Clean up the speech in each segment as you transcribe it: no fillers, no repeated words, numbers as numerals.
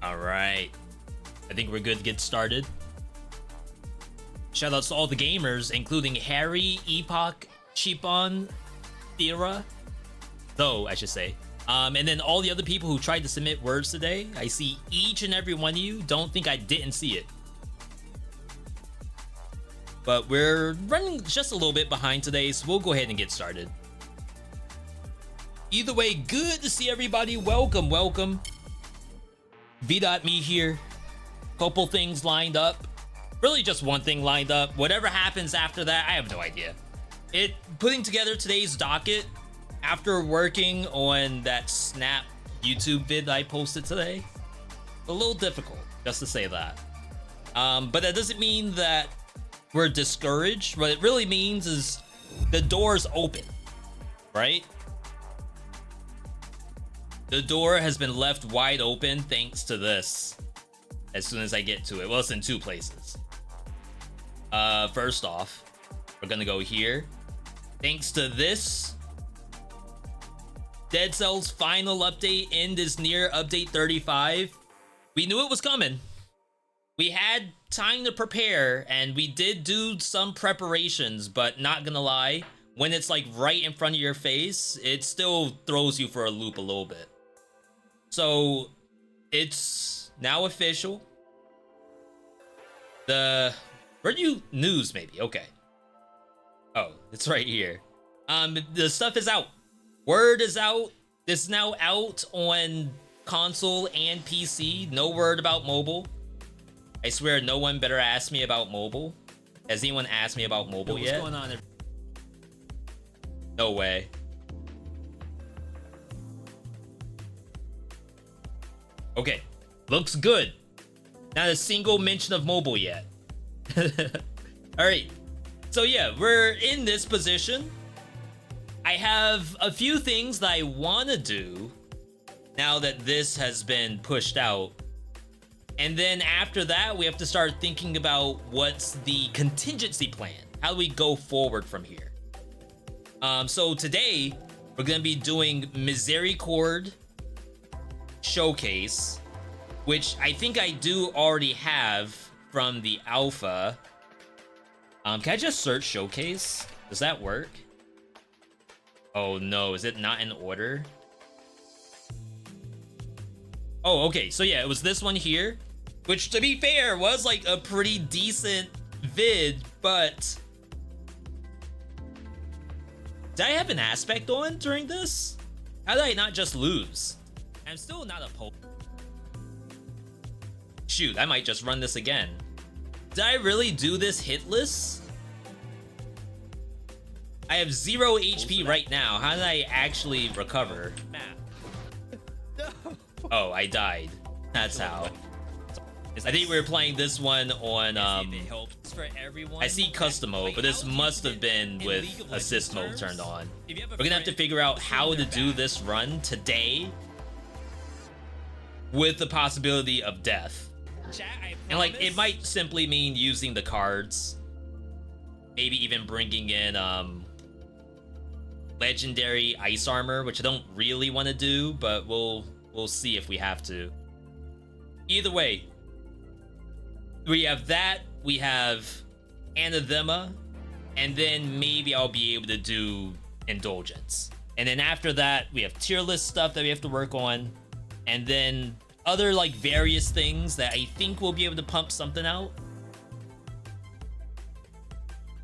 All right, I think we're good to get started. Shoutouts to all the gamers, including Harry, Epoch, Cheapon, Thera, though I should say. And then all the other people who tried to submit words today. I see each and every one of you. Don't think I didn't see it. But we're running just a little bit behind today, so we'll go ahead and get started. Either way, good to see everybody. Welcome, welcome. VeeDotMe here. Couple things lined up. Really just one thing lined up. Whatever happens after that, I have no idea. Putting together today's docket after working on that Snap YouTube vid I posted today, a little difficult, just to say that. But that doesn't mean that we're discouraged. What it really means is the door's open, right? The door has been left wide open thanks to this. As soon as I get to it, well, it's in two places. First off, we're gonna go here. Thanks to this, Dead Cell's final update in this near update 35. We knew it was coming. We had time to prepare, and we did do some preparations, but not gonna lie, when it's like right in front of your face, it still throws you for a loop a little bit. So it's now official. Where'd you news maybe? Okay. Oh, it's right here. The stuff is out. Word is out. This is now out on console and PC. No word about mobile. I swear no one better ask me about mobile. Has anyone asked me about mobile yet? What's going on? No way. Okay, looks good. Not a single mention of mobile yet. All right, so yeah, we're in this position. I have a few things that I want to do now that this has been pushed out. And then after that, we have to start thinking about what's the contingency plan. How do we go forward from here? So today, we're gonna be doing Misericorde Showcase, which I think I do already have from the alpha. Can I just search Showcase? Does that work? Oh no, is it not in order? Oh, okay, so yeah, it was this one here, which to be fair was like a pretty decent vid, but did I have an aspect on during this? How did I not just lose? I'm still not a pole. Shoot, I might just run this again. Did I really do this hitless? I have 0 HP right now. How did I actually recover? Oh, I died. That's how. I think we were playing this one on I see custom mode, but this must have been with assist mode turned on. We're gonna have to figure out how to do this run today with the possibility of death. And like, it might simply mean using the cards, maybe even bringing in legendary ice armor, which I don't really want to do, but we'll see if we have to. Either way, we have that, we have Anathema, and then maybe I'll be able to do Indulgence. And then after that, we have tier list stuff that we have to work on, and then other like various things that I think we'll be able to pump something out.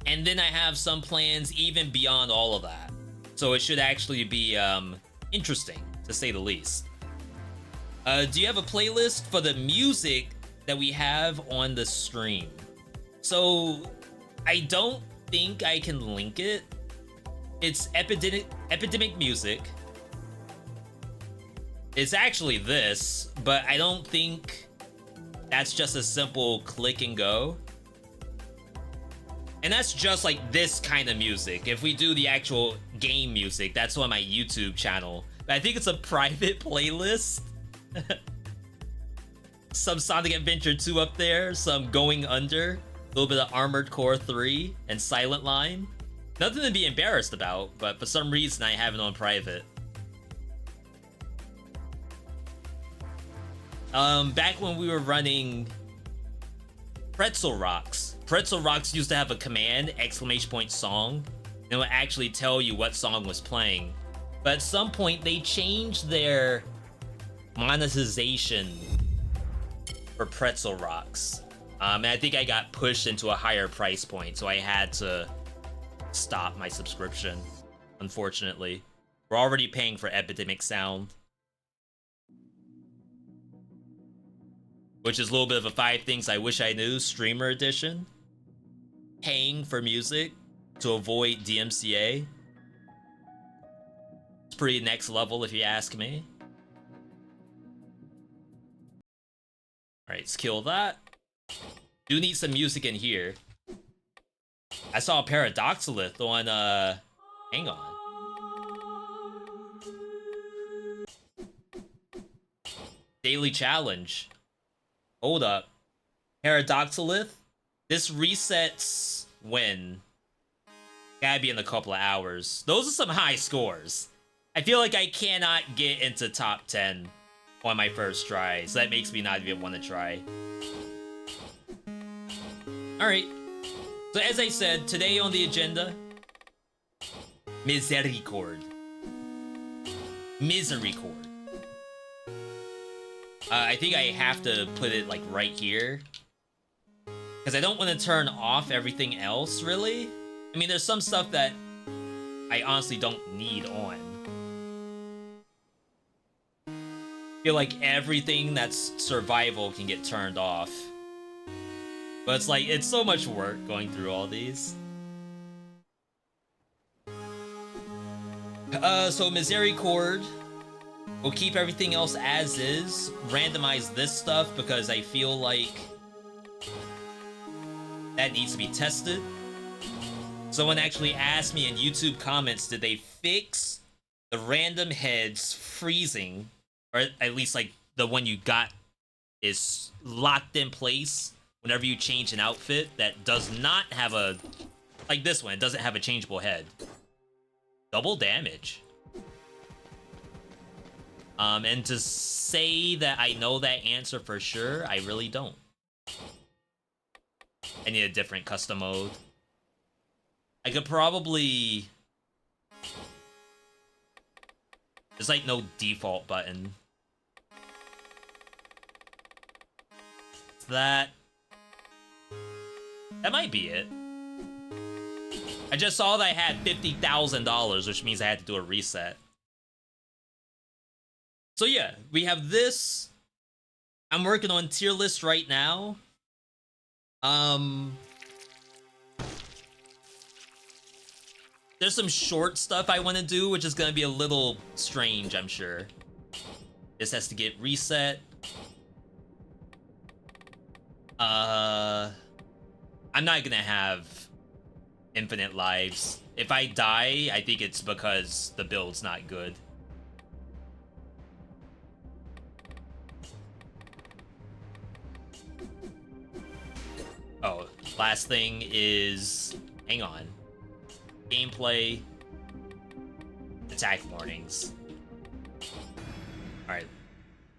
And then I have some plans even beyond all of that. So it should actually be interesting, to say the least. Do you have a playlist for the music that we have on the stream? So I don't think I can link it. It's Epidemic Music. It's actually this, but I don't think that's just a simple click and go. And that's just like this kind of music. If we do the actual game music, that's on my YouTube channel. But I think it's a private playlist. Some Sonic Adventure 2 up there, some Going Under, a little bit of Armored Core 3, and Silent Line. Nothing to be embarrassed about, but for some reason I have it on private. Back when we were running Pretzel Rocks used to have a command, !song, and it would actually tell you what song was playing. But at some point, they changed their monetization for Pretzel Rocks. And I think I got pushed into a higher price point, so I had to stop my subscription, unfortunately. We're already paying for Epidemic Sound, which is a little bit of a 5 Things I Wish I Knew Streamer Edition. Paying for music to avoid DMCA. It's pretty next level if you ask me. Alright, let's kill that. Do need some music in here. I saw a Paradoxolith on, hang on. Daily Challenge. Hold up. Paradoxolith? This resets when? Gotta be in a couple of hours. Those are some high scores. I feel like I cannot get into top 10 on my first try, so that makes me not even want to try. Alright. So as I said, today on the agenda, Misericorde. Misericorde. I think I have to put it like right here, because I don't want to turn off everything else, really. I mean, there's some stuff that I honestly don't need on. I feel like everything that's survival can get turned off. But it's like, it's so much work going through all these. So Misericorde. We'll keep everything else as is. Randomize this stuff because I feel like that needs to be tested. Someone actually asked me in YouTube comments, did they fix the random heads freezing? Or at least like the one you got is locked in place whenever you change an outfit that does not have a... Like this one, it doesn't have a changeable head. Double damage. And to say that I know that answer for sure, I really don't. I need a different custom mode. I could probably... There's like no default button. That might be it. I just saw that I had $50,000, which means I had to do a reset. So yeah, we have this. I'm working on tier list right now. There's some short stuff I want to do, which is going to be a little strange, I'm sure. This has to get reset. I'm not gonna have infinite lives. If I die, I think it's because the build's not good. Oh, last thing is... Hang on. Gameplay. Attack warnings. Alright.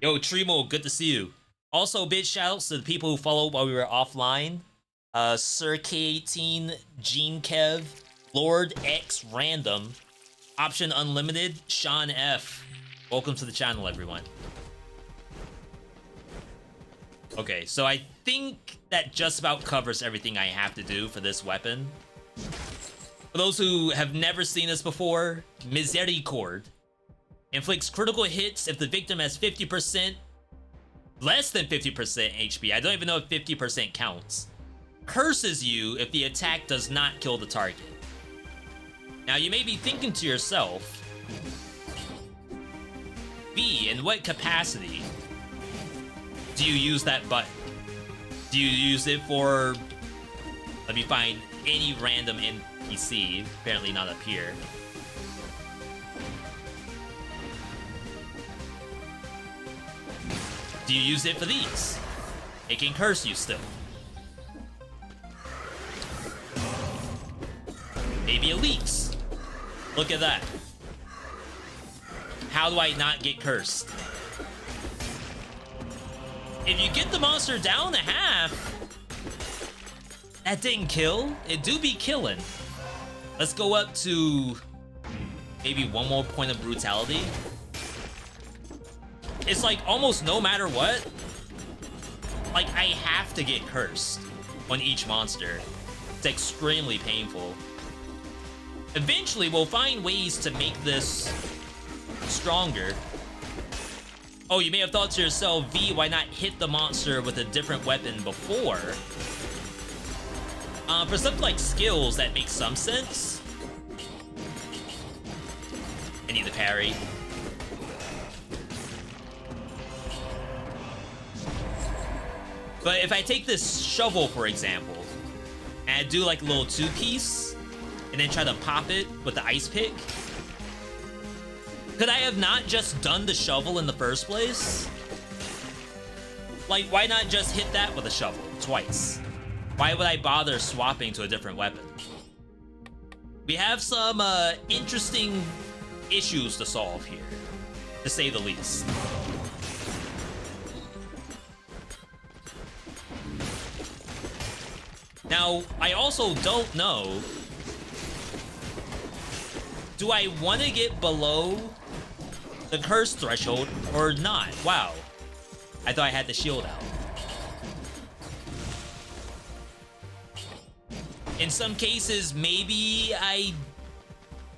Yo, Trimo, good to see you. Also, big shoutouts to the people who followed while we were offline. Sir K18, Gene Kev, Lord X Random, Option Unlimited, Sean F. Welcome to the channel, everyone. Okay, so I think that just about covers everything I have to do for this weapon. For those who have never seen this before, Misericorde inflicts critical hits if the victim has 50%, less than 50% HP. I don't even know if 50% counts. Curses you if the attack does not kill the target. Now you may be thinking to yourself, V, in what capacity do you use that button? Do you use it for, let me find any random NPC, apparently not up here. Do you use it for these? It can curse you still. Maybe it leaks. Look at that. How do I not get cursed? If you get the monster down to half, that didn't kill. It do be killing. Let's go up to maybe one more point of brutality. It's like almost no matter what, like I have to get cursed on each monster. It's extremely painful. Eventually, we'll find ways to make this stronger. Oh, you may have thought to yourself, V, why not hit the monster with a different weapon before? For something like skills, that makes some sense. I need the parry. But if I take this shovel, for example, and I do like a little two-piece, and then try to pop it with the ice pick, could I have not just done the shovel in the first place? Like, why not just hit that with a shovel twice? Why would I bother swapping to a different weapon? We have some interesting issues to solve here, to say the least. Now, I also don't know, do I want to get below the curse threshold or not? Wow, I thought I had the shield out. In some cases, maybe I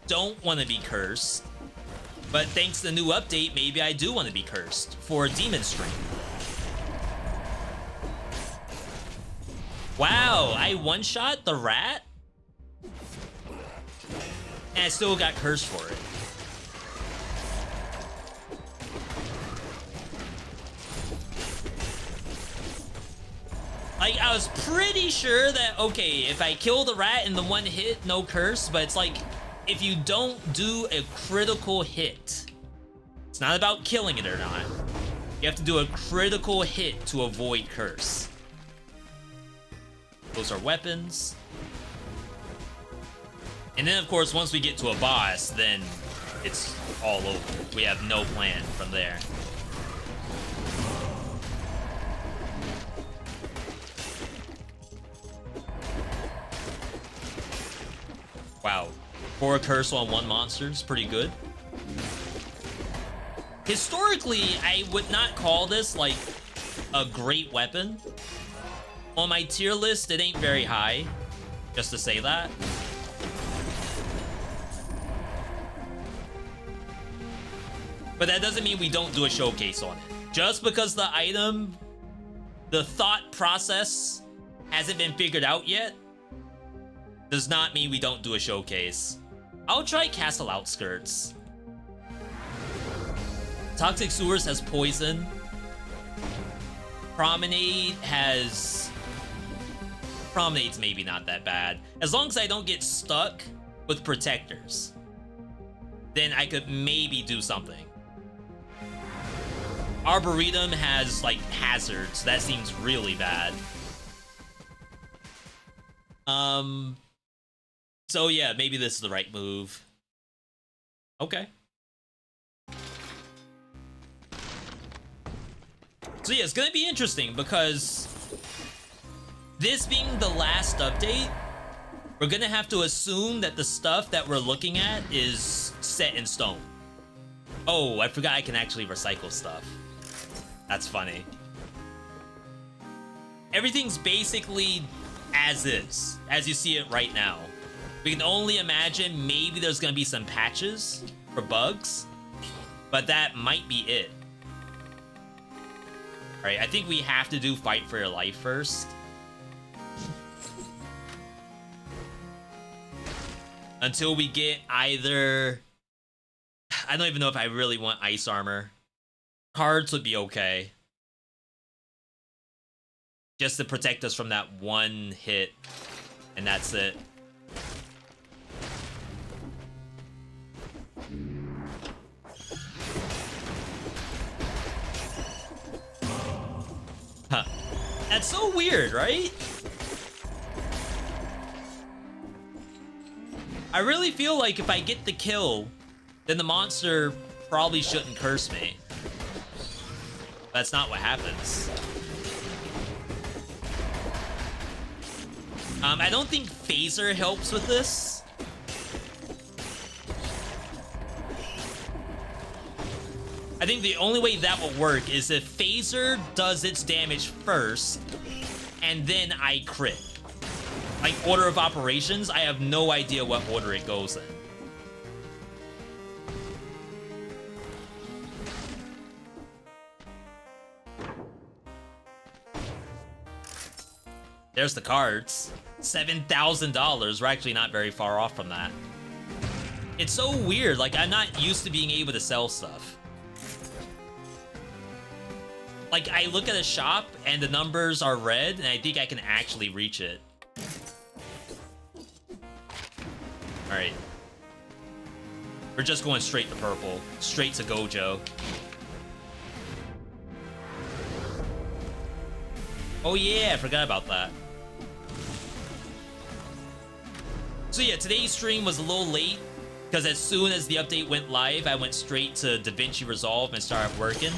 don't want to be cursed, but thanks to the new update, maybe I do want to be cursed for Demon Strength. Wow, I one-shot the rat? And I still got cursed for it. Like, I was pretty sure that, okay, if I kill the rat in the one hit, no curse, but it's like, if you don't do a critical hit, it's not about killing it or not. You have to do a critical hit to avoid curse. Those are weapons. And then, of course, once we get to a boss, then it's all over. We have no plan from there. Wow. 4 curse on 1 monster is pretty good. Historically, I would not call this like a great weapon. On my tier list, it ain't very high, just to say that. But that doesn't mean we don't do a showcase on it. Just because the item, the thought process hasn't been figured out yet, does not mean we don't do a showcase. I'll try Castle Outskirts. Toxic Sewers has Poison. Promenade has... Promenade's maybe not that bad. As long as I don't get stuck with Protectors, then I could maybe do something. Arboretum has, like, Hazards. That seems really bad. So yeah, maybe this is the right move. Okay. So yeah, it's gonna be interesting because this being the last update, we're gonna have to assume that the stuff that we're looking at is set in stone. Oh, I forgot I can actually recycle stuff. That's funny. Everything's basically as is, as you see it right now. We can only imagine maybe there's gonna be some patches for bugs, but that might be it. Alright, I think we have to do Fight for Your Life first. Until we get either... I don't even know if I really want Ice Armor. Cards would be okay. Just to protect us from that one hit. And that's it. Huh. That's so weird, right? I really feel like if I get the kill, then the monster probably shouldn't curse me. That's not what happens. I don't think Phaser helps with this. I think the only way that will work is if Phaser does its damage first, and then I crit. Like, order of operations, I have no idea what order it goes in. There's the cards. $7,000. We're actually not very far off from that. It's so weird. Like, I'm not used to being able to sell stuff. Like, I look at a shop and the numbers are red, and I think I can actually reach it. Alright. We're just going straight to purple. Straight to Gojo. Oh yeah, I forgot about that. So yeah, today's stream was a little late, because as soon as the update went live, I went straight to DaVinci Resolve and started working.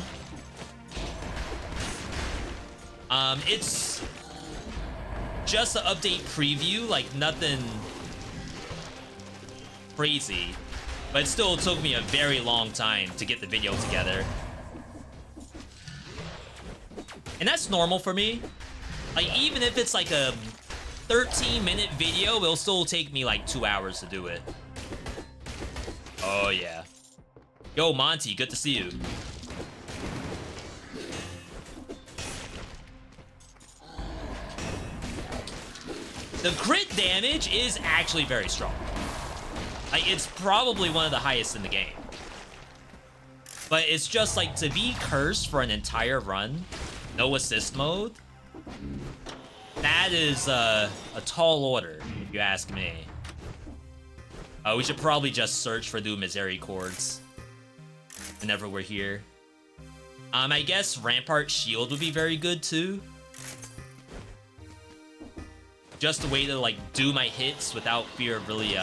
It's just an update preview, like nothing crazy, but it still took me a very long time to get the video together. And that's normal for me. Like, even if it's like a 13-minute video, it'll still take me like 2 hours to do it. Oh yeah. Yo, Monty, good to see you. The crit damage is actually very strong. Like, it's probably one of the highest in the game. But it's just like, to be cursed for an entire run, no assist mode, that is a tall order, if you ask me. We should probably just search for new Misericordes whenever we're here. I guess Rampart Shield would be very good too. Just a way to like do my hits without fear of really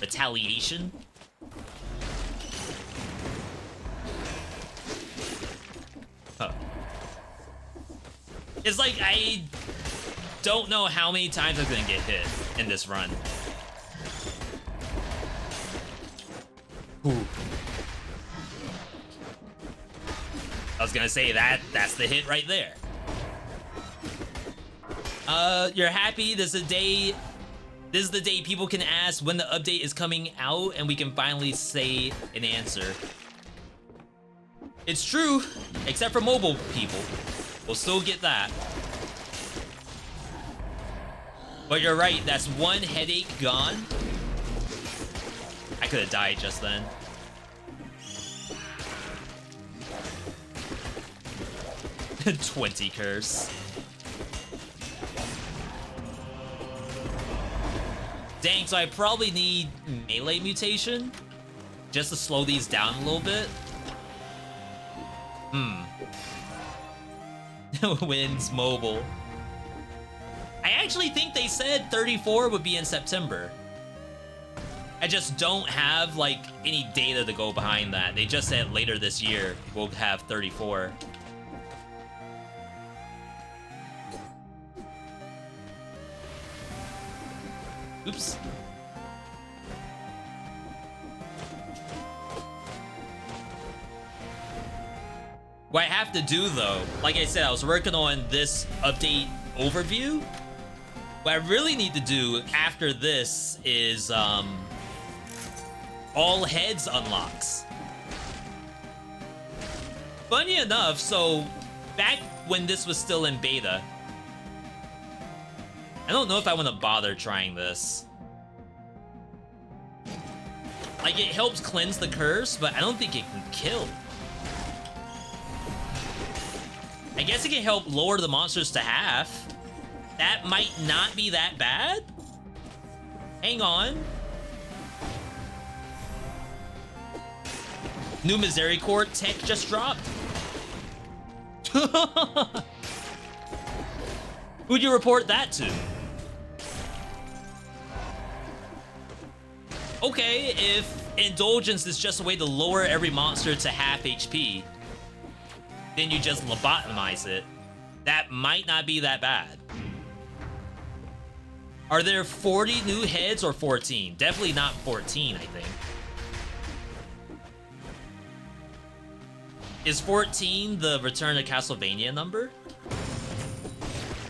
retaliation. It's like I don't know how many times I'm gonna get hit in this run. Ooh. I was gonna say that's the hit right there. You're happy this is the day people can ask when the update is coming out and we can finally say an answer. It's true, except for mobile people. We'll still get that. But you're right, that's one headache gone. I could have died just then. $20 curse. Dang, so I probably need melee mutation just to slow these down a little bit. Wins mobile. I actually think they said 34 would be in September. I just don't have like any data to go behind that. They just said later this year we'll have 34. Oops. What I have to do though, like I said, I was working on this update overview. What I really need to do after this is all heads unlocks. Funny enough, so back when this was still in beta, I don't know if I want to bother trying this. Like, it helps cleanse the curse, but I don't think it can kill. I guess it can help lower the monsters to half. That might not be that bad. Hang on. New Misericorde tech just dropped. Who'd you report that to? Okay, if Indulgence is just a way to lower every monster to half HP, then you just lobotomize it. That might not be that bad. Are there 40 new heads or 14? Definitely not 14, I think. Is 14 the Return to Castlevania number?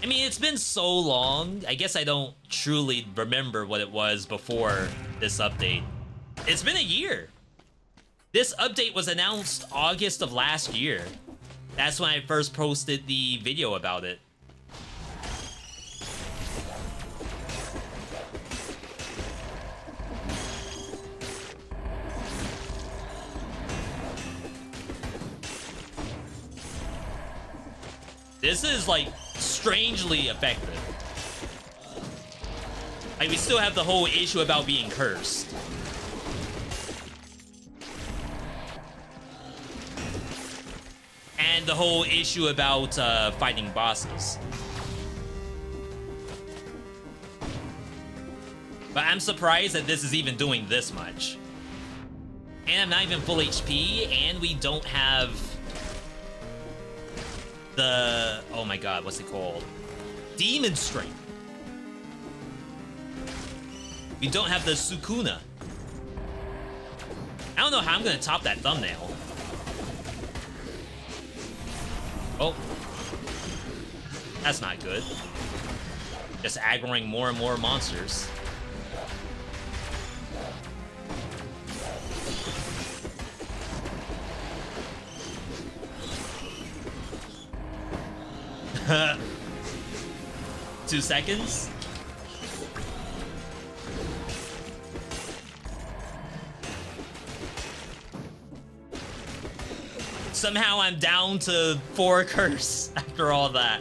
I mean, it's been so long. I guess I don't truly remember what it was before this update. It's been a year. This update was announced August of last year. That's when I first posted the video about it. This is like strangely effective. Like, we still have the whole issue about being cursed. And the whole issue about fighting bosses. But I'm surprised that this is even doing this much. And I'm not even full HP, and we don't have the... oh my god, what's it called? Demon Strength. We don't have the Sukuna. I don't know how I'm gonna top that thumbnail. Oh. That's not good. Just aggroing more and more monsters. Two seconds. Somehow I'm down to 4 curse after all that.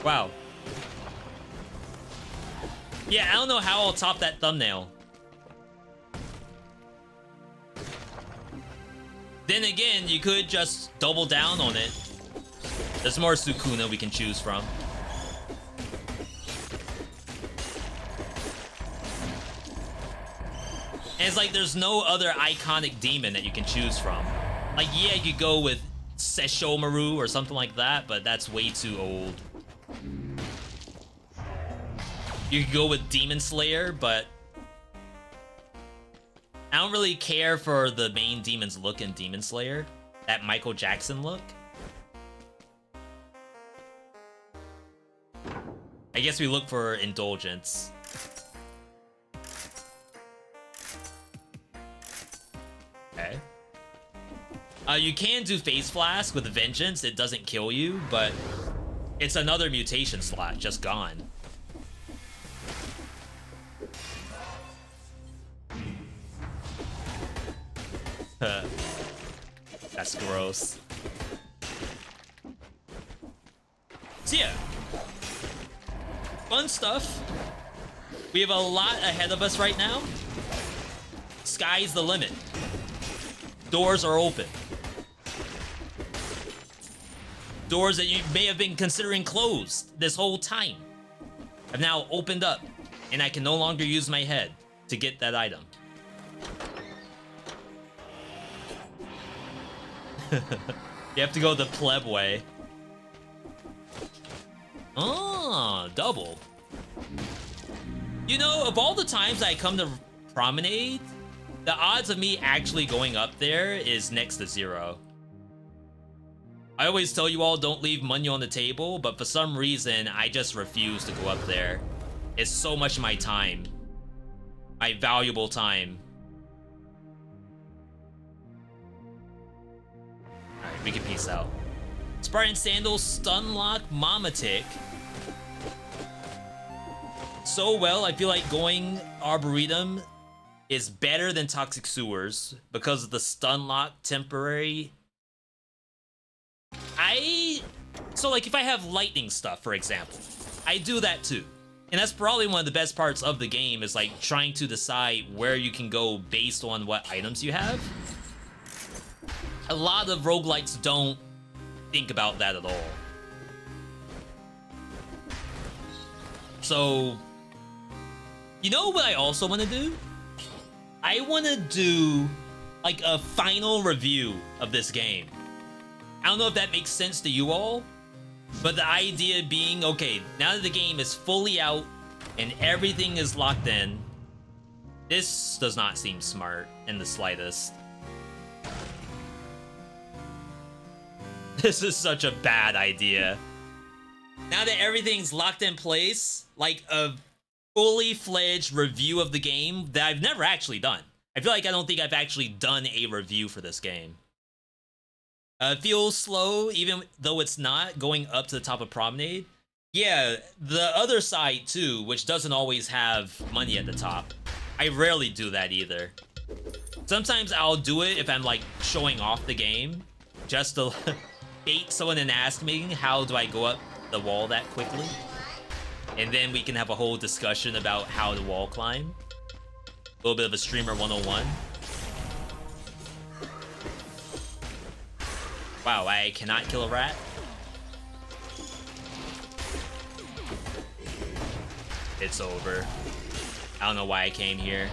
Wow. Yeah, I don't know how I'll top that thumbnail. Then again, you could just double down on it. There's more Sukuna we can choose from. And it's like there's no other iconic demon that you can choose from. Like, yeah, you could go with Sesshomaru or something like that, but that's way too old. You could go with Demon Slayer, but I don't really care for the main demon's look in Demon Slayer. That Michael Jackson look. I guess we look for indulgence. Okay. You can do Face Flask with Vengeance. It doesn't kill you, but it's another mutation slot just gone. That's gross. So yeah, fun stuff. We have a lot ahead of us right now. Sky's the limit. Doors are open. Doors that you may have been considering closed this whole time have now opened up, and I can no longer use my head to get that item. You have to go the pleb way. Oh, double. You know, of all the times I come to Promenade, the odds of me actually going up there is next to 0. I always tell you all don't leave money on the table, but for some reason, I just refuse to go up there. It's so much of my time. My valuable time. Alright, we can peace out. Spartan Sandals, Stunlock, Mamatic. So well, I feel like going Arboretum is better than Toxic Sewers because of the Stunlock temporary. So like if I have lightning stuff, for example, I do that too. And that's probably one of the best parts of the game is like trying to decide where you can go based on what items you have. A lot of roguelites don't think about that at all. So, you know what I also want to do? I want to do like a final review of this game. I don't know if that makes sense to you all, but the idea being, okay, now that the game is fully out and everything is locked in, this does not seem smart in the slightest. This is such a bad idea. Now that everything's locked in place, like a fully fledged review of the game that I've never actually done. I feel like I don't think I've actually done a review for this game. It feels slow, even though it's not, going up to the top of Promenade. Yeah, the other side too, which doesn't always have money at the top. I rarely do that either. Sometimes I'll do it if I'm like showing off the game, just to bait someone and ask me, how do I go up the wall that quickly? And then we can have a whole discussion about how to wall climb. A little bit of a streamer 101. Wow, I cannot kill a rat. It's over. I don't know why I came here.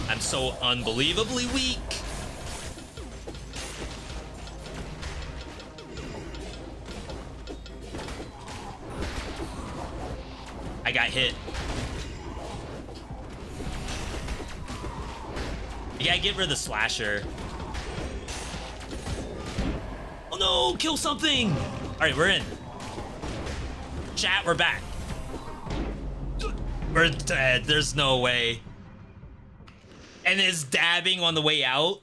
I'm so unbelievably weak. I got hit. You gotta get rid of the slasher. Oh no, kill something! Alright, we're in. Chat, we're back. We're dead, there's no way. And it's dabbing on the way out.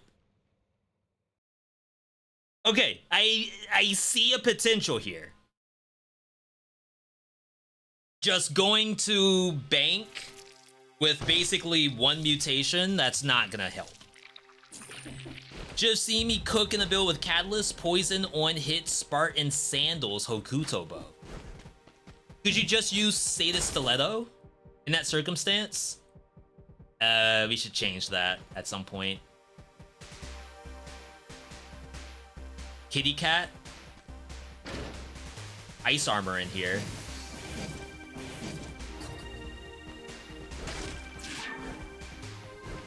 Okay, I see a potential here. Just going to bank with basically one mutation, that's not gonna help. Just see me cook in a build with Catalyst, Poison, on hit, Spartan Sandals, Hokuto Bow. Could you just use Sada Stiletto in that circumstance? We should change that at some point. Kitty Cat. Ice Armor in here.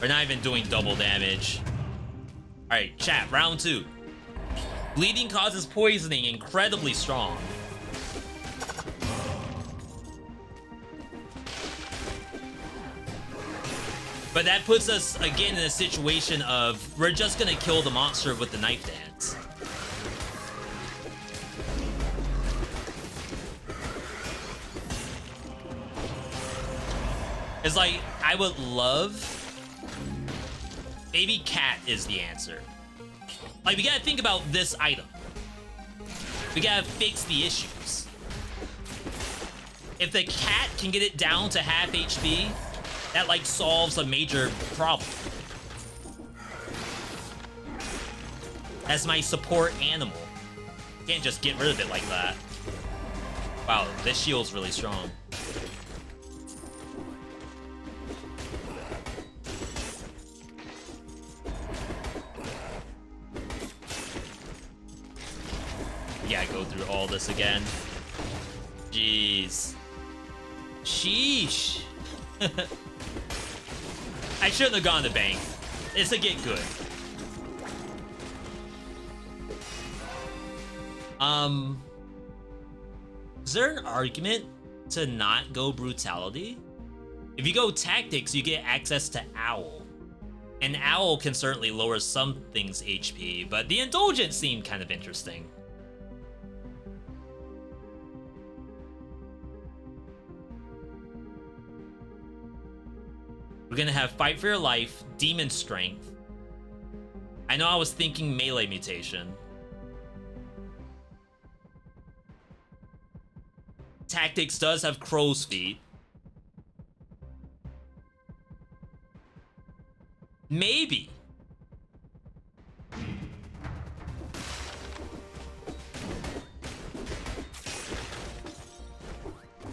We're not even doing double damage. Alright, chat, round 2. Bleeding causes poisoning, incredibly strong. But that puts us again in a situation of we're just gonna kill the monster with the knife dance. It's like, I would love... Maybe cat is the answer. Like, we gotta think about this item. We gotta fix the issues. If the cat can get it down to half HP, that, like, solves a major problem. As my support animal. Can't just get rid of it like that. Wow, this shield's really strong. Yeah, go through all this again. Jeez. Sheesh. I shouldn't have gone to bank. It's a get good. Is there an argument to not go brutality? If you go tactics, you get access to owl. And owl can certainly lower some things' HP, but the indulgence seemed kind of interesting. We're gonna have Fight for Your Life, Demon Strength. I know I was thinking Melee Mutation. Tactics does have Crow's Feet. Maybe.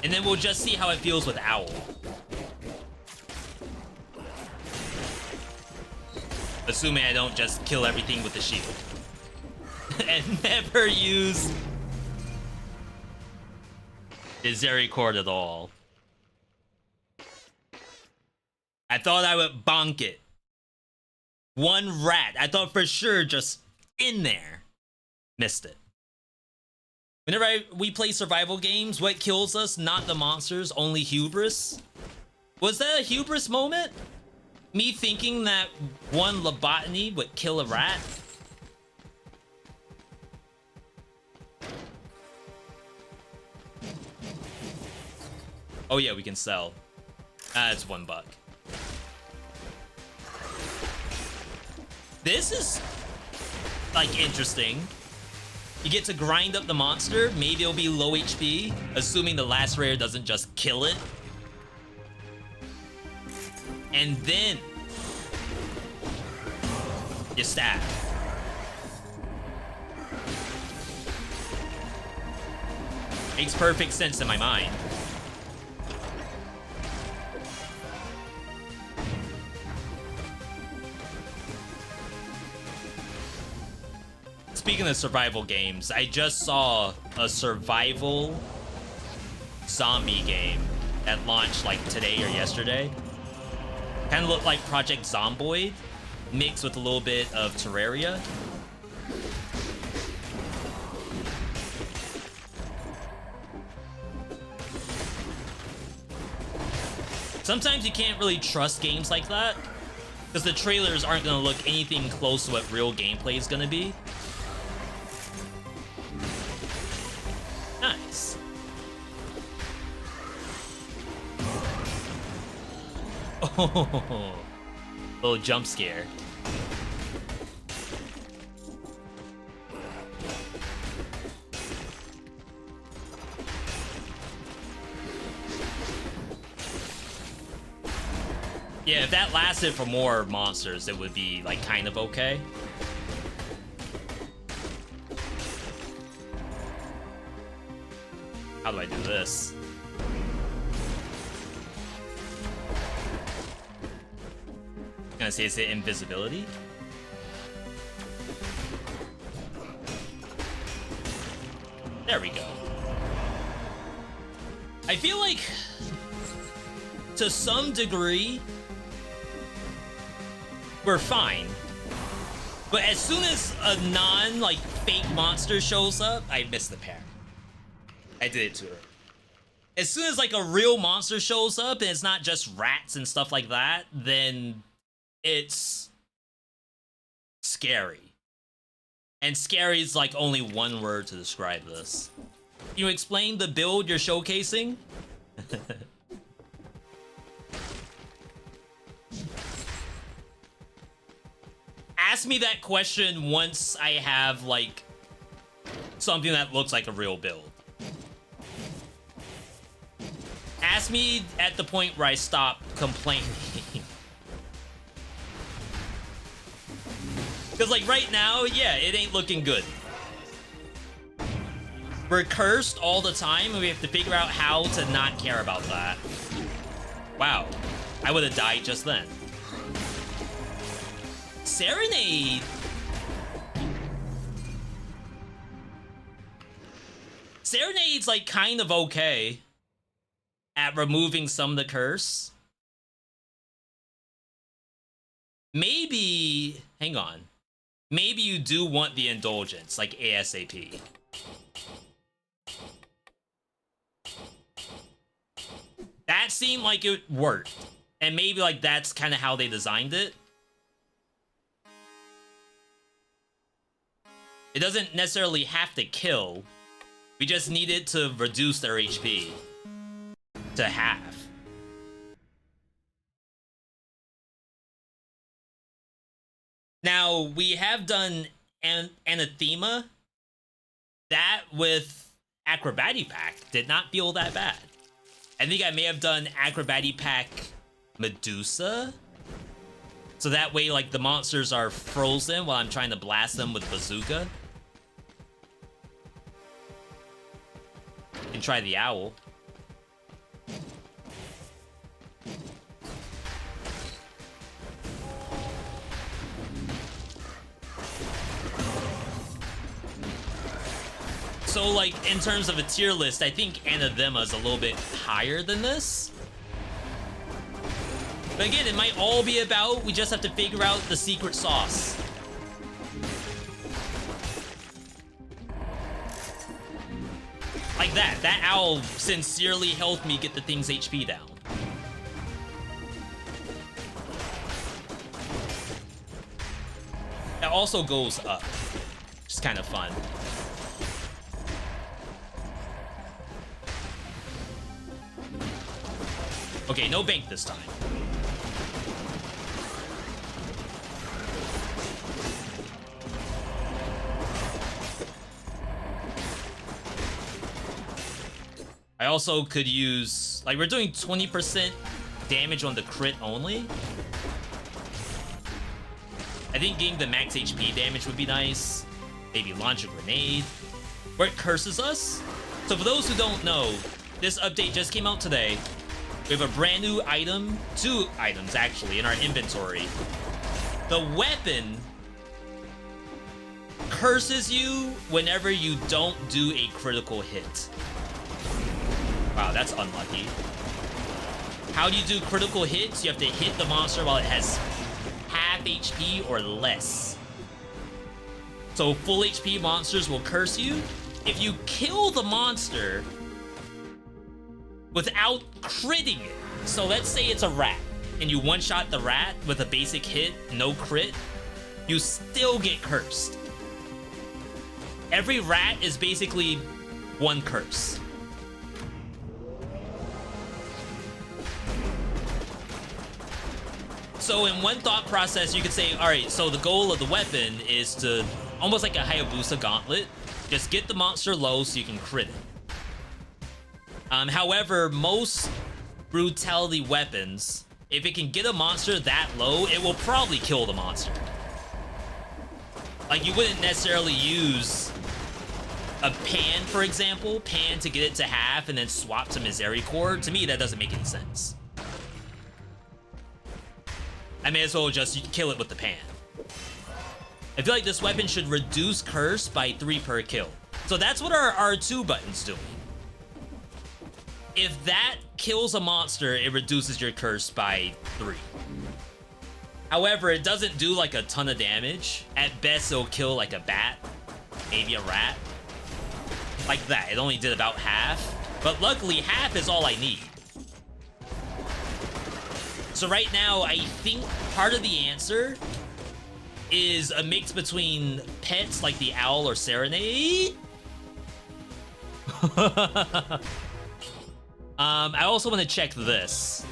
And then we'll just see how it feels with Owl. Assuming I don't just kill everything with the shield. And never use Misericorde at all. I thought I would bonk it. One rat. I thought for sure just in there. Missed it. Whenever we play survival games, what kills us? Not the monsters, only hubris. Was that a hubris moment? Me thinking that one lobotomy would kill a rat? Oh yeah, we can sell. It's $1. This is, like, interesting. You get to grind up the monster. Maybe it'll be low HP, assuming the last rare doesn't just kill it. And then you stab. Makes perfect sense in my mind. Speaking of survival games, I just saw a survival zombie game that launched like today or yesterday. Kind of looked like Project Zomboid, mixed with a little bit of Terraria. Sometimes you can't really trust games like that, because the trailers aren't going to look anything close to what real gameplay is going to be. Nice. Oh, little jump scare. Yeah, if that lasted for more monsters, it would be like kind of okay. How do I do this? Gonna say, is it invisibility? There we go. I feel like, to some degree, we're fine. But as soon as a non, like, fake monster shows up, I miss the parry. I did it to her. As soon as, like, a real monster shows up and it's not just rats and stuff like that, then it's scary. And scary is, like, only one word to describe this. Can you explain the build you're showcasing? Ask me that question once I have, like, something that looks like a real build. Ask me at the point where I stop complaining. Because, like, right now, yeah, it ain't looking good. We're cursed all the time, and we have to figure out how to not care about that. Wow. I would have died just then. Serenade! Serenade's, like, kind of okay at removing some of the curse. Maybe... hang on. Maybe you do want the indulgence, like ASAP. That seemed like it worked. And maybe, like, that's kind of how they designed it. It doesn't necessarily have to kill. We just need it to reduce their HP to half. Now, we have done Anathema. That with Acrobatic Pack did not feel that bad. I think I may have done Acrobatic Pack Medusa. So that way, like, the monsters are frozen while I'm trying to blast them with Bazooka. You can try the Owl. So, like, in terms of a tier list, I think Anathema is a little bit higher than this. But again, it might all be about, we just have to figure out the secret sauce. Like that. That Owl sincerely helped me get the thing's HP down. That also goes up. Which is kind of fun. Okay, no bank this time. I also could use... like, we're doing 20% damage on the crit only. I think getting the max HP damage would be nice. Maybe launch a grenade. Where it curses us. So for those who don't know, this update just came out today. We have a brand new item, 2 items actually, in our inventory. The weapon curses you whenever you don't do a critical hit. Wow, that's unlucky. How do you do critical hits? You have to hit the monster while it has half HP or less. So full HP monsters will curse you. If you kill the monster without critting it, so let's say it's a rat, and you one-shot the rat with a basic hit, no crit, you still get cursed. Every rat is basically one curse. So in one thought process, you could say, all right, so the goal of the weapon is to, almost like a Hayabusa gauntlet, just get the monster low so you can crit it. However, most brutality weapons, if it can get a monster that low, it will probably kill the monster. Like, you wouldn't necessarily use a Pan, for example, Pan to get it to half and then swap to Misericorde. To me, that doesn't make any sense. I may as well just kill it with the Pan. I feel like this weapon should reduce curse by 3 per kill. So that's what our R2 button's doing. If that kills a monster, it reduces your curse by 3. However, it doesn't do like a ton of damage. At best, it'll kill like a bat, maybe a rat. Like that. It only did about half. But luckily, half is all I need. So right now, I think part of the answer is a mix between pets like the owl or serenade. I also want to check this.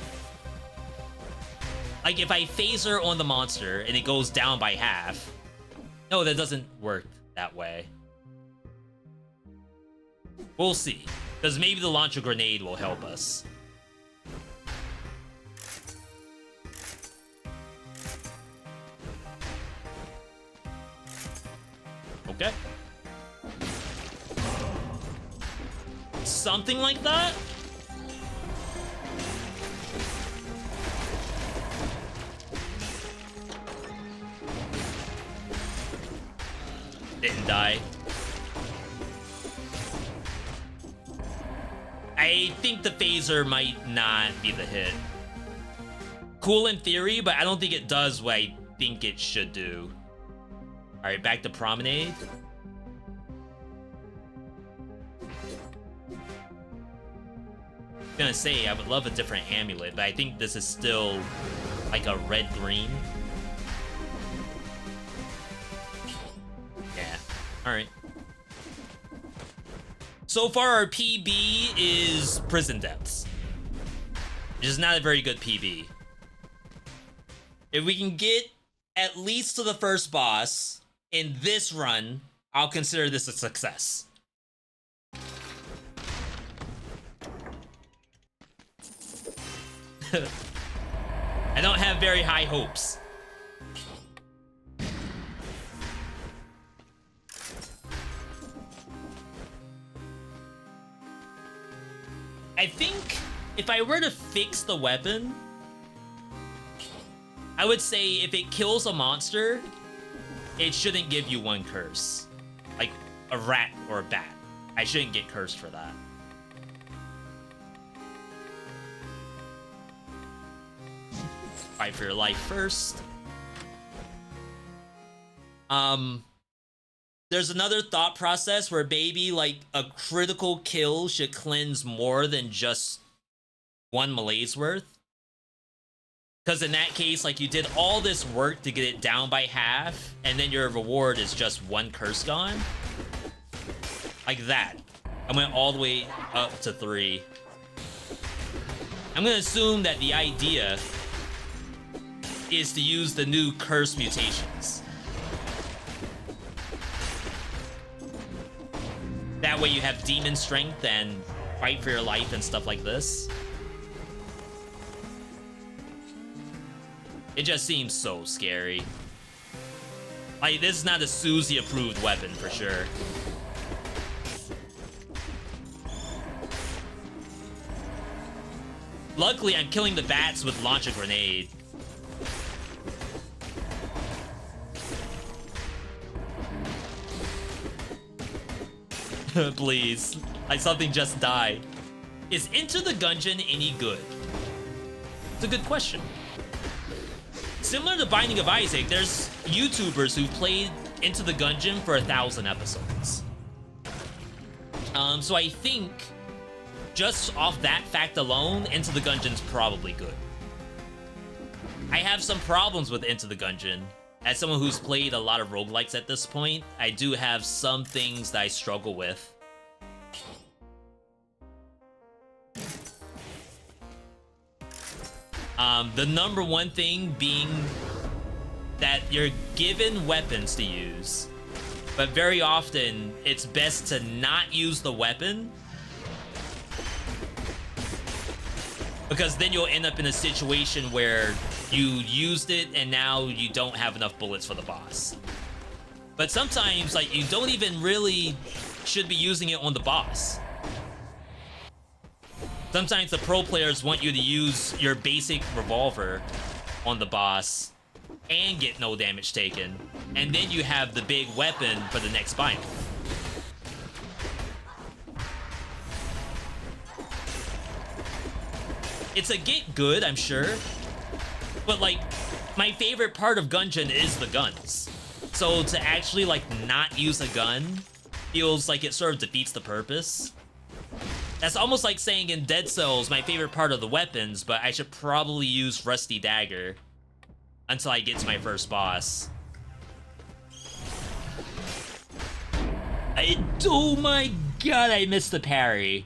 Like if I phaser on the monster and it goes down by half. No, that doesn't work that way. We'll see. Because maybe the launcher grenade will help us. Okay. Something like that? Didn't die. I think the phaser might not be the hit. Cool in theory, but I don't think it does what I think it should do. Alright, back to Promenade. Gonna say, I would love a different amulet, but I think this is still like a red-green. Yeah, alright. So far, our PB is Prison Depths, which is not a very good PB. If we can get at least to the first boss in this run, I'll consider this a success. I don't have very high hopes. I think if I were to fix the weapon, I would say if it kills a monster, it shouldn't give you one curse. Like a rat or a bat. I shouldn't get cursed for that. Fight for your life first. There's another thought process where maybe like a critical kill should cleanse more than just one malaise worth. Because in that case, like you did all this work to get it down by half, and then your reward is just one curse gone. Like that. I went all the way up to 3. I'm gonna assume that the idea is to use the new curse mutations. That way you have demon strength and fight for your life and stuff like this. It just seems so scary. Like, this is not a Susie approved weapon for sure. Luckily, I'm killing the bats with launch a grenade. Please. Like something just died. Is Enter the Gungeon any good? It's a good question. Similar to Binding of Isaac, there's YouTubers who've played Into the Gungeon for 1,000 episodes. So I think just off that fact alone, Into the Gungeon's probably good. I have some problems with Into the Gungeon. As someone who's played a lot of roguelikes at this point, I do have some things that I struggle with. The number one thing being that you're given weapons to use, but very often it's best to not use the weapon, because then you'll end up in a situation where you used it and now you don't have enough bullets for the boss. But sometimes, like, you don't even really should be using it on the boss. Sometimes the pro players want you to use your basic revolver on the boss and get no damage taken, and then you have the big weapon for the next biome. It's a get good, I'm sure, but like, my favorite part of Gungeon is the guns. So to actually, like, not use a gun feels like it sort of defeats the purpose. That's almost like saying in Dead Cells, my favorite part of the weapons, but I should probably use Rusty Dagger until I get to my first boss. Oh my god, I missed the parry.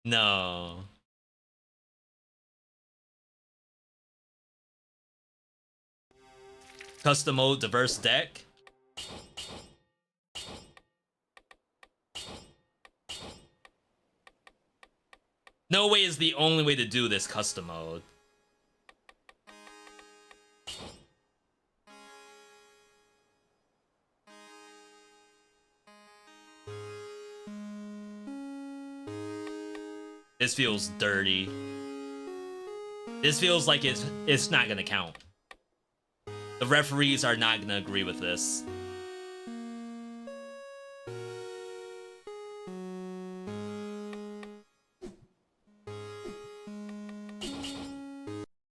No. Custom mode, diverse deck. No way is the only way to do this custom mode. This feels dirty. This feels like it's not gonna count. The referees are not gonna agree with this.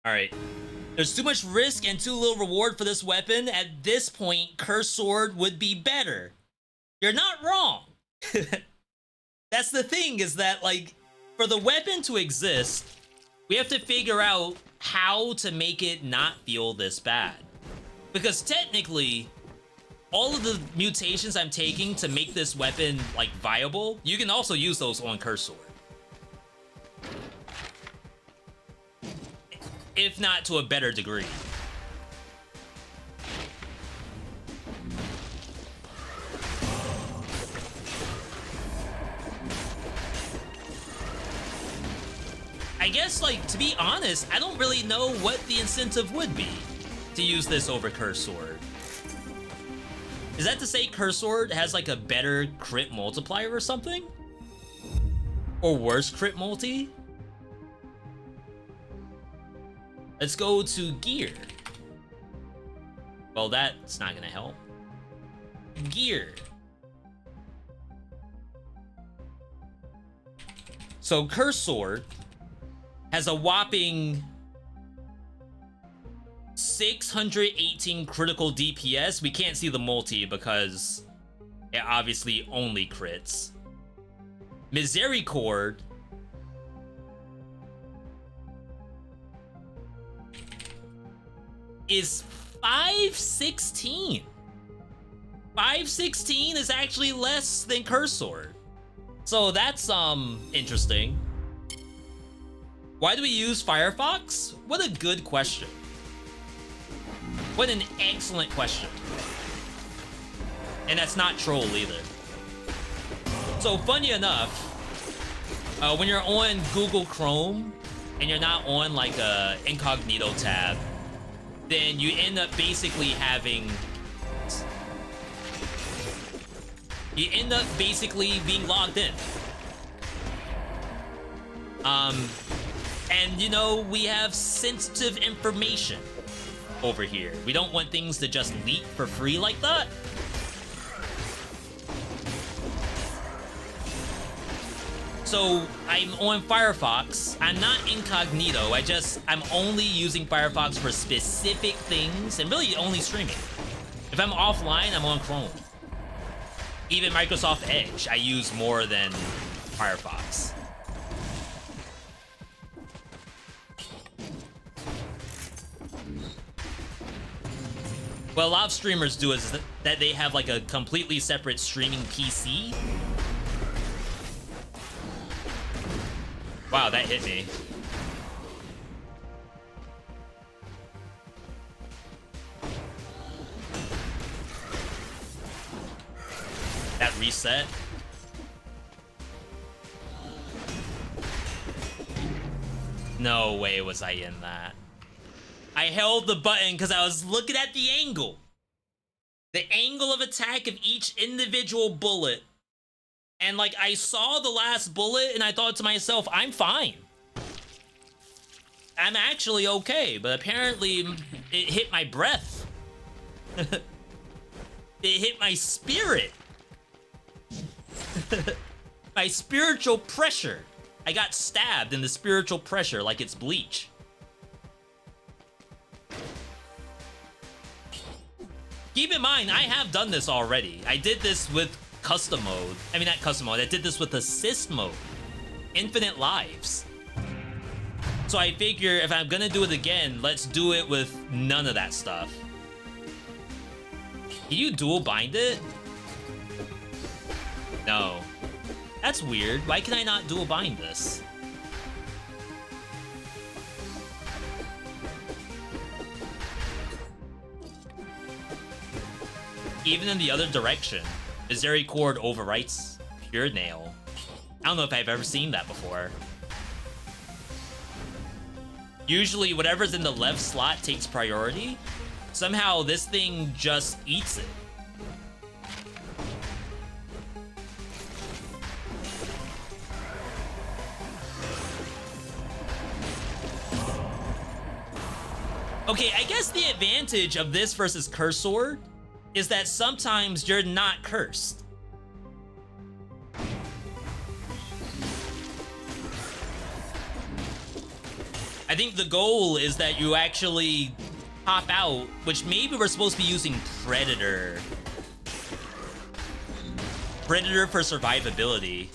Alright. There's too much risk and too little reward for this weapon. At this point, Cursed Sword would be better. You're not wrong. That's the thing, is that, like, for the weapon to exist, we have to figure out how to make it not feel this bad. Because technically, all of the mutations I'm taking to make this weapon, like, viable, you can also use those on Cursed Sword. If not to a better degree. I guess, like, to be honest, I don't really know what the incentive would be to use this over Cursed Sword. Is that to say Cursed Sword has, like, a better crit multiplier or something? Or worse crit multi? Let's go to gear. Well, that's not gonna help. Gear. So Cursed Sword has a whopping 618 critical DPS. We can't see the multi because it obviously only crits. Misericorde is 516. 516 is actually less than Cursed Sword. So that's interesting. Why do we use Firefox? What a good question. What an excellent question. And that's not troll either. So funny enough, when you're on Google Chrome and you're not on like a incognito tab, then you end up basically having... You end up basically being logged in. And you know, we have sensitive information over here. We don't want things to just leak for free like that. So I'm on Firefox. I'm not incognito. I'm only using Firefox for specific things and really only streaming. If I'm offline, I'm on Chrome. Even Microsoft Edge, I use more than Firefox. What a lot of streamers do is that they have like a completely separate streaming PC. Wow, that hit me. That reset. No way was I in that. I held the button because I was looking at the angle. The angle of attack of each individual bullet. And like, I saw the last bullet and I thought to myself, I'm fine. I'm actually okay, but apparently it hit my breath. It hit my spirit. My spiritual pressure. I got stabbed in the spiritual pressure like it's Bleach. Keep in mind, I have done this already. I did this with custom mode. I mean, not custom mode. I did this with assist mode. Infinite lives. So I figure if I'm gonna do it again, let's do it with none of that stuff. Can you dual bind it? No. That's weird. Why can I not dual bind this? Even in the other direction, Misericorde overwrites Pure Nail. I don't know if I've ever seen that before. Usually whatever's in the left slot takes priority. Somehow this thing just eats it. Okay, I guess the advantage of this versus Curse Sword is that sometimes you're not cursed. I think the goal is that you actually pop out, which maybe we're supposed to be using Predator. Predator for survivability.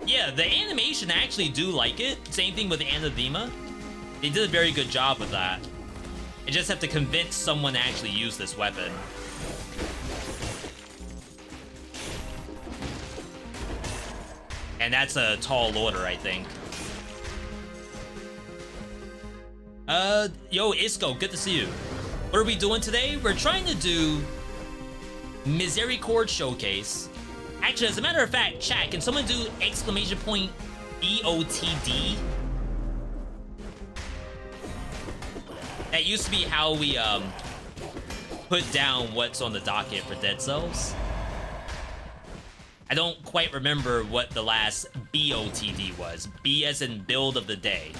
Yeah, the animation I actually do like it. Same thing with Anathema. They did a very good job with that. I just have to convince someone to actually use this weapon. And that's a tall order, I think. Yo, Isco, good to see you. What are we doing today? We're trying to do Misericorde Showcase. Actually, as a matter of fact, chat, can someone do exclamation point VOTD? That used to be how we put down what's on the docket for Dead Cells. I don't quite remember what the last BOTD was. B as in build of the day.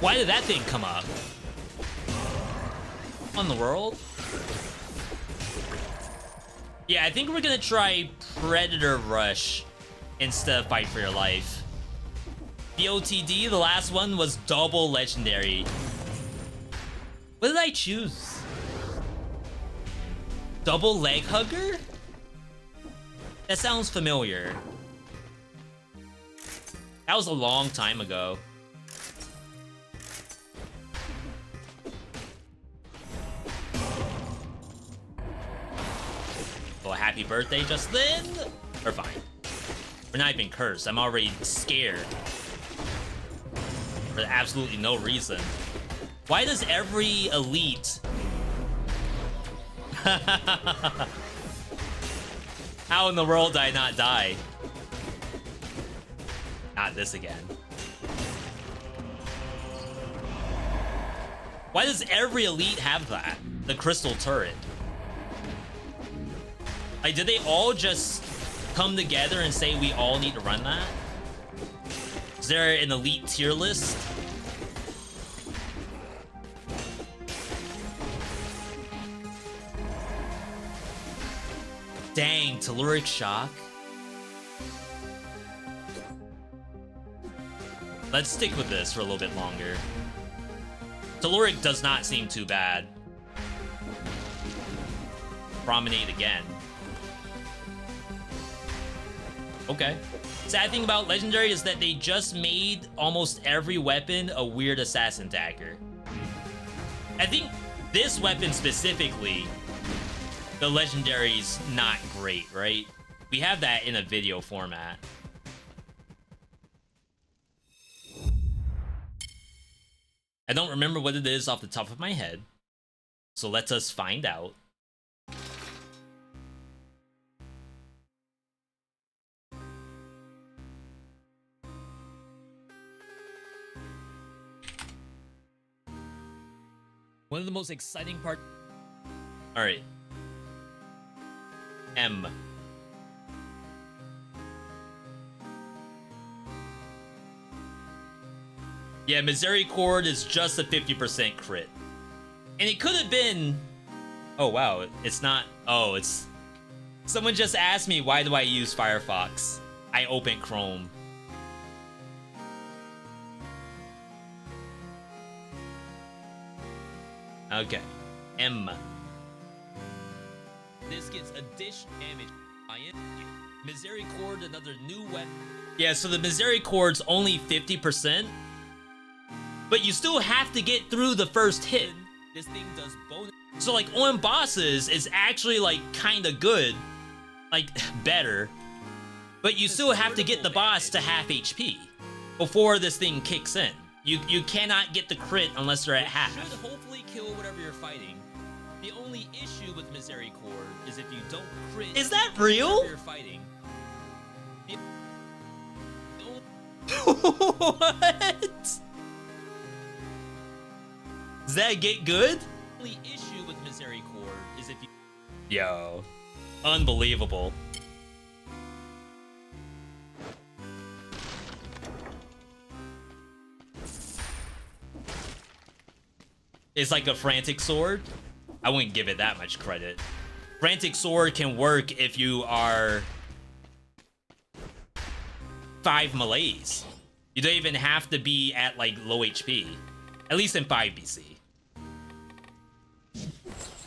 Why did that thing come up? On the world? Yeah, I think we're gonna try Predator Rush instead of Fight for Your Life. The OTD, the last one, was double legendary. What did I choose? Double leg hugger? That sounds familiar. That was a long time ago. Well, happy birthday, Justin! We're fine. We're not even cursed. I'm already scared. For absolutely no reason. Why does every elite... How in the world did I not die? Not this again. Why does every elite have that? The crystal turret. Like, did they all just come together and say we all need to run that? Is there an elite tier list? Dang, Telluric Shock. Let's stick with this for a little bit longer. Telluric does not seem too bad. Promenade again. Okay. Sad thing about Legendary is that they just made almost every weapon a weird assassin dagger. I think this weapon specifically, the Legendary's not great, right? We have that in a video format. I don't remember what it is off the top of my head, so let us find out. One of the most exciting parts... Alright. M. Yeah, Misericorde is just a 50% crit. And it could have been... Oh, wow. It's not... Oh, it's... Someone just asked me, why do I use Firefox? I open Chrome. Okay. M. This gets additional damage. Misericorde, another new weapon. Yeah, so the Misericorde's only 50%. But you still have to get through the first hit. This thing does bonus. So like on bosses, it's actually like kind of good. Like better. But you still have to get the boss to half HP before this thing kicks in. You cannot get the crit unless they're at half. Should hopefully kill whatever you're fighting. The only issue with Misericorde is if you don't crit. Is that real? You're fighting. What? Does that get good? The only issue with Misericorde is if you... Yo. Unbelievable. It's like a frantic sword. I wouldn't give it that much credit. Frantic sword can work if you are 5 melees. You don't even have to be at like low HP. At least in 5 BC.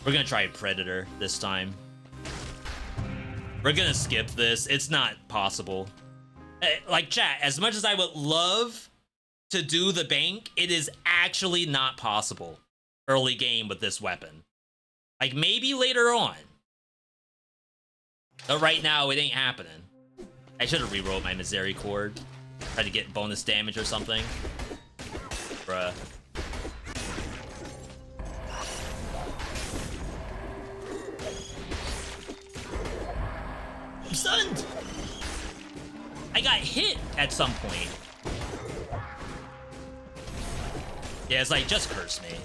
We're gonna try Predator this time. We're gonna skip this. It's not possible. Like chat, as much as I would love to do the bank, it is actually not possible early game with this weapon. Like maybe later on. But right now it ain't happening. I should have rerolled my Misericorde. Try to get bonus damage or something. Bruh. I'm stunned! I got hit at some point. Yeah, it's like, just curse me.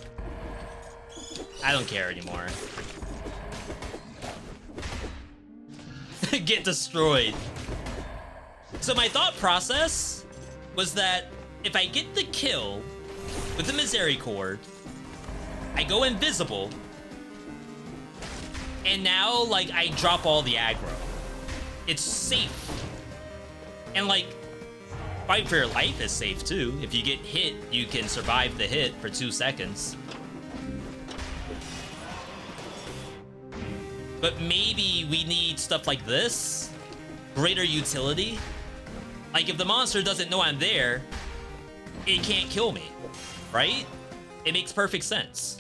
I don't care anymore. Get destroyed. So my thought process was that if I get the kill with the Misericorde, I go invisible, and now, like, I drop all the aggro. It's safe. And, like, fight for your life is safe, too. If you get hit, you can survive the hit for 2 seconds. But maybe we need stuff like this. Greater utility. Like, if the monster doesn't know I'm there, it can't kill me, right? It makes perfect sense.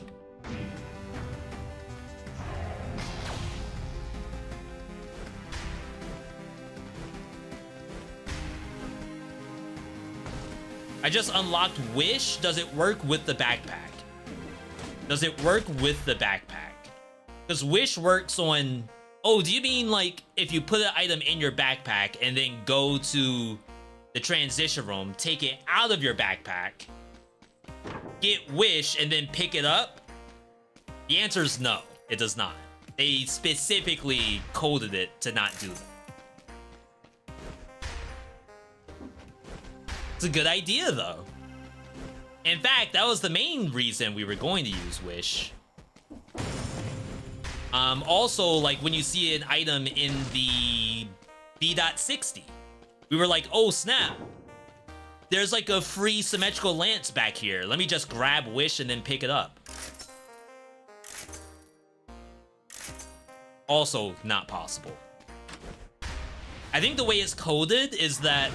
I just unlocked Wish. Does it work with the backpack? Does it work with the backpack? Because Wish works on... Oh, do you mean like if you put an item in your backpack and then go to the transition room, take it out of your backpack, get Wish, and then pick it up? The answer is no, it does not. They specifically coded it to not do that. It's a good idea, though. In fact, that was the main reason we were going to use Wish. Also, like, when you see an item in the V.60, we were like, oh, snap. There's, like, a free symmetrical lance back here. Let me just grab Wish and then pick it up. Also, not possible. I think the way it's coded is that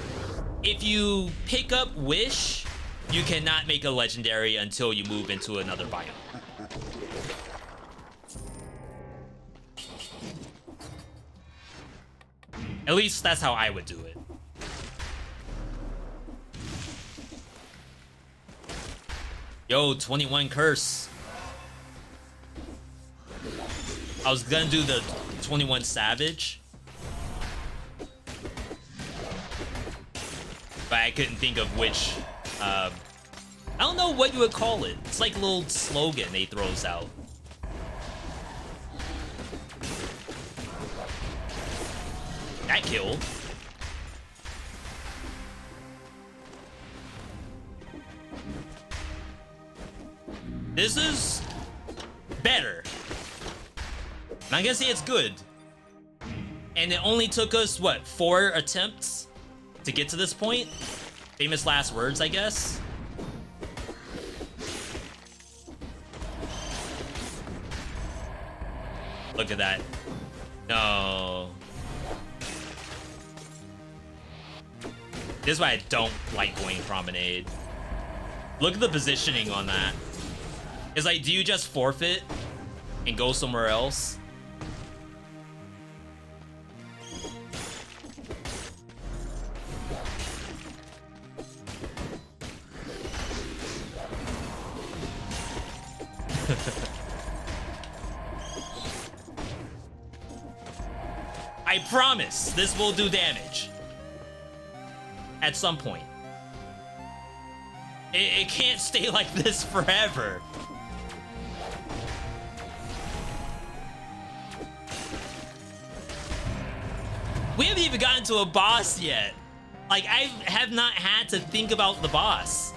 if you pick up Wish, you cannot make a legendary until you move into another biome. At least that's how I would do it. Yo, 21 curse. I was gonna do the 21 savage, but I couldn't think of which. I don't know what you would call it. It's like a little slogan they throws out. That killed. This is better. I'm not gonna say it's good. And it only took us, what, 4 attempts to get to this point? Famous last words, I guess. Look at that. No. This is why I don't like going promenade. Look at the positioning on that. It's like, do you just forfeit and go somewhere else? I promise this will do damage at some point. It can't stay like this forever. We haven't even gotten to a boss yet. Like, I have not had to think about the boss.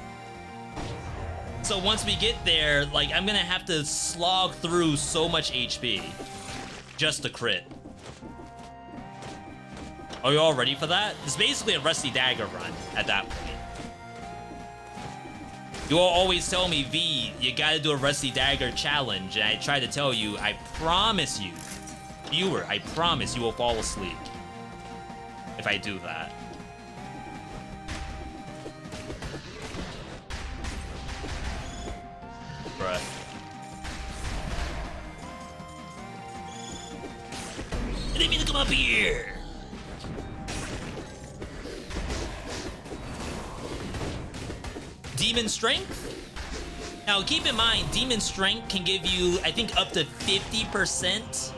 So once we get there, like, I'm gonna have to slog through so much HP just to crit. Are you all ready for that? It's basically a Rusty Dagger run at that point. You all always tell me, V, you gotta do a Rusty Dagger challenge, and I try to tell you, I promise you, viewer, I promise you will fall asleep if I do that. Bruh. I didn't mean to come up here. Demon Strength? Now keep in mind, Demon Strength can give you, I think, up to 50%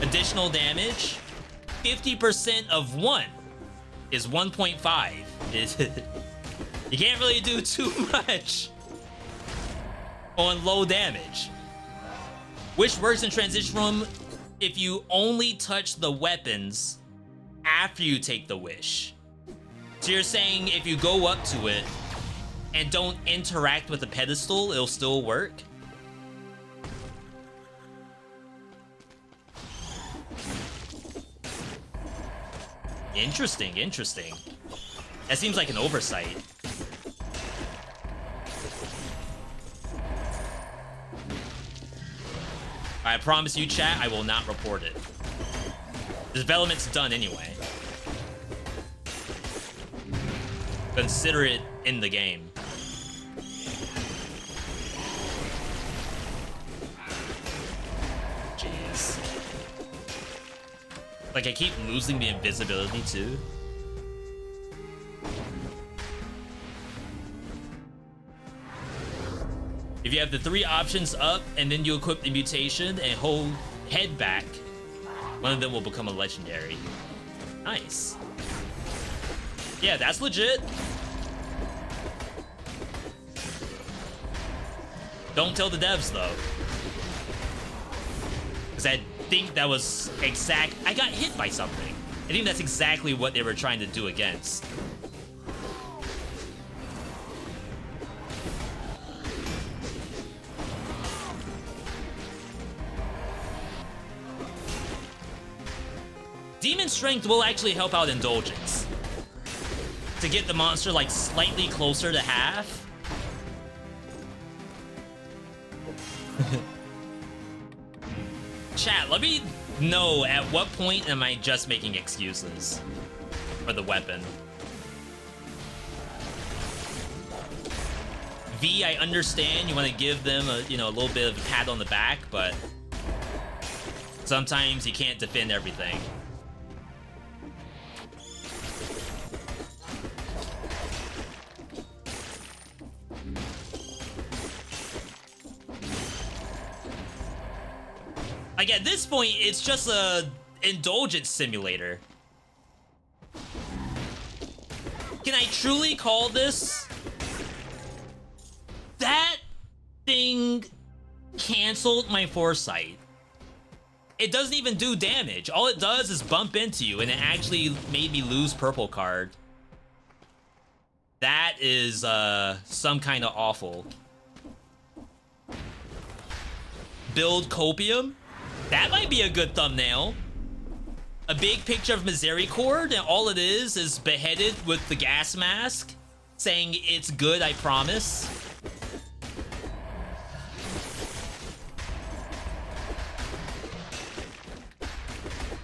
additional damage. 50% of 1 is 1.5. You can't really do too much on low damage. Which works in Transition Room if you only touch the weapons after you take the wish. So you're saying if you go up to it and don't interact with the pedestal, it'll still work? Interesting, interesting. That seems like an oversight. I promise you, chat, I will not report it. The development's done anyway. Consider it in the game. Jeez. Like, I keep losing the invisibility, too. If you have the 3 options up, and then you equip the mutation and hold head back, one of them will become a legendary. Nice. Yeah, that's legit. Don't tell the devs, though. Because I think that was exact... I got hit by something. I think that's exactly what they were trying to do against. Demon Strength will actually help out Indulgence. To get the monster, like, slightly closer to half. Chat, let me know at what point am I just making excuses for the weapon. V, I understand you want to give them a, you know, a little bit of a pat on the back, but sometimes you can't defend everything. Like, at this point, it's just a indulgence simulator. Can I truly call this? That thing canceled my foresight. It doesn't even do damage. All it does is bump into you, and it actually made me lose purple card. That is some kind of awful. build copium? That might be a good thumbnail. A big picture of Misericorde, and all it is beheaded with the gas mask, saying it's good, I promise.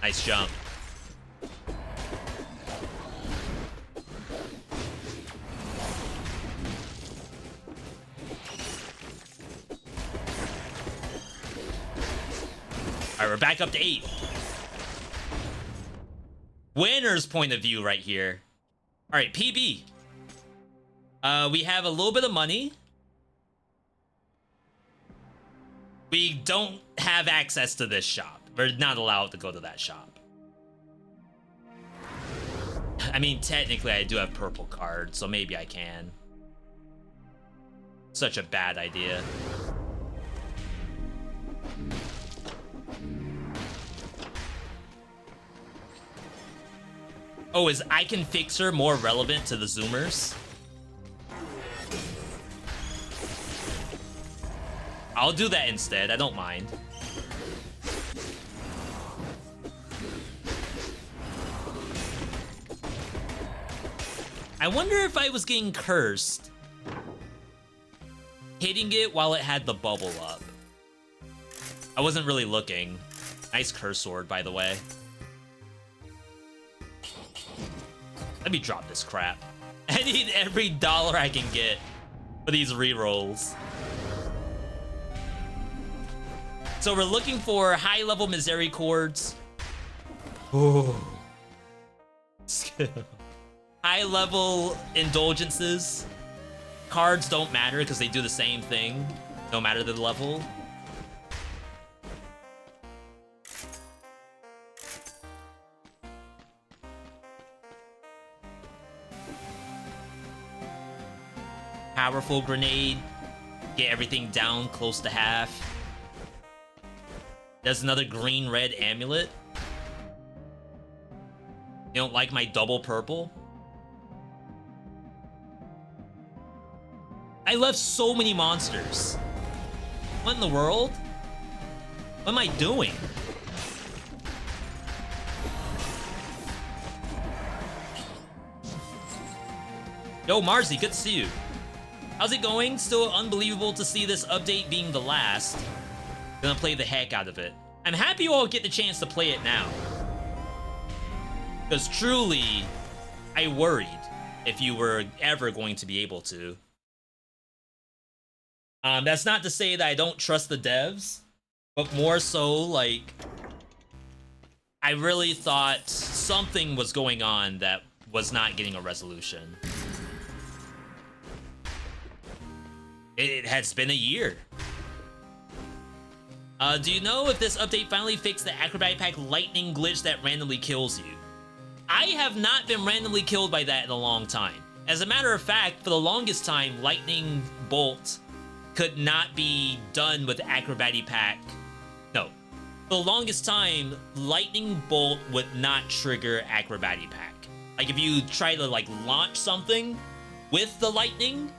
Nice jump. All right, we're back up to 8. Winner's point of view right here. All right, PB. We have a little bit of money. We don't have access to this shop. We're not allowed to go to that shop. I mean, technically, I do have purple cards, so maybe I can. Such a bad idea. Oh, is I Can Fix Her more relevant to the Zoomers? I'll do that instead, I don't mind. I wonder if I was getting cursed hitting it while it had the bubble up. I wasn't really looking. Nice curse sword, by the way. Let me drop this crap. I need every dollar I can get for these rerolls. So we're looking for high-level Misericordes. Ooh. High-level indulgences. Cards don't matter because they do the same thing, no matter the level. Powerful grenade. Get everything down close to half. There's another green-red amulet. You don't like my double purple? I left so many monsters. What in the world? What am I doing? Yo, Marzi, good to see you. How's it going? Still unbelievable to see this update being the last. Gonna play the heck out of it. I'm happy you all get the chance to play it now. Because truly, I worried if you were ever going to be able to. That's not to say that I don't trust the devs, but more so, like, I really thought something was going on that was not getting a resolution. It has been a year. Do you know if this update finally fixed the Acrobatic Pack lightning glitch that randomly kills you? I have not been randomly killed by that in a long time. As a matter of fact, for the longest time, lightning bolt could not be done with the Acrobatic Pack. No. For the longest time, lightning bolt would not trigger Acrobatic Pack. Like, if you try to, like, launch something with the lightning,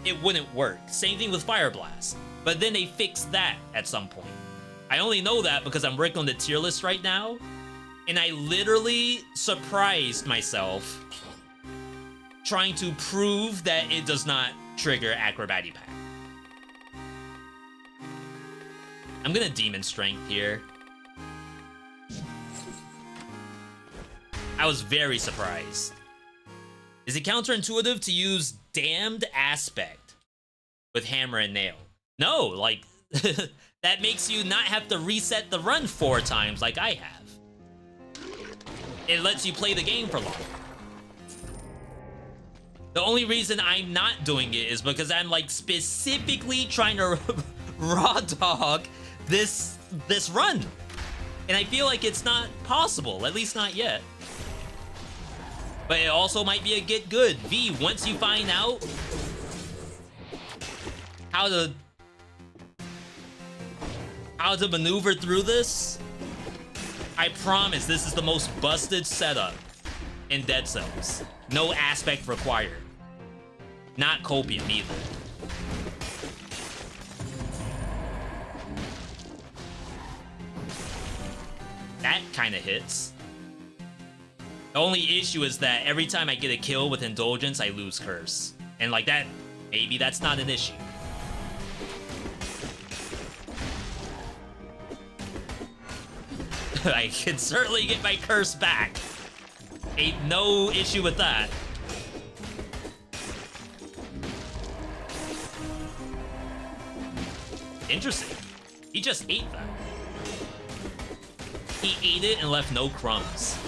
it wouldn't work. Same thing with Fire Blast. But then they fixed that at some point. I only know that because I'm working on the tier list right now, and I literally surprised myself trying to prove that it does not trigger Acrobatic Pack. I'm gonna Demon Strength here. I was very surprised. Is it counterintuitive to use Damned Aspect with Hammer and Nail? No, like, that makes you not have to reset the run 4 times like I have. It lets you play the game for longer. The only reason I'm not doing it is because I'm, like, specifically trying to raw dog this run. And I feel like it's not possible, at least not yet. But it also might be a get good. V, once you find out how to maneuver through this, I promise this is the most busted setup in Dead Cells. No aspect required. Not copium either. that kind of hits. The only issue is that every time I get a kill with Indulgence, I lose Curse. And like that, maybe that's not an issue. I can certainly get my Curse back. Ain't no issue with that. Interesting. He just ate that. He ate it and left no crumbs.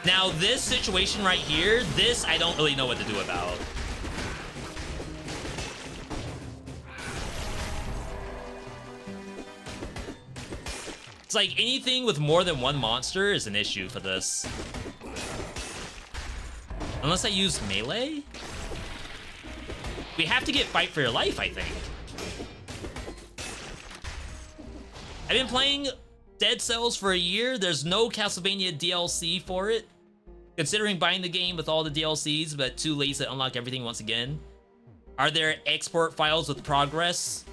Now, this situation right here, this I don't really know what to do about. It's like anything with more than one monster is an issue for this. Unless I use melee? We have to get Fight for Your Life, I think. I've been playing Dead Cells for a year. There's no Castlevania DLC for it. Considering buying the game with all the DLCs, but too lazy to unlock everything once again. Are there export files with progress?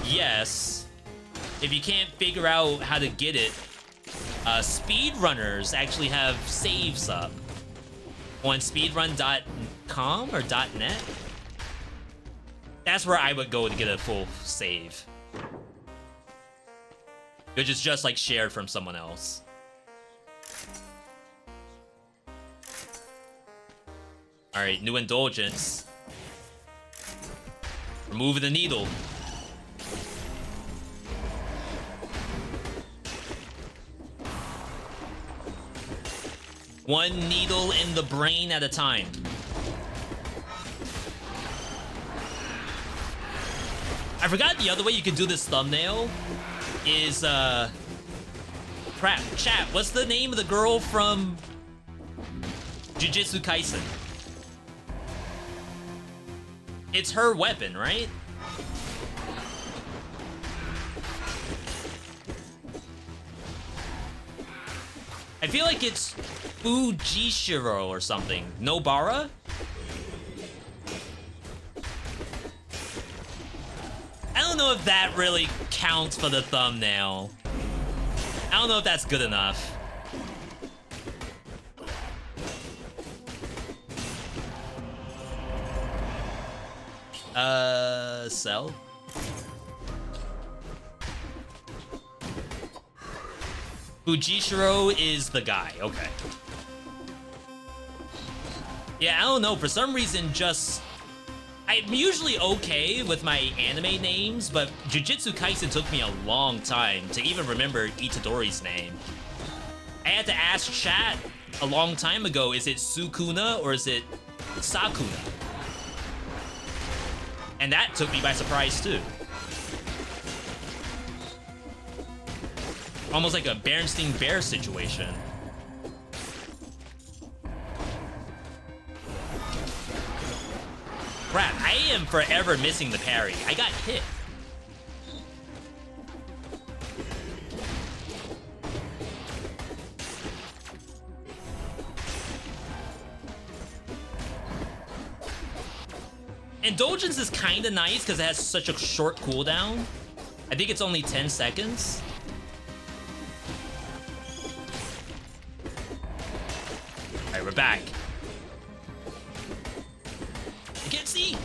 Yes. If you can't figure out how to get it, speedrunners actually have saves up on speedrun.com or .net. That's where I would go to get a full save. Which is just like shared from someone else. Alright, new Indulgence. Remove the needle. One needle in the brain at a time. I forgot the other way you could do this thumbnail is, crap, chat, what's the name of the girl from Jujutsu Kaisen? It's her weapon, right? I feel like it's Fujishiro or something. Nobara? I don't know if that really counts for the thumbnail. I don't know if that's good enough. Sell? Fujishiro is the guy, okay. Yeah, I don't know, for some reason I'm usually okay with my anime names, but Jujutsu Kaisen took me a long time to even remember Itadori's name. I had to ask chat a long time ago, is it Sukuna or is it Sakuna? And that took me by surprise too. Almost like a Berenstain Bear situation. Crap, I am forever missing the parry. I got hit. Indulgence is kind of nice because it has such a short cooldown. I think it's only 10 seconds. Alright, we're back. I can't see.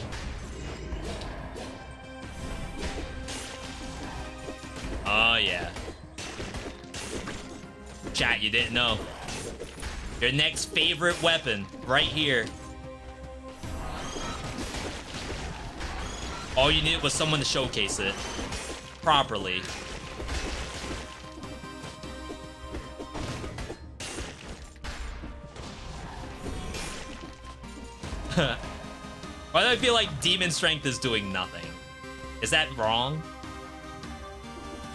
Oh, yeah. Chat, you didn't know. Your next favorite weapon, right here. All you needed was someone to showcase it properly. Why do I feel like Demon Strength is doing nothing? Is that wrong?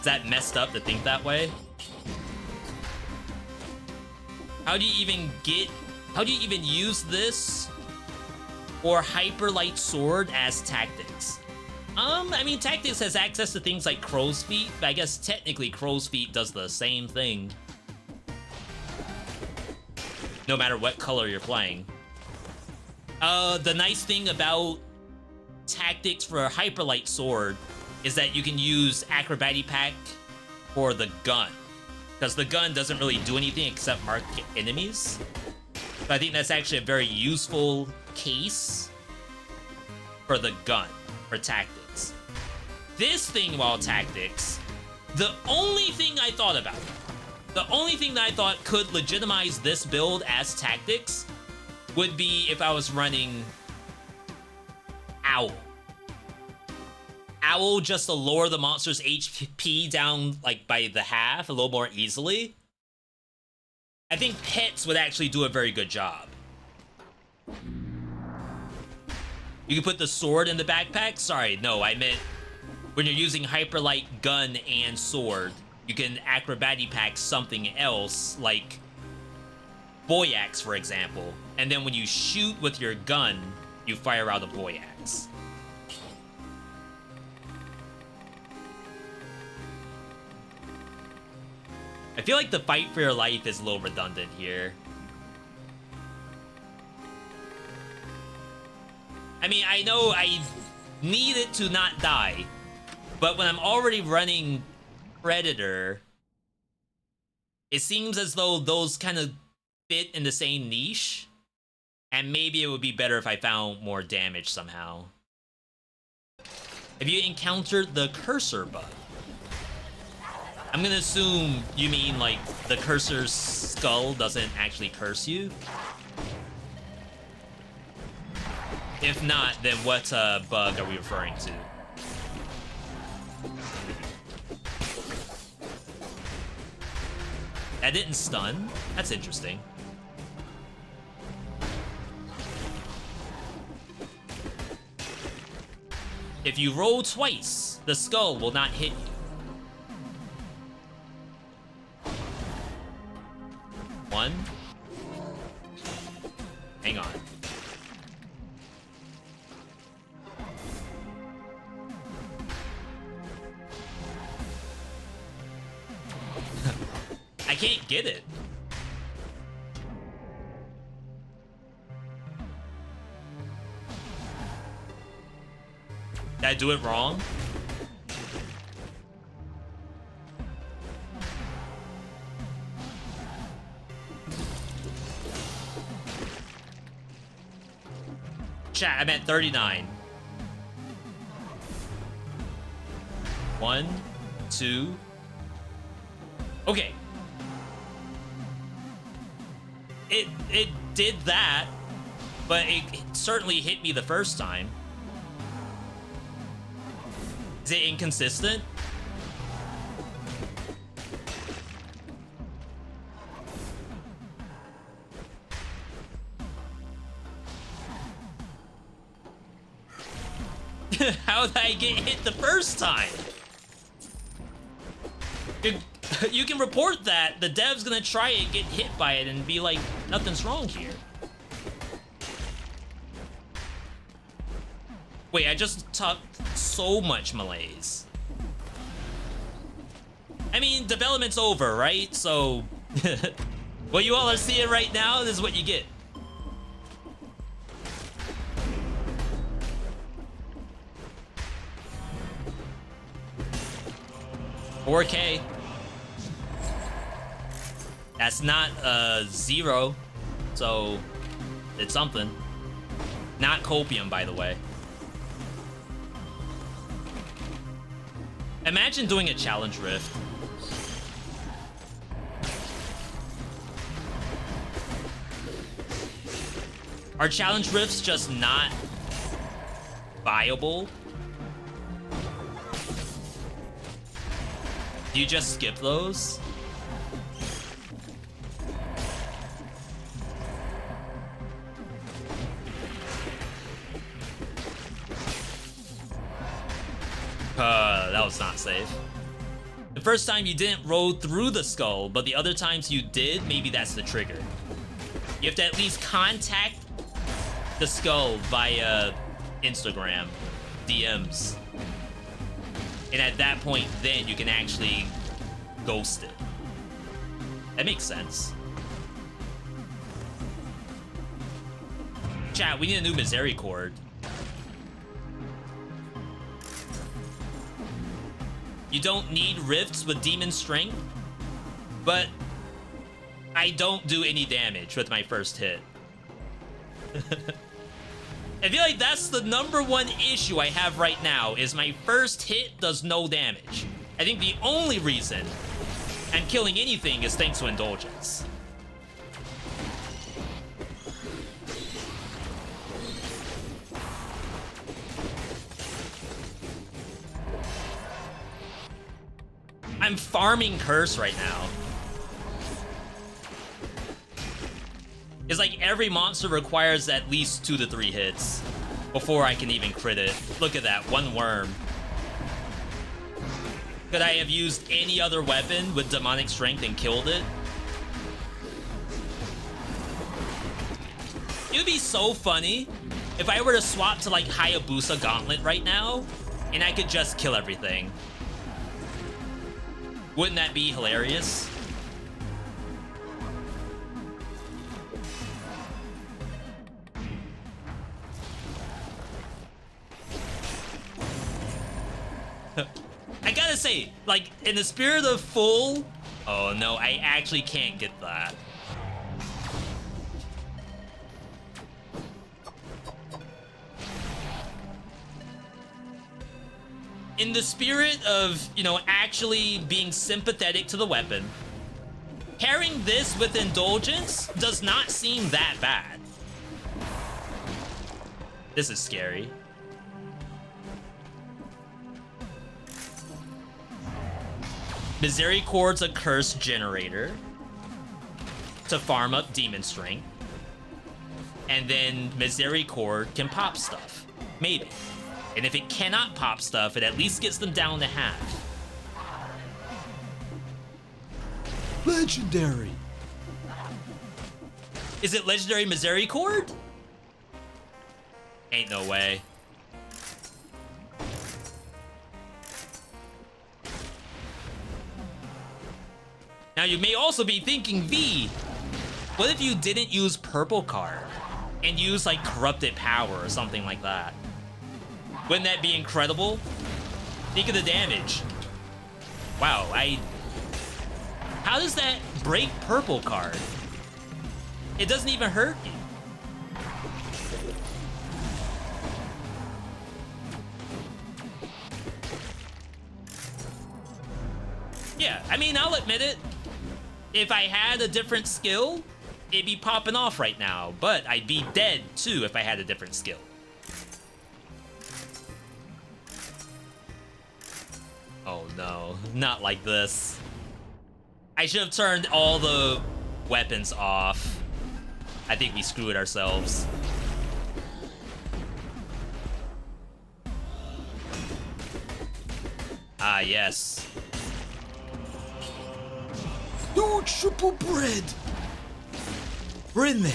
Is that messed up to think that way? How do you even use this or Hyper Light Sword as tactics? I mean, Tactics has access to things like Crow's Feet, but I guess technically Crow's Feet does the same thing. No matter what color you're playing. The nice thing about tactics for a Hyperlight Sword is that you can use Acrobatic Pack for the gun. Because the gun doesn't really do anything except mark enemies. So I think that's actually a very useful case for the gun, for tactics. This thing, while tactics, the only thing I thought about, the only thing that I thought could legitimize this build as tactics would be if I was running Owl. Owl just to lower the monster's HP down like by the half a little more easily. I think pets would actually do a very good job. You can put the sword in the backpack? Sorry, no, I meant when you're using Hyperlight gun and sword, you can Acrobatic Pack something else, like Boy Axe, for example. And then when you shoot with your gun, you fire out a Boy Axe. I feel like the fight for your life is a little redundant here. I mean, I know I need it to not die, but when I'm already running Predator, it seems as though those kind of fit in the same niche, and maybe it would be better if I found more damage somehow. Have you encountered the cursor bug? I'm gonna assume you mean like the cursor's skull doesn't actually curse you. If not, then what bug are we referring to? That didn't stun? That's interesting. If you roll twice, the skull will not hit you. One. Hang on. I can't get it. Did I do it wrong? Chat, I'm at 39. 1, 2. Okay. It did that, but it certainly hit me the first time. Is it inconsistent? How did I get hit the first time? You can report that. The dev's gonna try it, get hit by it, and be like, nothing's wrong here. Wait, I just talked so much malaise. I mean, development's over, right? So, what you all are seeing right now, this is what you get. $4K. That's not 0, so it's something. Not copium, by the way. Imagine doing a challenge rift. Are challenge rifts just not viable? Do you just skip those? That was not safe. The first time you didn't roll through the skull, but the other times you did, maybe that's the trigger. You have to at least contact the skull via Instagram, DMs. And at that point, then you can actually ghost it. That makes sense. Chat, we need a new Misericorde. You don't need rifts with demon strength, but I don't do any damage with my first hit. I feel like that's the #1 issue I have right now, is my first hit does no damage. I think the only reason I'm killing anything is thanks to Indulgence. I'm farming Curse right now. It's like every monster requires at least 2 to 3 hits before I can even crit it. Look at that, 1 worm. Could I have used any other weapon with demonic strength and killed it? It would be so funny if I were to swap to like Hayabusa Gauntlet right now and I could just kill everything. Wouldn't that be hilarious? I gotta say, like, in the spirit of full... Oh no, I actually can't get that. In the spirit of, you know, actually being sympathetic to the weapon, pairing this with Indulgence does not seem that bad. This is scary. Misericorde's a curse generator to farm up demon strength. And then Misericorde can pop stuff. Maybe. And if it cannot pop stuff, it at least gets them down to half. Legendary. Is it legendary Misericorde? Ain't no way. Now you may also be thinking, V, what if you didn't use Purple Card and use like Corrupted Power or something like that? Wouldn't that be incredible? Think of the damage. Wow, how does that break Purple Card? It doesn't even hurt you. Yeah, I mean, I'll admit it. If I had a different skill, it'd be popping off right now, but I'd be dead too if I had a different skill. Oh no, not like this. I should have turned all the weapons off. I think we screwed ourselves. Ah, yes. No triple bread! We're in there.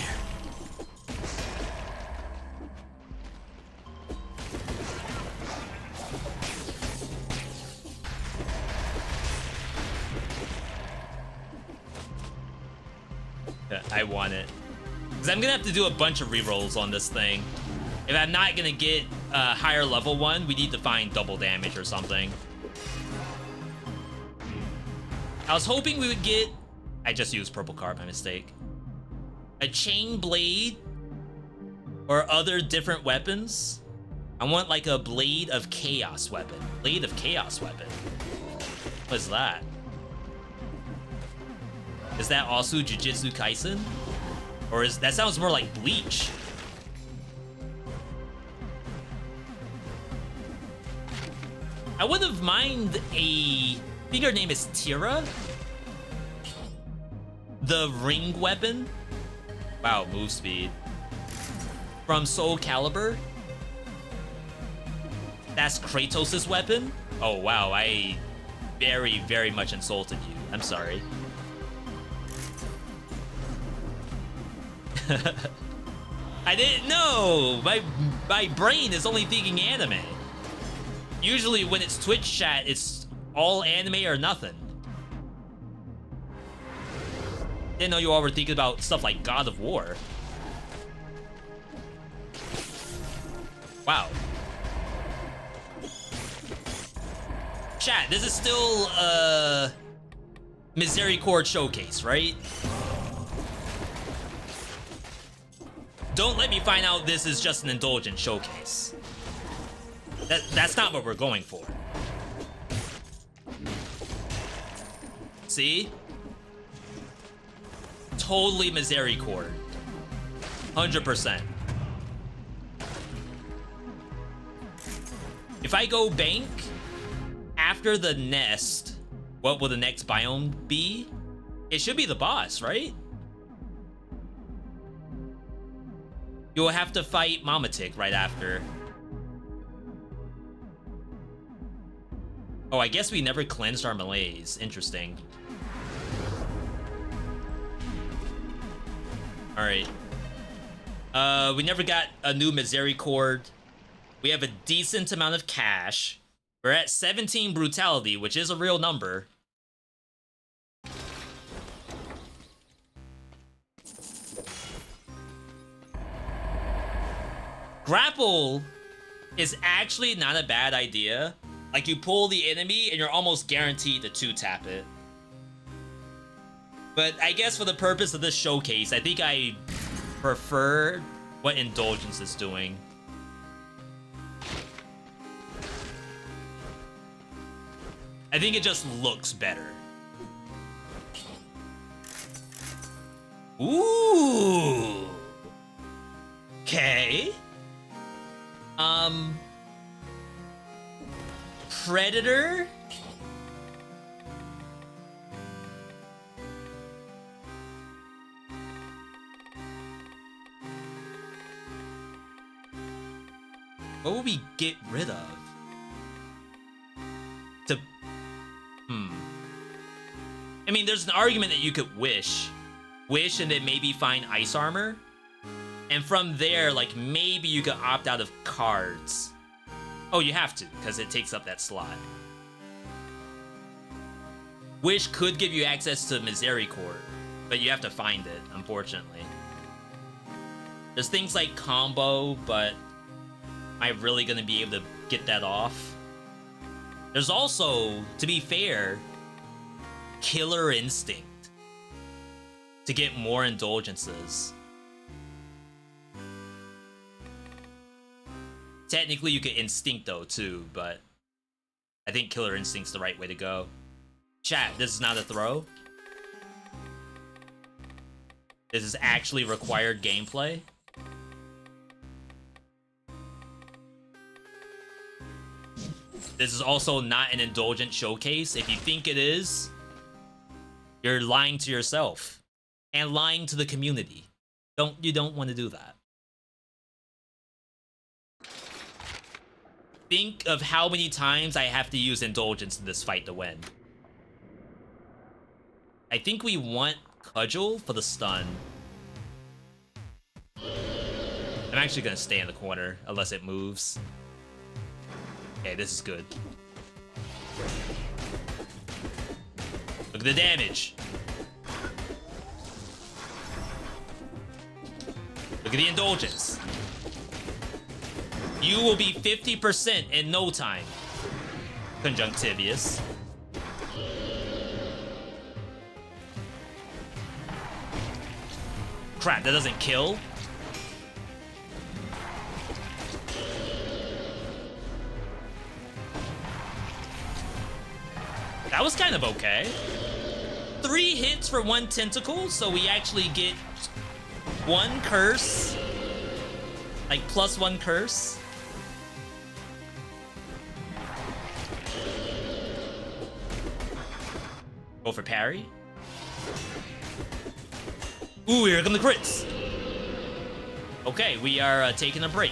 I want it. Because I'm going to have to do a bunch of rerolls on this thing. If I'm not going to get a higher level one, we need to find double damage or something. I was hoping we would get... I just used Purple Card by mistake. A Chain Blade or other different weapons. I want like a Blade of Chaos weapon. Blade of Chaos weapon. What is that? Is that also Jujutsu Kaisen? Or is that sounds more like Bleach? I wouldn't mind a... I think her name is Tira? The ring weapon? Wow, move speed. From Soul Calibur? That's Kratos' weapon? Oh wow, I very, very much insulted you. I'm sorry. I didn't know! My brain is only thinking anime. Usually when it's Twitch chat, it's all anime or nothing. Didn't know you all were thinking about stuff like God of War. Wow. Chat, this is still Misericorde showcase, right? Don't let me find out this is just an indulgent showcase. That's not what we're going for. See? Totally Misericorde. 100%. If I go bank after the nest, what will the next biome be? It should be the boss, right? You'll have to fight Mamatic right after. Oh, I guess we never cleansed our melees. Interesting. Alright. We never got a new Misericorde. We have a decent amount of cash. We're at 17 brutality, which is a real number. Grapple is actually not a bad idea. Like, you pull the enemy and you're almost guaranteed to 2-tap it. But I guess for the purpose of this showcase, I think I prefer what Indulgence is doing. I think it just looks better. Ooh. Okay. Predator? What would we get rid of? I mean, there's an argument that you could wish and then maybe find ice armor. And from there, like, maybe you could opt out of cards. Oh, you have to, because it takes up that slot. Wish could give you access to Misericorde, but you have to find it, unfortunately. There's things like combo, but am I really going to be able to get that off? There's also, to be fair, Killer Instinct to get more indulgences. Technically, you could Instincto too, but I think Killer Instinct's the right way to go. Chat, this is not a throw. This is actually required gameplay. This is also not an indulgent showcase. If you think it is, you're lying to yourself and lying to the community. You don't want to do that. Think of how many times I have to use indulgence in this fight to win. I think we want Cudgel for the stun. I'm actually gonna stay in the corner unless it moves. Okay, this is good. Look at the damage. Look at the indulgence. You will be 50% in no time. Conjunctivious. Crap, that doesn't kill. That was kind of okay. 3 hits for 1 tentacle, so we actually get 1 curse. Like, +1 curse. Go for parry. Ooh, here come the crits. Okay, we are taking a break.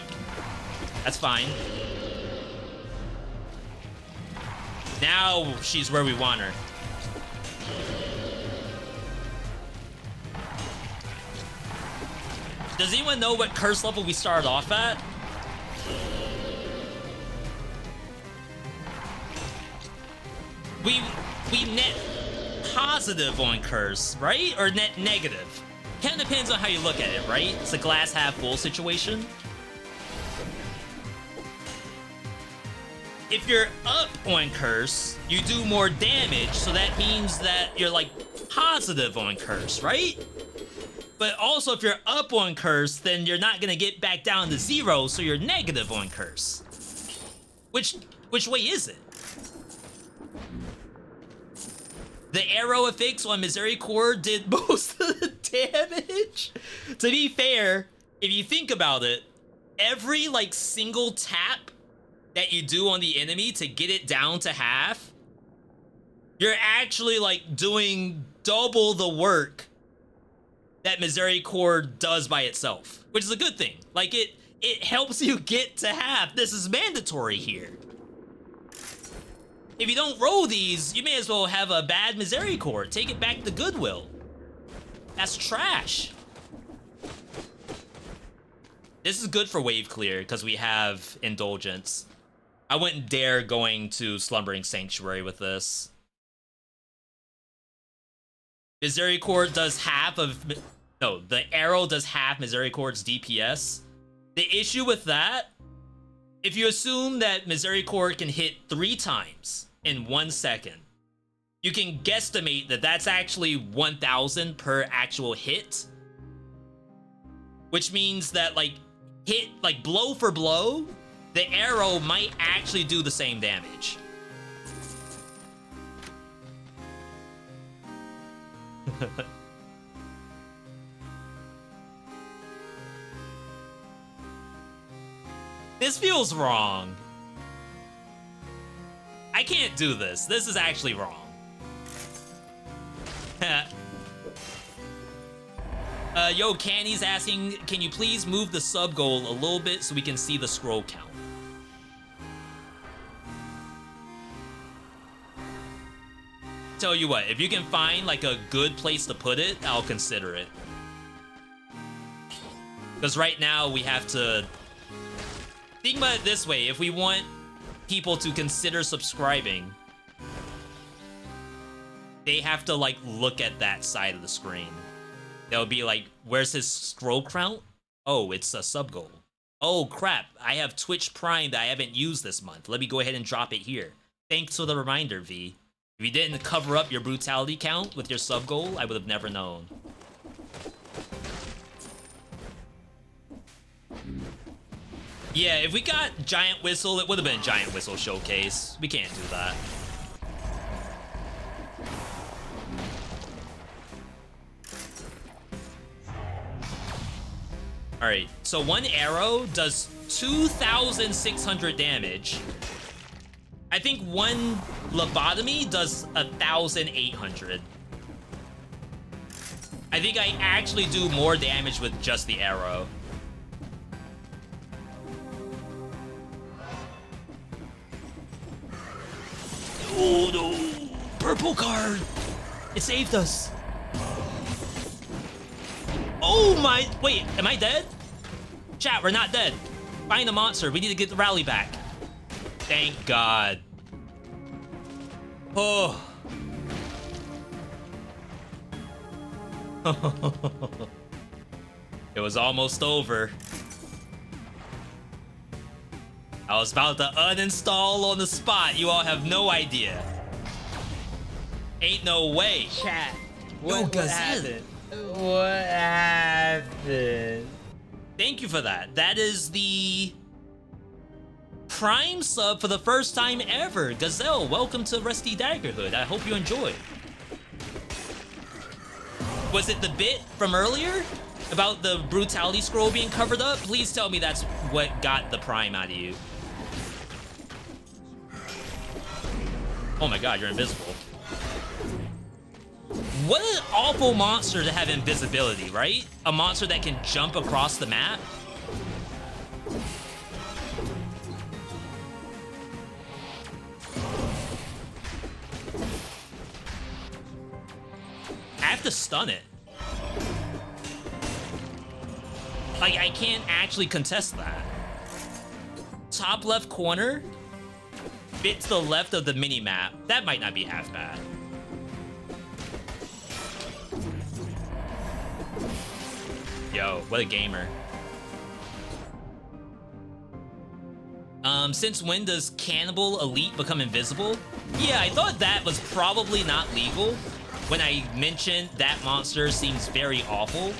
That's fine. Now she's where we want her. Does anyone know what curse level we started off at? We net positive on curse, right? Or net negative. Kind of depends on how you look at it, right? It's a glass half full situation. if you're up on curse, you do more damage, so that means that you're like positive on curse, right? But also if you're up on curse, then you're not gonna get back down to 0, so you're negative on curse. Which way is it? The arrow affix on Misericorde did most of the damage. To be fair, if you think about it, every like single tap that you do on the enemy to get it down to half, you're actually like doing double the work that Misericorde does by itself, which is a good thing. Like it helps you get to half. This is mandatory here. If you don't roll these, you may as well have a bad Misericorde. Take it back to Goodwill. That's trash. This is good for wave clear because we have Indulgence. I wouldn't dare going to Slumbering Sanctuary with this. Misericorde does half of... No, the arrow does half Misericorde's DPS. The issue with that, if you assume that Misericorde can hit 3 times in 1 second, you can guesstimate that that's actually 1,000 per actual hit. Which means that, like, hit, like, blow for blow, the arrow might actually do the same damage. This feels wrong. I can't do this. This is actually wrong. Yo, Canny's asking, can you please move the sub goal a little bit so we can see the scroll count? Tell you what, if you can find like a good place to put it, I'll consider it. Because right now we have to... Think about it this way, if we want people to consider subscribing, they have to like look at that side of the screen. They'll be like, where's his scroll count? Oh, it's a sub goal. Oh crap, I have Twitch Prime that I haven't used this month. Let me go ahead and drop it here. Thanks for the reminder, V. If you didn't cover up your brutality count with your sub goal, I would have never known. Yeah, if we got Giant Whistle, it would have been Giant Whistle Showcase. We can't do that. Alright, so one arrow does 2,600 damage. I think one lobotomy does 1,800. I think I actually do more damage with just the arrow. Oh no! Purple card! It saved us! Oh my... Wait, am I dead? Chat, we're not dead. Find the monster. We need to get the rally back. Thank God. Oh. It was almost over. I was about to uninstall on the spot. You all have no idea. Ain't no way. Chat. What happened? What happened? Thank you for that. That is the Prime sub for the first time ever. Gazelle, welcome to Rusty Daggerhood. I hope you enjoyed. Was it the bit from earlier about the brutality scroll being covered up? Please tell me that's what got the Prime out of you. Oh my God, you're invisible. What an awful monster to have invisibility, right? A monster that can jump across the map. I have to stun it. Like, I can't actually contest that. Top left corner, bit to the left of the mini-map. That might not be half bad. Yo, what a gamer. Since when does Cannibal Elite become invisible? Yeah, I thought that was probably not legal when I mentioned that monster seems very awful.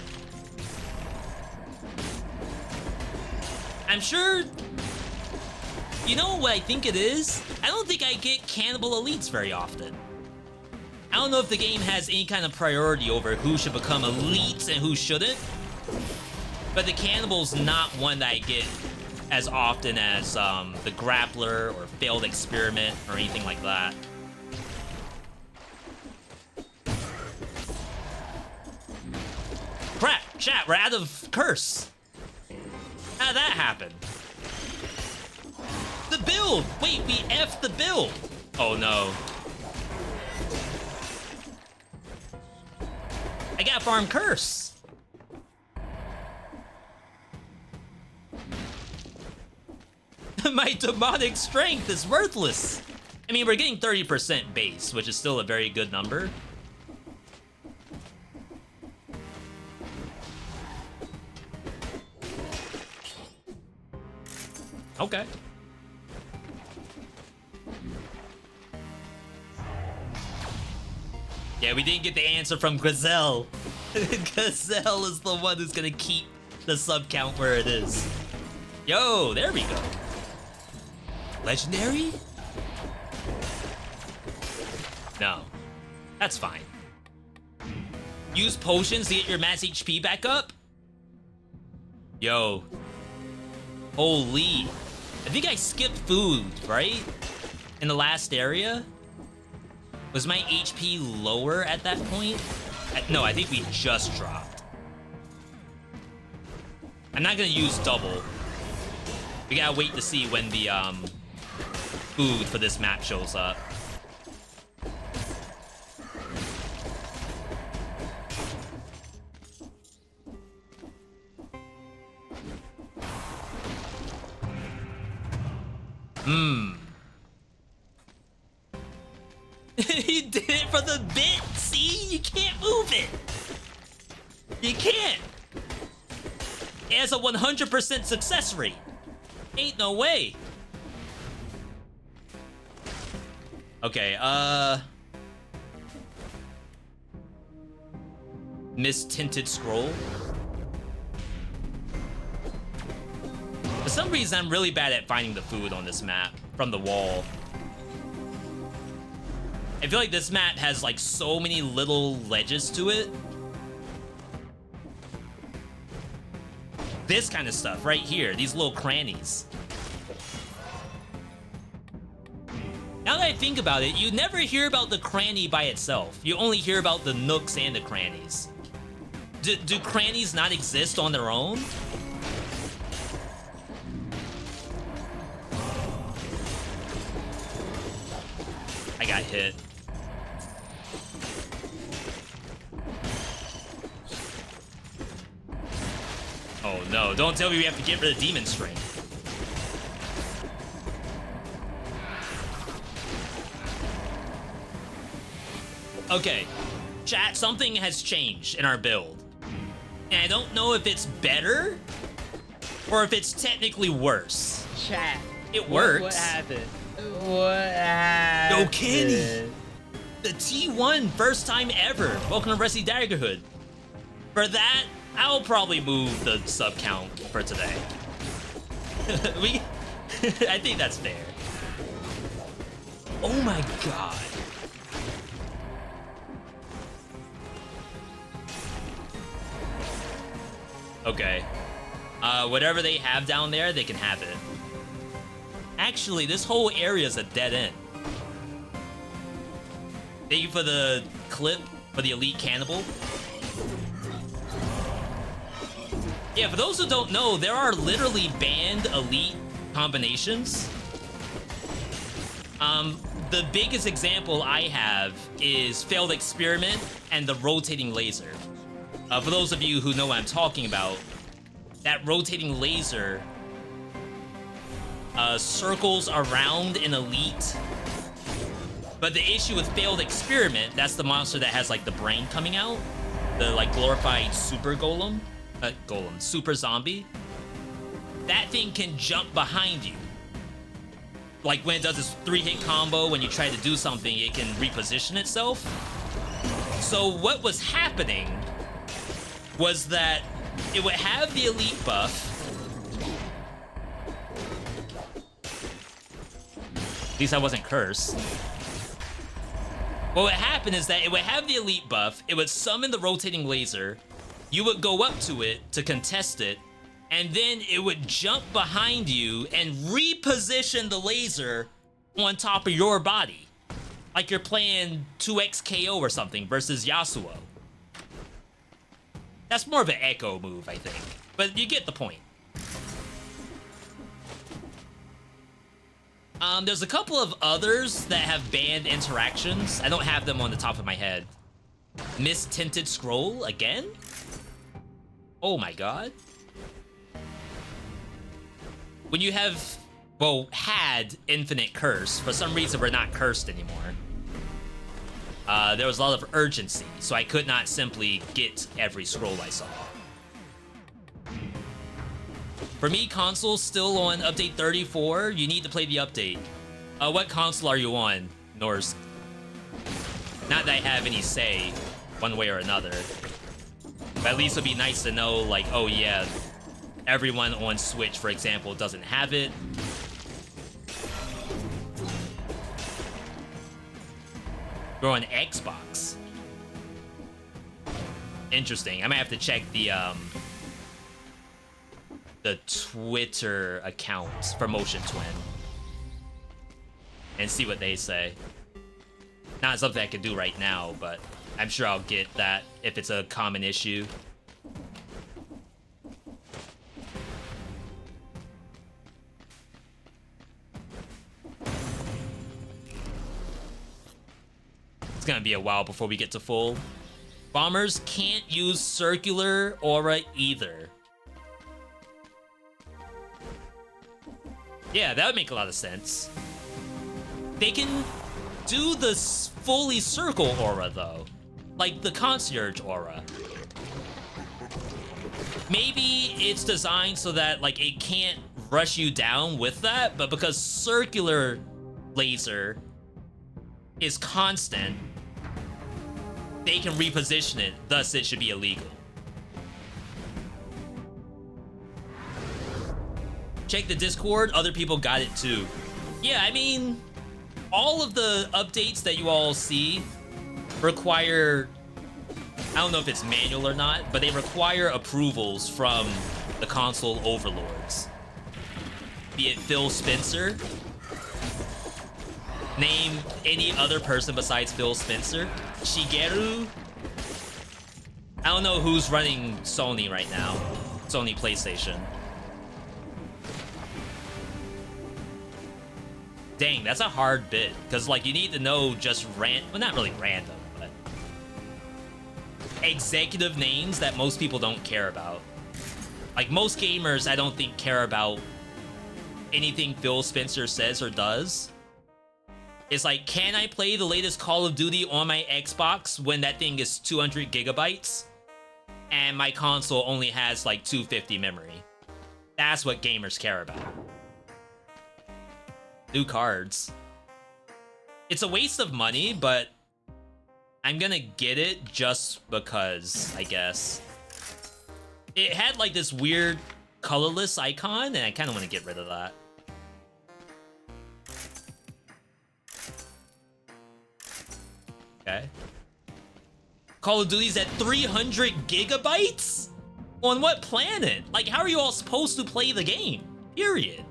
I'm sure... You know what I think it is? I don't think I get Cannibal Elites very often. I don't know if the game has any kind of priority over who should become elites and who shouldn't. But the Cannibal's not one that I get as often as the Grappler or Failed Experiment or anything like that. Crap, chat, we're out of curse. How did that happen? The build! Wait, we F'd the build! Oh no. I got farm curse. My demonic strength is worthless. I mean, we're getting 30% base, which is still a very good number. Okay. Yeah, we didn't get the answer from Gazelle. Gazelle is the one who's gonna keep the sub count where it is. Yo, there we go. Legendary? No. That's fine. Use potions to get your max HP back up? Yo. Holy. I think I skipped food, right? In the last area? Was my HP lower at that point? No, I think we just dropped. I'm not gonna use double. We gotta wait to see when the food for this map shows up. You did it for the bit, see? You can't move it. You can't. It has a 100% success rate. Ain't no way. Okay, Mistinted scroll. For some reason, I'm really bad at finding the food on this map from the wall. I feel like this map has like so many little ledges to it. This kind of stuff right here, these little crannies. Now that I think about it, you never hear about the cranny by itself. You only hear about the nooks and the crannies. Do crannies not exist on their own? I got hit. Oh no, don't tell me we have to get rid of Demon Strength. Okay, chat, something has changed in our build. And I don't know if it's better or if it's technically worse. Chat. It works. What happened? What happened? Yo, Kenny. The T1, first time ever. Welcome to Rusty Daggerhood. For that, I'll probably move the sub count for today. I think that's fair. Oh my god. Okay. Whatever they have down there, they can have it. Actually, this whole area is a dead end. Thank you for the clip for the Elite Cannibal. Yeah, for those who don't know, there are literally banned Elite combinations. The biggest example I have is Failed Experiment and the Rotating Laser. For those of you who know what I'm talking about, that rotating laser circles around an elite. But the issue with Failed Experiment, that's the monster that has like the brain coming out, the like glorified super golem, super zombie. That thing can jump behind you. like when it does this 3-hit combo, when you try to do something, it can reposition itself. So what was happening was that it would have the elite buff. At least I wasn't cursed. What would happen is that it would have the elite buff, it would summon the rotating laser, you would go up to it to contest it, and then it would jump behind you and reposition the laser on top of your body. Like you're playing 2x KO or something versus Yasuo. That's more of an echo move, I think. But you get the point. There's a couple of others that have banned interactions. I don't have them on the top of my head. Mist-tinted scroll again? Oh my god. When you have, well, had infinite curse, for some reason we're not cursed anymore. There was a lot of urgency, so I could not simply get every scroll I saw. For me, console's still on update 34. You need to play the update. What console are you on, Norse? Not that I have any say, one way or another. But at least it'd be nice to know, like, oh yeah, everyone on Switch, for example, doesn't have it. You're on Xbox. Interesting. I might have to check the Twitter account for Motion Twin and see what they say. Not something I can do right now, but I'm sure I'll get that if it's a common issue. It's gonna be a while before we get to full. Bombers can't use circular aura either. Yeah, that would make a lot of sense. They can do the fully circle aura, though. Like the concierge aura. Maybe it's designed so that, like, it can't rush you down with that, but because circular laser is constant, they can reposition it, thus it should be illegal. Check the Discord, other people got it too. Yeah, I mean, all of the updates that you all see require, I don't know if it's manual or not, but they require approvals from the console overlords. Be it Phil Spencer. Name any other person besides Phil Spencer. Shigeru. I don't know who's running Sony right now. Sony PlayStation. Dang, that's a hard bit, because, like, you need to know just well, not really random, but executive names that most people don't care about. Like, most gamers, I don't think, care about anything Phil Spencer says or does. It's like, can I play the latest Call of Duty on my Xbox when that thing is 200 gigabytes? And my console only has, like, 250 memory. That's what gamers care about. New cards. It's a waste of money, but I'm gonna get it just because, I guess. It had like this weird colorless icon, and I kind of want to get rid of that. Okay. Call of Duty's at 300 gigabytes? On what planet? Like, how are you all supposed to play the game? Period.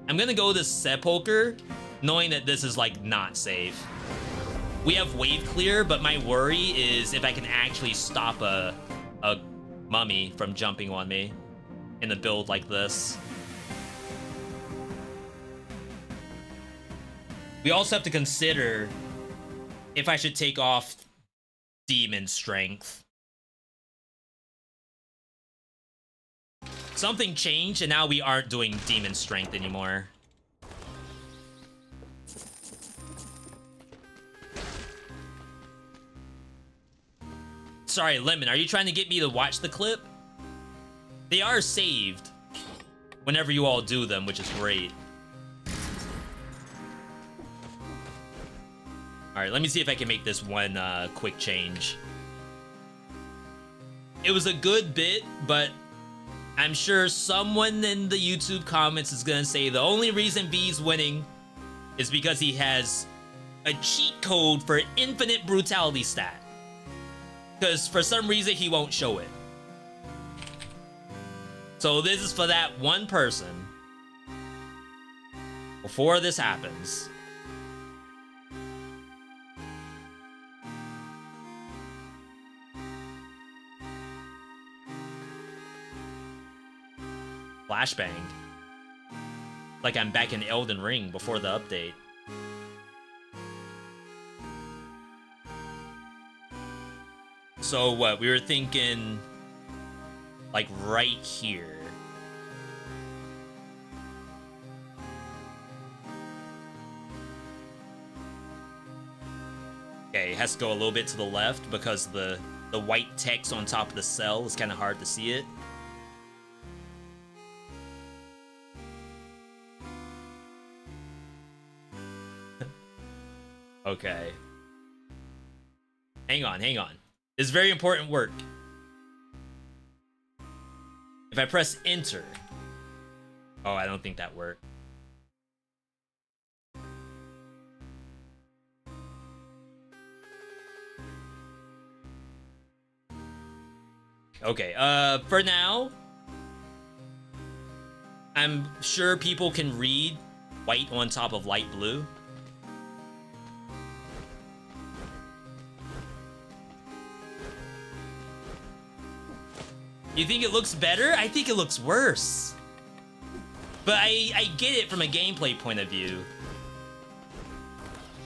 I'm gonna go to Sepulcher, knowing that this is, like, not safe. We have wave clear, but my worry is if I can actually stop a mummy from jumping on me in a build like this. We also have to consider if I should take off Demon Strength. Something changed, and now we aren't doing Demon Strength anymore. Sorry, Lemon, are you trying to get me to watch the clip? They are saved, whenever you all do them, which is great. Alright, let me see if I can make this one quick change. It was a good bit, but I'm sure someone in the YouTube comments is gonna say the only reason V's winning is because he has a cheat code for infinite brutality stat. Because for some reason he won't show it. So this is for that one person. Before this happens. Flashbang. Like I'm back in Elden Ring before the update. So what, we were thinking like right here. Okay, it has to go a little bit to the left because the white text on top of the cell is kind of hard to see it. Okay. Hang on, hang on. This is very important work. If I press enter. Oh, I don't think that worked. Okay, for now, I'm sure people can read white on top of light blue. You think it looks better? I think it looks worse. But I get it from a gameplay point of view.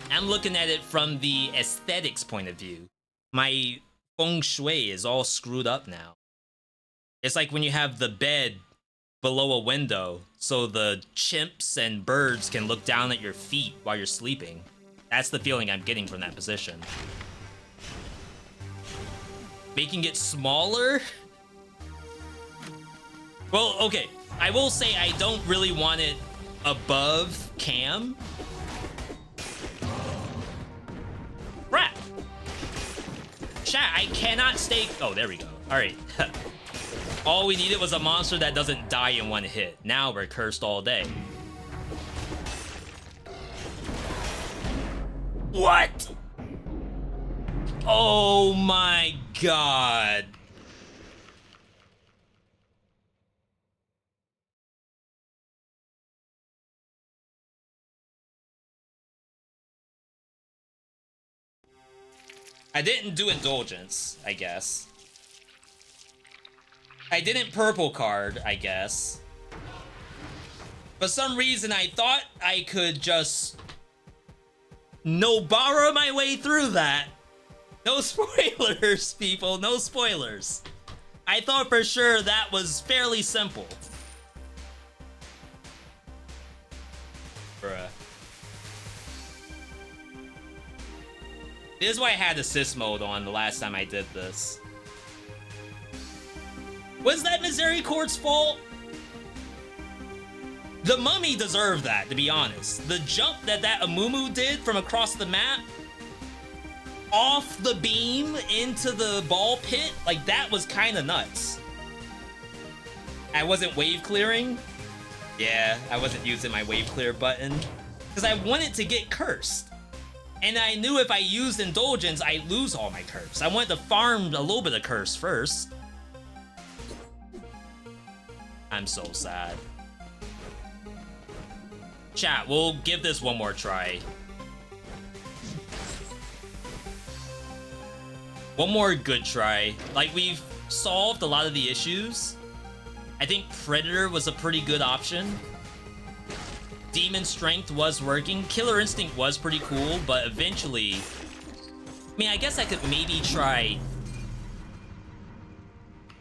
I'm looking at it from the aesthetics point of view. My feng shui is all screwed up now. It's like when you have the bed below a window so the chimps and birds can look down at your feet while you're sleeping. That's the feeling I'm getting from that position. Making it smaller? Well, okay, I will say I don't really want it above cam. Crap! Chat, I cannot stay... Oh, there we go. Alright. All we needed was a monster that doesn't die in one hit. Now we're cursed all day. What? Oh my god. I didn't do Indulgence, I guess. I didn't purple card, I guess. For some reason, I thought I could just... Nobara my way through that. No spoilers, people, no spoilers. I thought for sure that was fairly simple. Bruh. This is why I had assist mode on the last time I did this. Was that Misericorde's fault? The mummy deserved that, to be honest. The jump that Amumu did from across the map, off the beam into the ball pit, like that was kind of nuts. I wasn't wave clearing. Yeah, I wasn't using my wave clear button because I wanted to get cursed. And I knew if I used Indulgence, I'd lose all my curse. I wanted to farm a little bit of curse first. I'm so sad. Chat, we'll give this one more try. One more good try. Like, we've solved a lot of the issues. I think Predator was a pretty good option. Demon Strength was working. Killer Instinct was pretty cool, but eventually... I mean, I guess I could maybe try...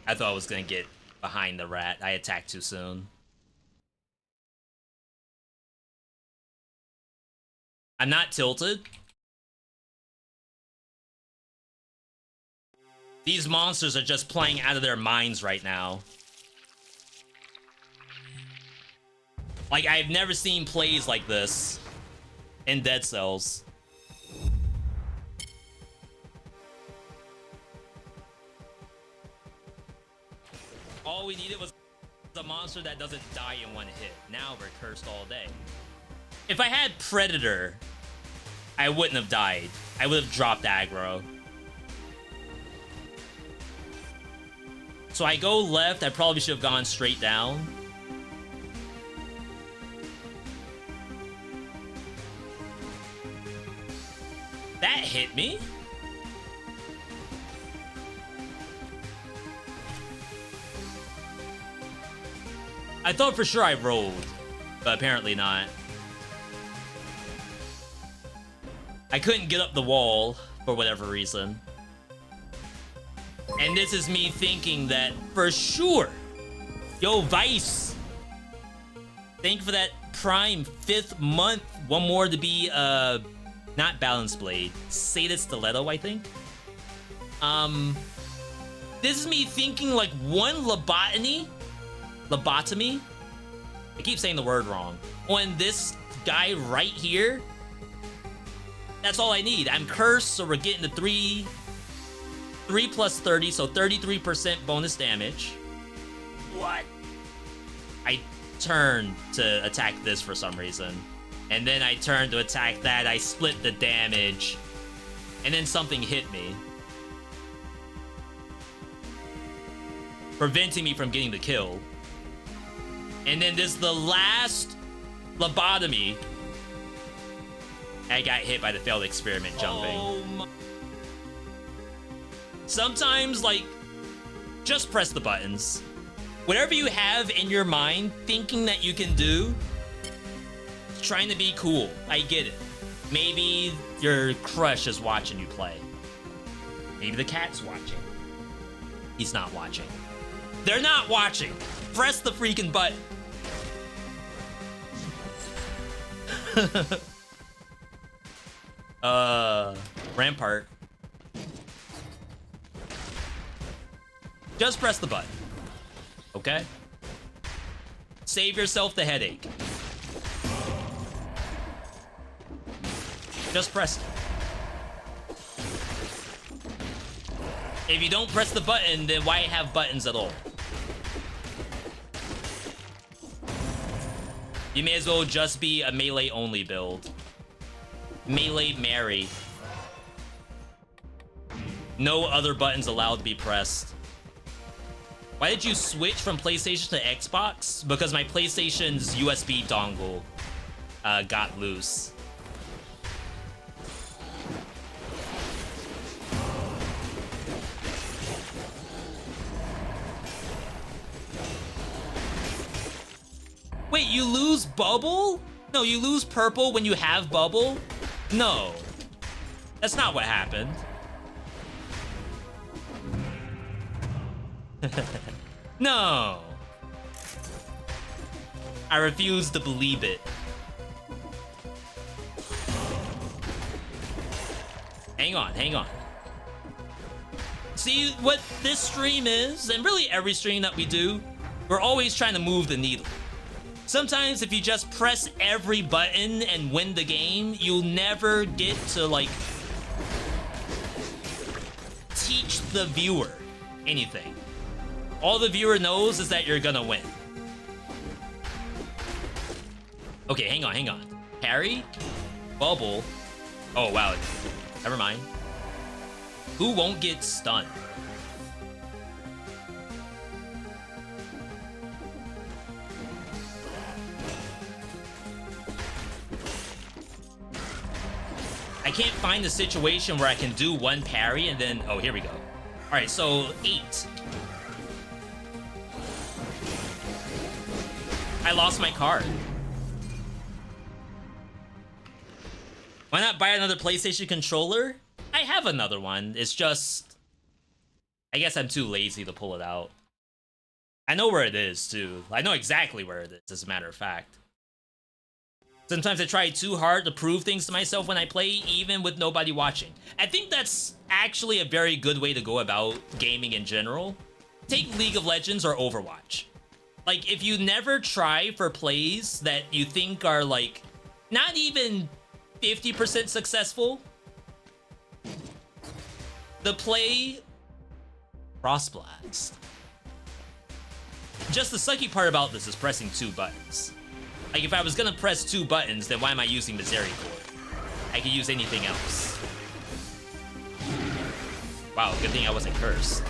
I thought I was gonna get behind the rat. I attacked too soon. I'm not tilted. These monsters are just playing out of their minds right now. Like, I've never seen plays like this in Dead Cells. All we needed was a monster that doesn't die in one hit. Now we're cursed all day. If I had Predator, I wouldn't have died. I would have dropped aggro. So I go left. I probably should have gone straight down. That hit me. I thought for sure I rolled, but apparently not. I couldn't get up the wall for whatever reason. And this is me thinking that for sure. Yo, Vice. Thank you for that Prime 5th month. One more to be, not Balance Blade. Sada Stiletto, I think. This is me thinking like one lobotomy. I keep saying the word wrong. On this guy right here. That's all I need. I'm cursed, so we're getting the 3 plus 30, so 33% bonus damage. What? I turned to attack this for some reason. And then I turned to attack that. I split the damage. And then something hit me, preventing me from getting the kill. And then this is the last lobotomy. I got hit by the failed experiment jumping. Oh my. Sometimes, like, just press the buttons. Whatever you have in your mind, thinking that you can do, trying to be cool. I get it. Maybe your crush is watching you play. Maybe the cat's watching. He's not watching. They're not watching. Press the freaking button. Rampart. Just press the button. Okay? Save yourself the headache. Just press it. If you don't press the button, then why have buttons at all? You may as well just be a melee only build. Melee Mary. No other buttons allowed to be pressed. Why did you switch from PlayStation to Xbox? Because my PlayStation's USB dongle got loose. Wait, you lose bubble? No, you lose purple when you have bubble? No. That's not what happened. No. I refuse to believe it. Hang on, hang on. See what this stream is, and really every stream that we do, we're always trying to move the needle. Sometimes if you just press every button and win the game, you'll never get to, like, teach the viewer anything. All the viewer knows is that you're gonna win. Okay, hang on, hang on. Parry? Bubble? Oh, wow. Never mind. Who won't get stunned? I can't find a situation where I can do one parry and then... Oh, here we go. All right, so 8. I lost my card. Why not buy another PlayStation controller? I have another one. It's just... I guess I'm too lazy to pull it out. I know where it is, too. I know exactly where it is, as a matter of fact. Sometimes I try too hard to prove things to myself when I play, even with nobody watching. I think that's actually a very good way to go about gaming in general. Take League of Legends or Overwatch. Like, if you never try for plays that you think are, like, not even 50% successful, the play Frost Blast. Just the sucky part about this is pressing 2 buttons. Like, if I was gonna press 2 buttons, then why am I using Misericorde? I could use anything else. Wow, good thing I wasn't cursed.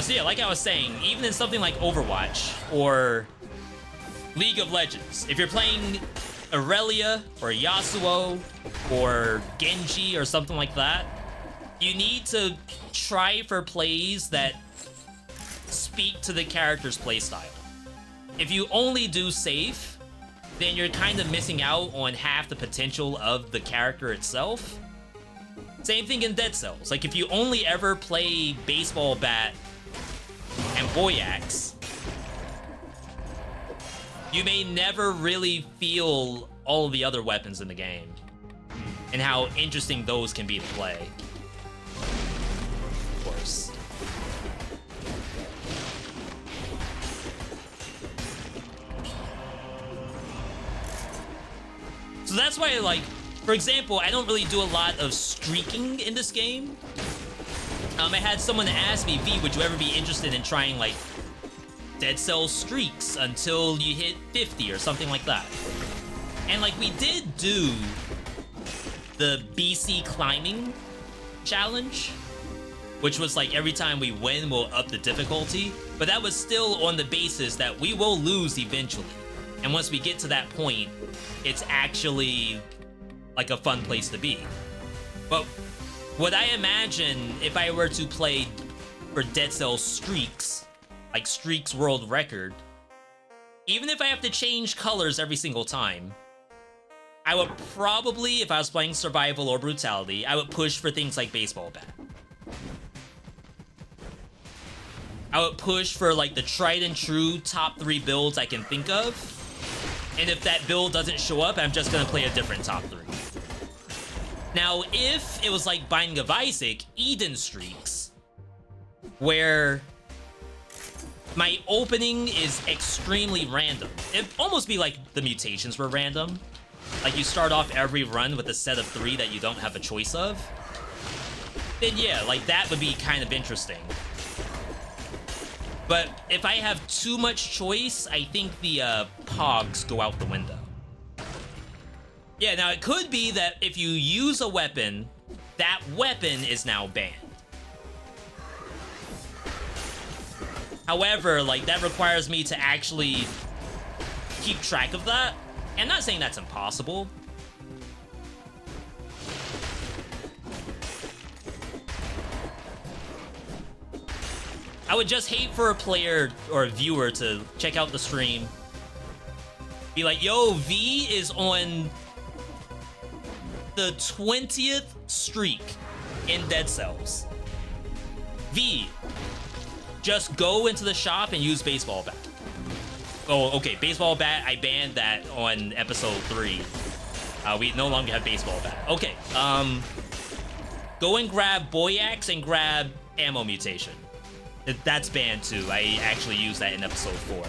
So yeah, like I was saying, even in something like Overwatch or League of Legends, if you're playing Aurelia or Yasuo or Genji or something like that, you need to try for plays that speak to the character's playstyle. If you only do safe, then you're kind of missing out on half the potential of the character itself. Same thing in Dead Cells. Like, if you only ever play baseball bat and boy axe, you may never really feel all of the other weapons in the game and how interesting those can be to play. Of course. So that's why, like, for example, I don't really do a lot of streaking in this game. I had someone ask me, V, would you ever be interested in trying, like, Dead Cells streaks until you hit 50 or something like that? And, like, we did do the BC climbing challenge, which was, like, every time we win, we'll up the difficulty. But that was still on the basis that we will lose eventually. And once we get to that point, it's actually, like, a fun place to be. But would I imagine if I were to play for Dead Cells streaks, like Streaks World Record, even if I have to change colors every single time, I would probably, if I was playing Survival or Brutality, I would push for things like Baseball Bat. I would push for, like, the tried and true top 3 builds I can think of. And if that build doesn't show up, I'm just gonna play a different top 3. Now, if it was like Binding of Isaac, Eden Streaks, where my opening is extremely random. It'd almost be like the mutations were random. Like, you start off every run with a set of 3 that you don't have a choice of. Then yeah, like, that would be kind of interesting. But if I have too much choice, I think the pogs go out the window. Yeah, now it could be that if you use a weapon, that weapon is now banned. However, like, that requires me to actually keep track of that. And I'm not saying that's impossible. I would just hate for a player or a viewer to check out the stream, be like, yo, V is on the 20th streak in Dead Cells. V, just go into the shop and use Baseball Bat. Oh, okay, Baseball Bat, I banned that on episode 3. We no longer have Baseball Bat. Okay, go and grab Boy Axe and grab Ammo Mutation. That's banned too. I actually used that in episode 4.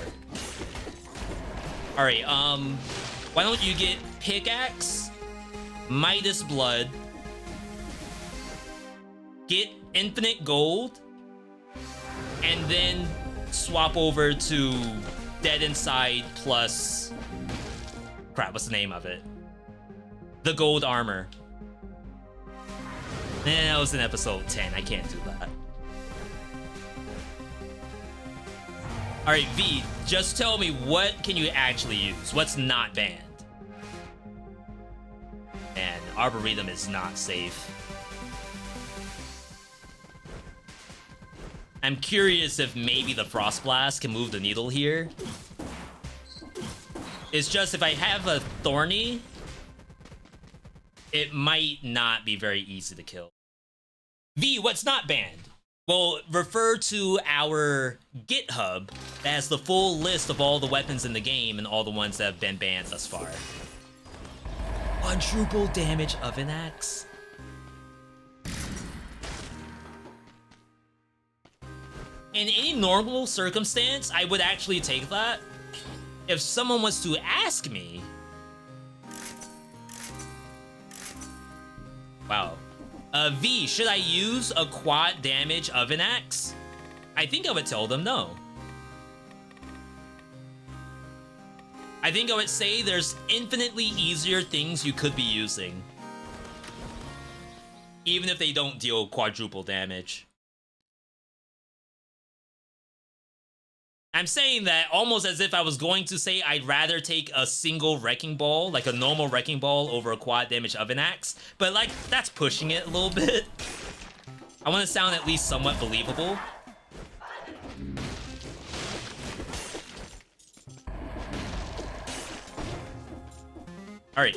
Alright, why don't you get Pickaxe, Midas Blood, get Infinite Gold, and then swap over to Dead Inside plus... crap, what's the name of it? The Gold Armor. That was in episode 10. I can't do that. Alright, V, just tell me, what can you actually use? What's not banned? And Arboretum is not safe. I'm curious if maybe the Frost Blast can move the needle here. It's just, if I have a Thorny, it might not be very easy to kill. V, what's not banned? Well, refer to our GitHub that has the full list of all the weapons in the game and all the ones that have been banned thus far. Quadruple damage Oven Axe. in any normal circumstance, I would actually take that. If someone was to ask me... Wow. V, should I use a quad damage oven axe? I think I would tell them no. I think I would say there's infinitely easier things you could be using. Even if they don't deal quadruple damage. I'm saying that almost as if I was going to say I'd rather take a single wrecking ball, like a normal wrecking ball, over a quad damage oven axe. But like, that's pushing it a little bit. I want to sound at least somewhat believable. Alright.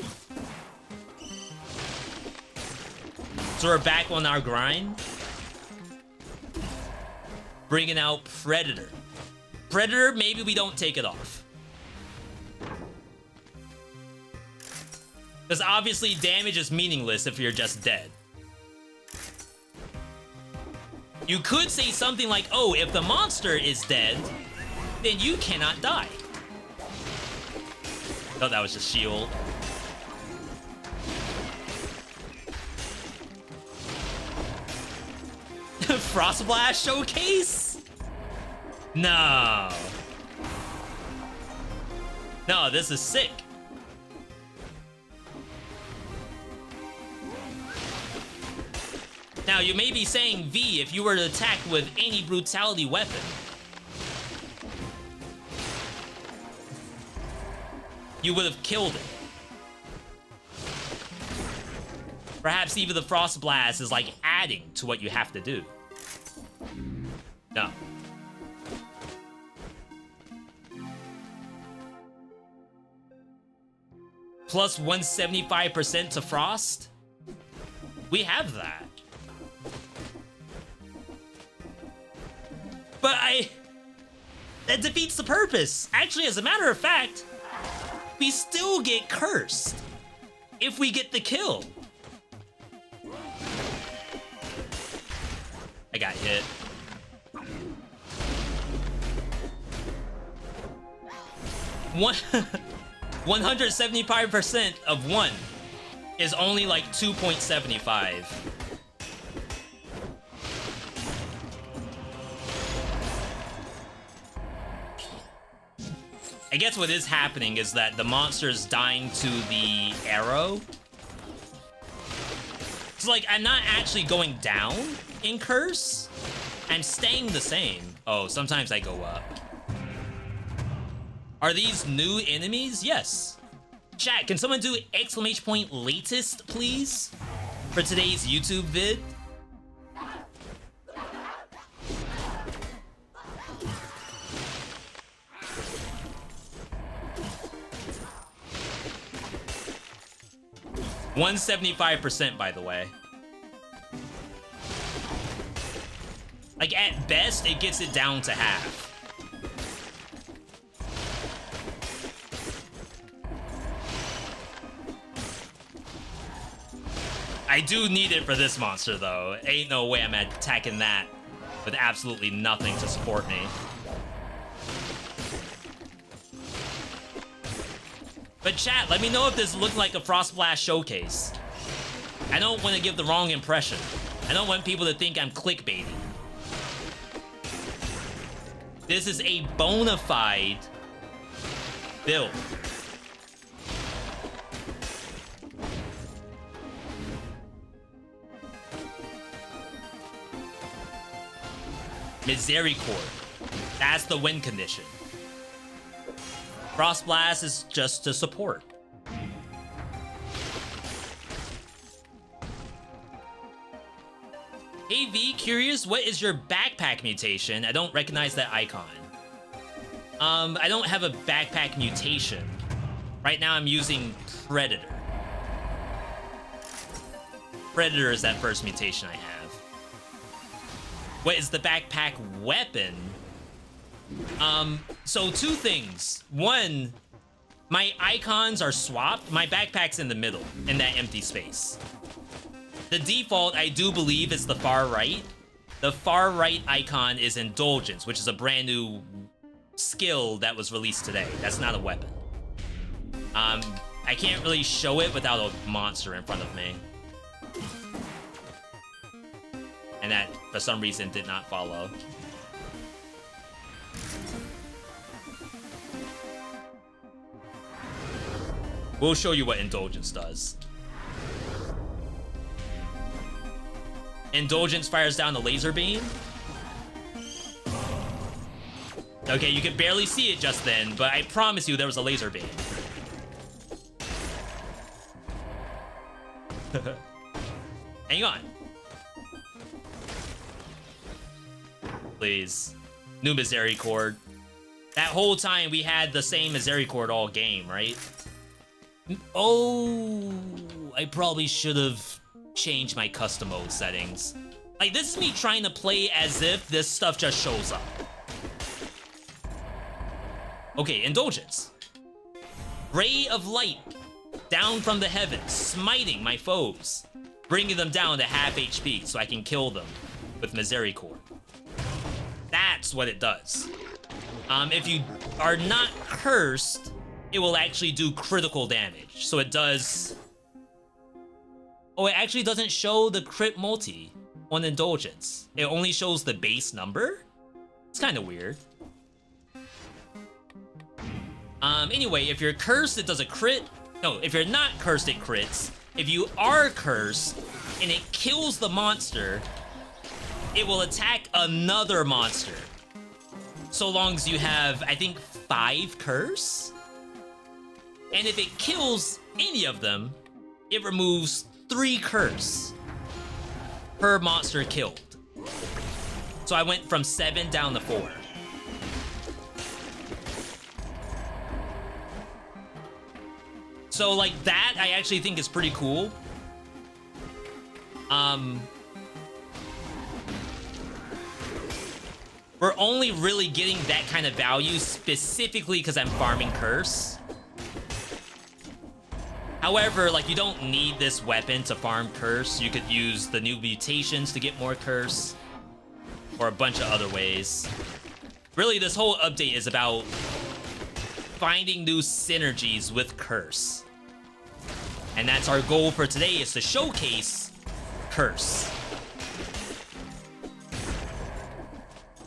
So we're back on our grind. Bringing out Predator. Predator, maybe we don't take it off. Because obviously damage is meaningless if you're just dead. You could say something like, oh, if the monster is dead, then you cannot die. Oh, that was just shield. Frost Blast showcase? No. No, this is sick. Now, you may be saying, V, if you were to attack with any brutality weapon, you would have killed it. Perhaps even the Frost Blast is like adding to what you have to do. No. Plus 175% to Frost? We have that. But that defeats the purpose. Actually, as a matter of fact, we still get cursed if we get the kill. I got hit. One 175% of 1 is only like 2.75. I guess what is happening is that the monster's dying to the arrow. It's like I'm not actually going down in curse. I'm staying the same. Oh, sometimes I go up. Are these new enemies? Yes. Chat, can someone do exclamation point latest, please? For today's YouTube vid? %175%, by the way. Like, at best, it gets it down to half. I do need it for this monster, though. Ain't no way I'm attacking that with absolutely nothing to support me. But chat, let me know if this looked like a Frost Blast showcase. I don't want to give the wrong impression. I don't want people to think I'm clickbaiting. This is a bona fide build. Misericorde. That's the win condition. Frost Blast is just to support. Hey V, curious, what is your backpack mutation? I don't recognize that icon. I don't have a backpack mutation. Right now I'm using Predator. Predator is that first mutation I have. What is the backpack weapon? So two things. One, my icons are swapped. My backpack's in the middle, in that empty space. The default, I do believe, is the far right. The far right icon is Indulgence, which is a brand new skill that was released today. That's not a weapon. I can't really show it without a monster in front of me. And that, for some reason, did not follow. We'll show you what Indulgence does. Indulgence fires down the laser beam. Okay, you could barely see it just then, but I promise you there was a laser beam. Hang on. Please. New Misericorde. That whole time we had the same Misericorde all game, right? Oh, I probably should have changed my custom mode settings. Like, this is me trying to play as if this stuff just shows up. Okay, Indulgence. Ray of light. Down from the heavens, smiting my foes. Bringing them down to half HP so I can kill them with Misericorde. That's what it does. If you are not cursed, it will actually do critical damage. So it does... Oh, it actually doesn't show the crit multi on Indulgence. It only shows the base number? It's kind of weird. Anyway, if you're cursed, it does a crit. No, if you're not cursed, it crits. If you are cursed and it kills the monster, it will attack another monster. So long as you have, I think, 5 curse. And if it kills any of them, it removes 3 curse per monster killed. So I went from 7 down to 4. So, like, that I actually think is pretty cool. We're only really getting that kind of value specifically because I'm farming curse. However, like, you don't need this weapon to farm curse. You could use the new mutations to get more curse, or a bunch of other ways. Really, this whole update is about finding new synergies with curse. And that's our goal for today, is to showcase curse.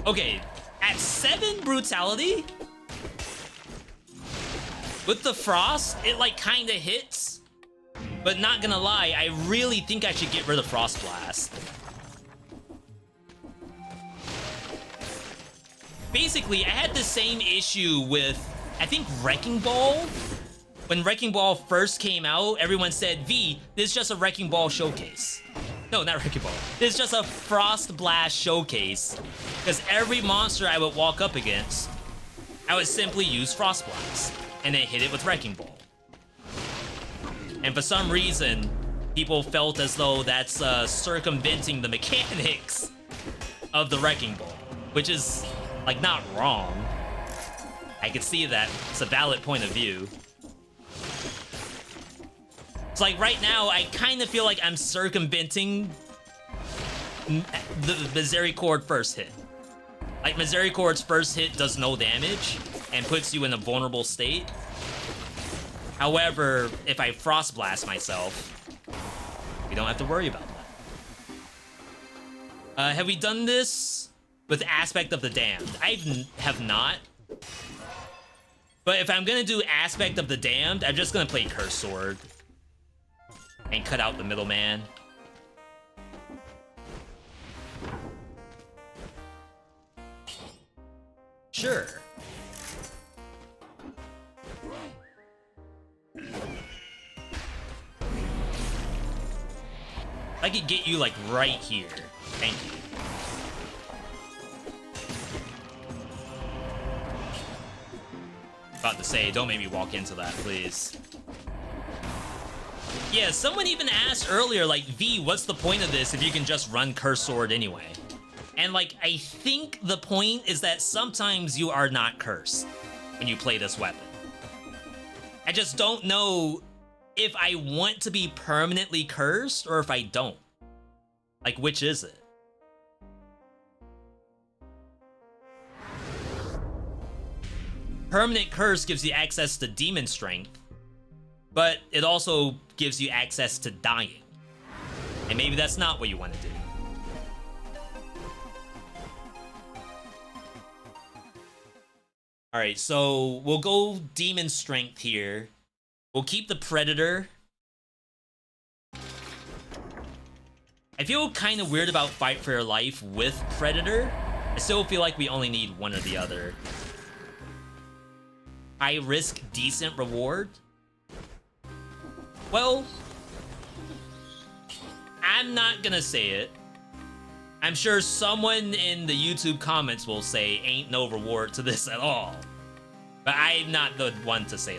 Okay, at 7 brutality, with the frost, it like kinda hits. But not gonna lie, I really think I should get rid of Frost Blast. Basically, I had the same issue with, I think, Wrecking Ball. When Wrecking Ball first came out, everyone said, V, this is just a Wrecking Ball showcase. No, not Wrecking Ball. This is just a Frost Blast showcase. Because every monster I would walk up against, I would simply use Frost Blast. And then hit it with Wrecking Ball. And for some reason, people felt as though that's circumventing the mechanics of the Wrecking Ball. Which is, like, not wrong. I could see that. It's a valid point of view. It's like right now, I kind of feel like I'm circumventing the Misericorde first hit. Like, Misericorde's first hit does no damage and puts you in a vulnerable state. However, if I Frost Blast myself, we don't have to worry about that. Have we done this with Aspect of the Damned? I have not. But if I'm gonna do Aspect of the Damned, I'm just gonna play Curse Sword and cut out the middleman. Sure. I could get you, like, right here. Thank you. About to say, don't make me walk into that, please. Yeah, someone even asked earlier, like, V, what's the point of this if you can just run Curse Sword anyway? And, like, I think the point is that sometimes you are not cursed when you play this weapon. I just don't know if I want to be permanently cursed or if I don't. Like, which is it? Permanent Curse gives you access to Demon Strength, but it also gives you access to dying. And maybe that's not what you want to do. Alright, so we'll go Demon Strength here. We'll keep the Predator. I feel kind of weird about Fight for Your Life with Predator. I still feel like we only need one or the other. High risk, decent reward? Well, I'm not gonna say it. I'm sure someone in the YouTube comments will say ain't no reward to this at all. But I'm not the one to say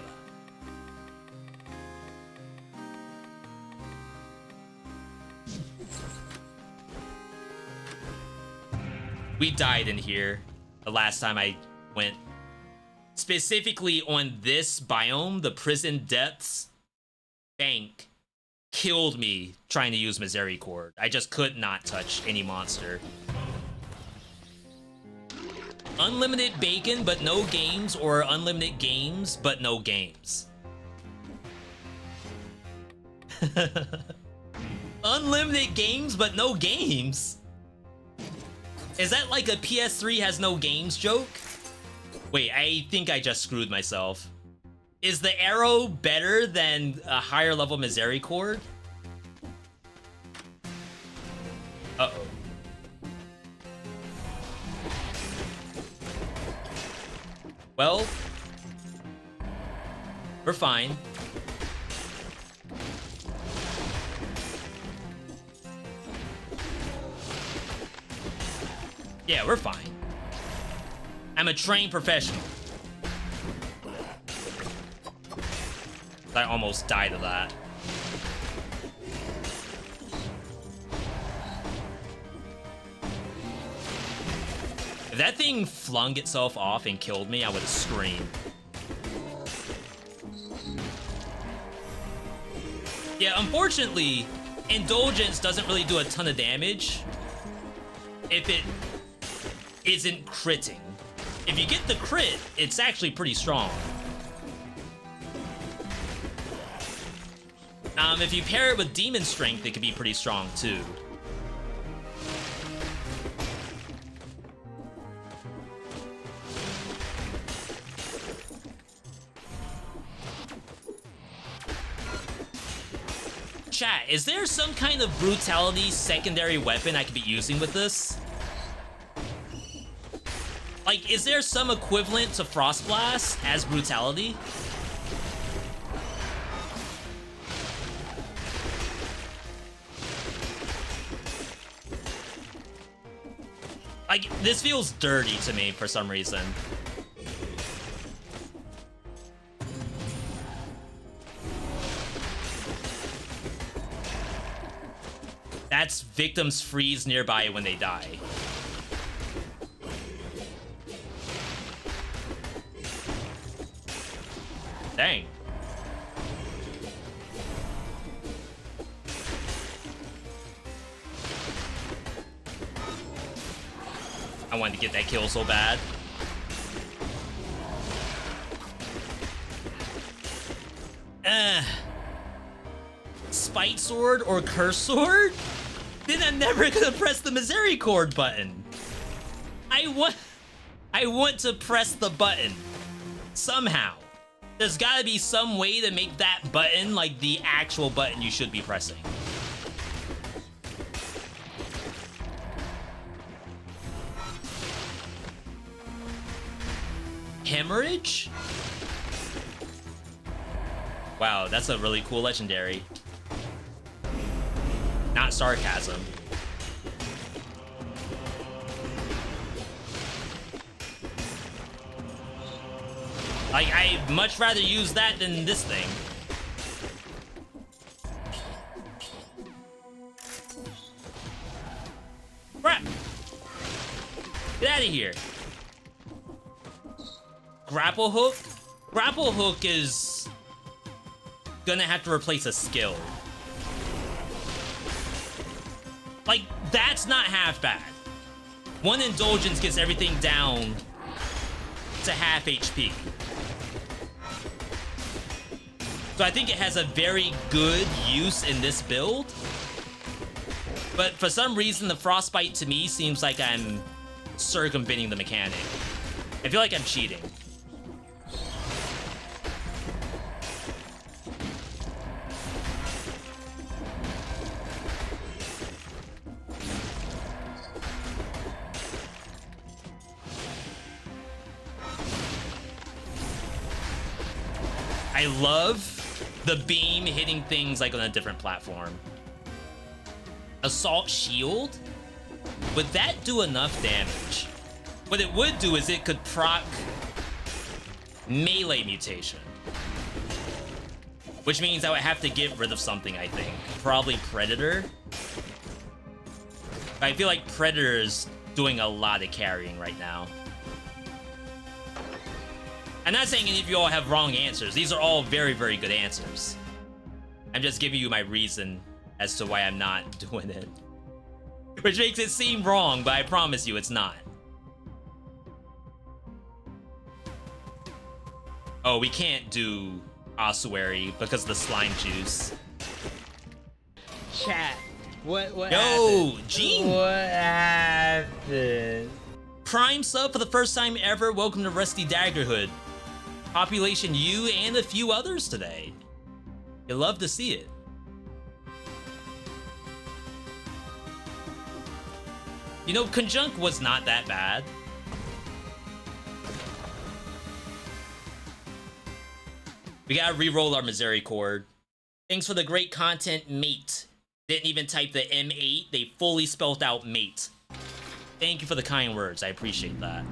that. We died in here the last time I went. Specifically on this biome, the Prison Depths bank killed me trying to use Misericorde. I just could not touch any monster. Unlimited bacon, but no games, or unlimited games, but no games. Unlimited games, but no games? Is that like a PS3 has no games joke? Wait, I think I just screwed myself. Is the arrow better than a higher level Misericorde? Uh-oh. Well, we're fine. Yeah, we're fine. I'm a trained professional. I almost died of that. If that thing flung itself off and killed me, I would have screamed. Yeah, unfortunately, Indulgence doesn't really do a ton of damage if it isn't critting. If you get the crit, it's actually pretty strong. If you pair it with Demon Strength, it could be pretty strong too. Chat, is there some kind of brutality secondary weapon I could be using with this? Like, is there some equivalent to Frost Blast as brutality? Like, this feels dirty to me for some reason. That's victims freeze nearby when they die. Dang. I wanted to get that kill so bad. Spite Sword or Curse Sword? Then I'm never gonna press the Misericorde button. I want to press the button. Somehow. There's gotta be some way to make that button like the actual button you should be pressing. Hemorrhage? Wow, that's a really cool legendary. Not sarcasm. Like, I'd much rather use that than this thing. Crap! Get out of here. Grapple Hook? Grapple Hook is gonna have to replace a skill. Like, that's not half bad. One Indulgence gets everything down to half HP. So I think it has a very good use in this build. But for some reason, the Frostbite to me seems like I'm circumventing the mechanic. I feel like I'm cheating. I love the beam hitting things like on a different platform. Assault Shield? Would that do enough damage? What it would do is it could proc melee mutation. Which means I would have to get rid of something, I think. Probably Predator. I feel like Predator is doing a lot of carrying right now. I'm not saying any of you all have wrong answers. These are all very, very good answers. I'm just giving you my reason as to why I'm not doing it. Which makes it seem wrong, but I promise you it's not. Oh, we can't do ossuary because of the slime juice. Chat. What Yo, happened? Gene. What happened? Prime sub for the first time ever. Welcome to Rusty Daggerhood. Population you and a few others today. You love to see it. You know, Conjunct was not that bad. We gotta re-roll our Misericorde. Thanks for the great content, mate. Didn't even type the M8, they fully spelled out mate. Thank you for the kind words, I appreciate that.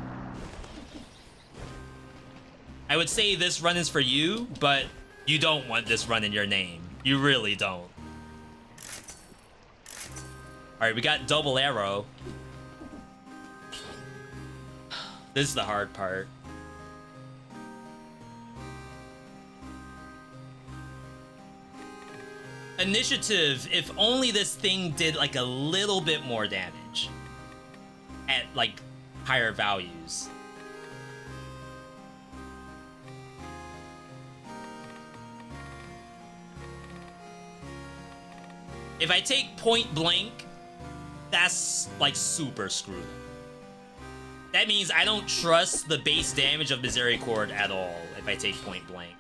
I would say this run is for you, but you don't want this run in your name. You really don't. Alright, we got double arrow. This is the hard part. Initiative, if only this thing did like a little bit more damage at like higher values. If I take point blank, that's like super screwed. That means I don't trust the base damage of Misericorde at all if I take point blank.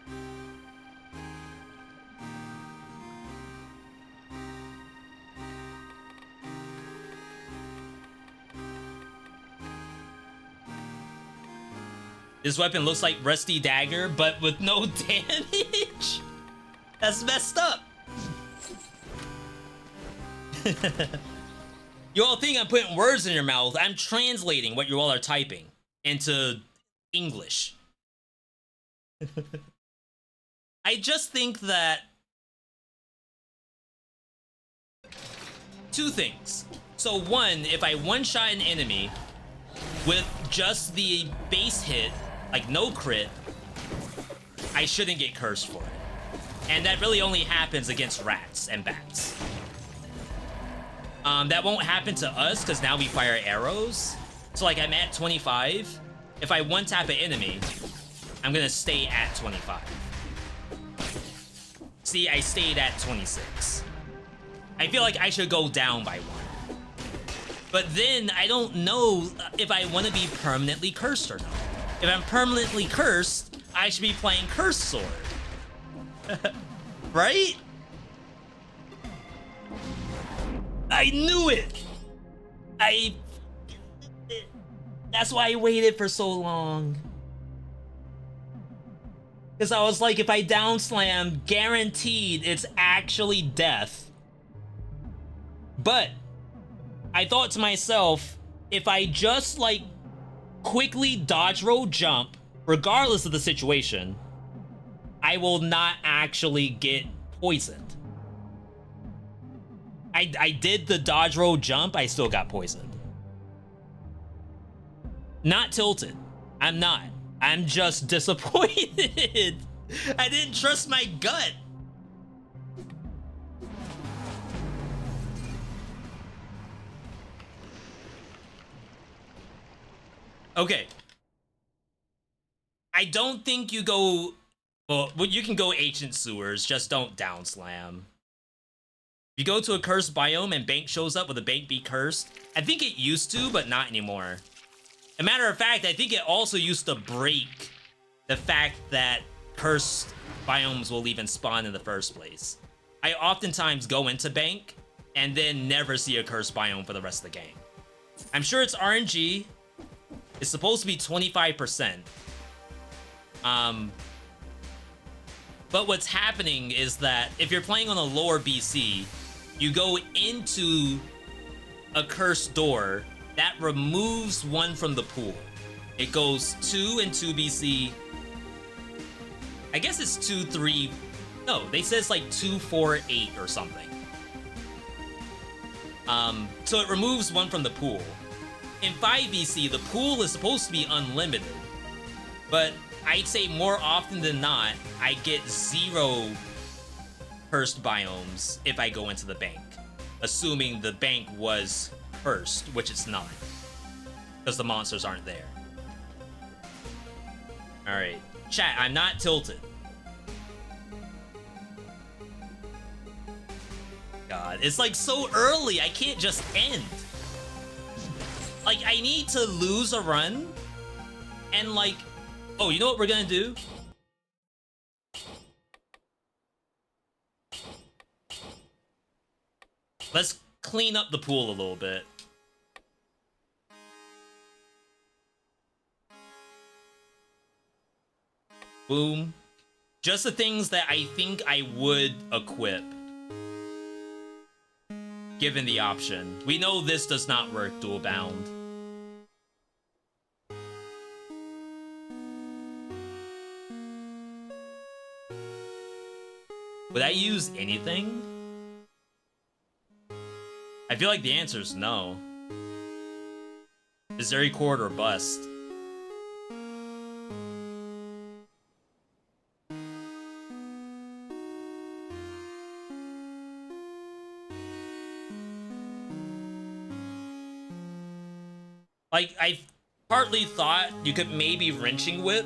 This weapon looks like Rusty Dagger, but with no damage? That's messed up. You all think I'm putting words in your mouth. I'm translating what you all are typing into English. I just think that two things. So one, if I one-shot an enemy with just the base hit, like no crit, I shouldn't get cursed for it. And that really only happens against rats and bats. That won't happen to us because now we fire arrows. So like I'm at 25. If I one-tap an enemy, I'm gonna stay at 25. See, I stayed at 26. I feel like I should go down by one. But then I don't know if I want to be permanently cursed or not. If I'm permanently cursed, I should be playing Cursed Sword. Right? I knew it! That's why I waited for so long. Because I was like, if I down slam, guaranteed it's actually death. But I thought to myself, if I just like quickly dodge roll jump, regardless of the situation, I will not actually get poisoned. I did the dodge roll jump, I still got poisoned. Not tilted. I'm not. I'm just disappointed. I didn't trust my gut. Okay. I don't think you go... Well, you can go Ancient Sewers, just don't down slam. If you go to a cursed biome and Bank shows up, will the Bank be cursed? I think it used to, but not anymore. As a matter of fact, I think it also used to break the fact that cursed biomes will even spawn in the first place. I oftentimes go into Bank and then never see a cursed biome for the rest of the game. I'm sure it's RNG. It's supposed to be 25%. But what's happening is that if you're playing on a lower BC, you go into a cursed door that removes one from the pool. It goes 2 and 2 BC. I guess it's 2, 3. No, they say it's like 2, 4, 8 or something. So it removes one from the pool. In 5 BC, the pool is supposed to be unlimited, but I'd say more often than not, I get 0 cursed biomes if I go into the Bank, assuming the Bank was cursed, which it's not, because the monsters aren't there. Alright, chat, I'm not tilted. God, it's like so early, I can't just end. Like, I need to lose a run, and like, oh, you know what we're gonna do? Let's clean up the pool a little bit. Boom. Just the things that I think I would equip, given the option. We know this does not work dual bound. Would I use anything? I feel like the answer is no. Misericorde or bust. Like, I partly thought you could maybe Wrenching Whip,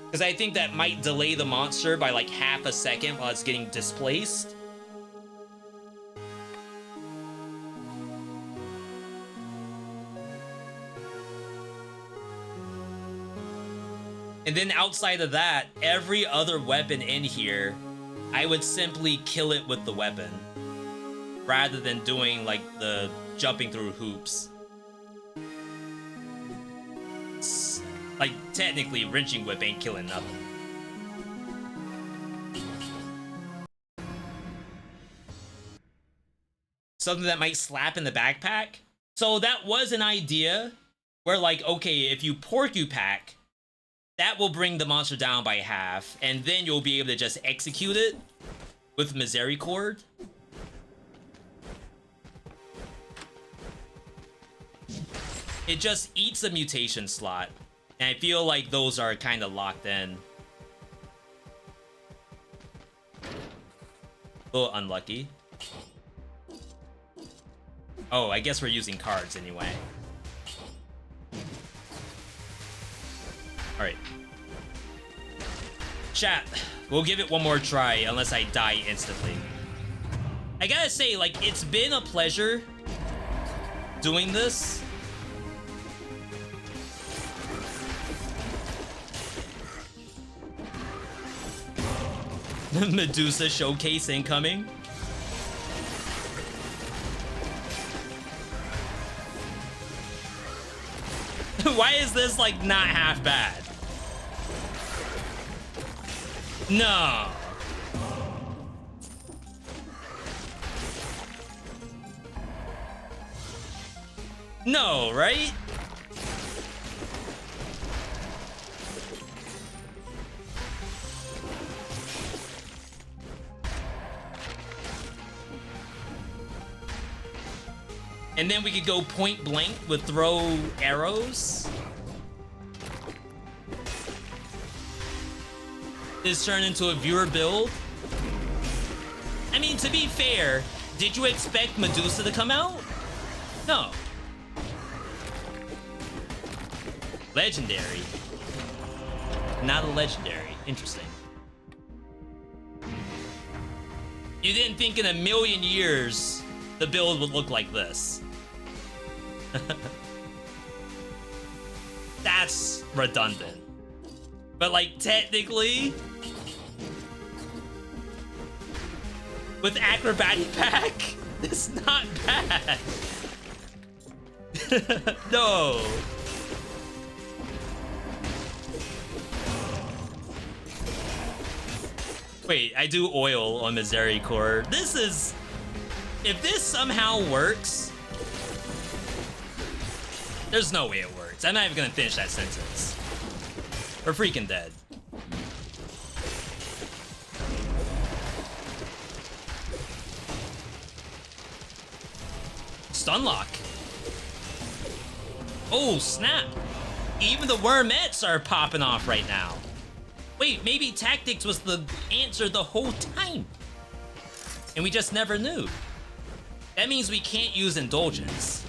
because I think that might delay the monster by like half a second while it's getting displaced. And then outside of that, every other weapon in here, I would simply kill it with the weapon, rather than doing like the jumping through hoops. Like, technically, Wrenching Whip ain't killing nothing. Something that might slap in the backpack? So that was an idea where, like, okay, if you Porcupack, that will bring the monster down by half, and then you'll be able to just execute it with Misericorde. It just eats a mutation slot. And I feel like those are kind of locked in. A little unlucky. Oh, I guess we're using cards anyway. Alright. Chat, we'll give it one more try unless I die instantly. I gotta say, like, it's been a pleasure doing this. Medusa showcase incoming. Why is this like not half bad? No. No, right? And then we could go point blank with throw arrows. This turned into a viewer build. I mean, to be fair, did you expect Medusa to come out? No. Legendary. Not a legendary. Interesting. You didn't think in a million years the build would look like this. That's redundant. But like technically, with Acrobatic Pack, it's not bad. No. Wait, I do oil on Misericorde. This is... If this somehow works... There's no way it works. I'm not even gonna finish that sentence. We're freaking dead. Stunlock. Oh, snap. Even the wormettes are popping off right now. Wait, maybe tactics was the answer the whole time. And we just never knew. That means we can't use indulgence.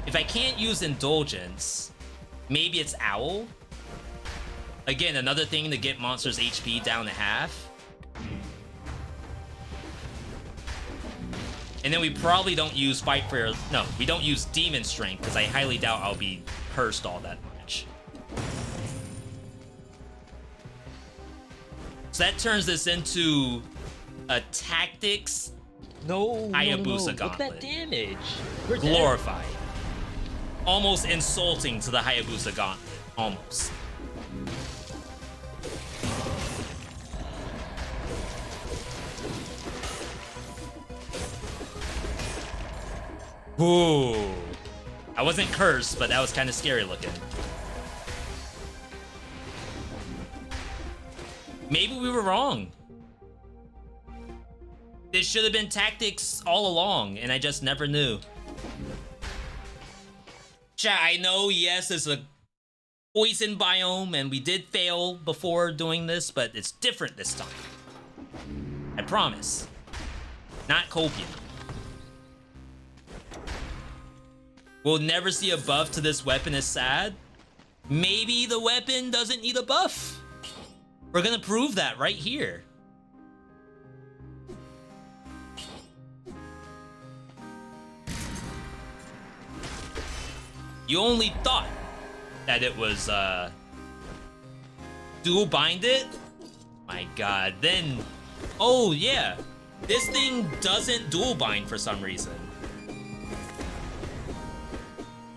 If I can't use indulgence, maybe it's owl. Again, another thing to get monsters' HP down to half. And then we probably don't use fight for... No, we don't use demon strength, because I highly doubt I'll be cursed all that much. So that turns this into a tactics Hayabusa gauntlet. Look at that damage. We're glorified. Almost insulting to the Hayabusa gauntlet. Almost. Ooh. I wasn't cursed, but that was kind of scary looking. Maybe we were wrong. This should have been tactics all along, and I just never knew. Chat, I know, yes, it's a poison biome, and we did fail before doing this, but it's different this time. I promise. Not copium. We'll never see a buff to this weapon is sad. Maybe the weapon doesn't need a buff. We're gonna prove that right here. You only thought that it was, dual bind it? My god, then... Oh, yeah. This thing doesn't dual bind for some reason.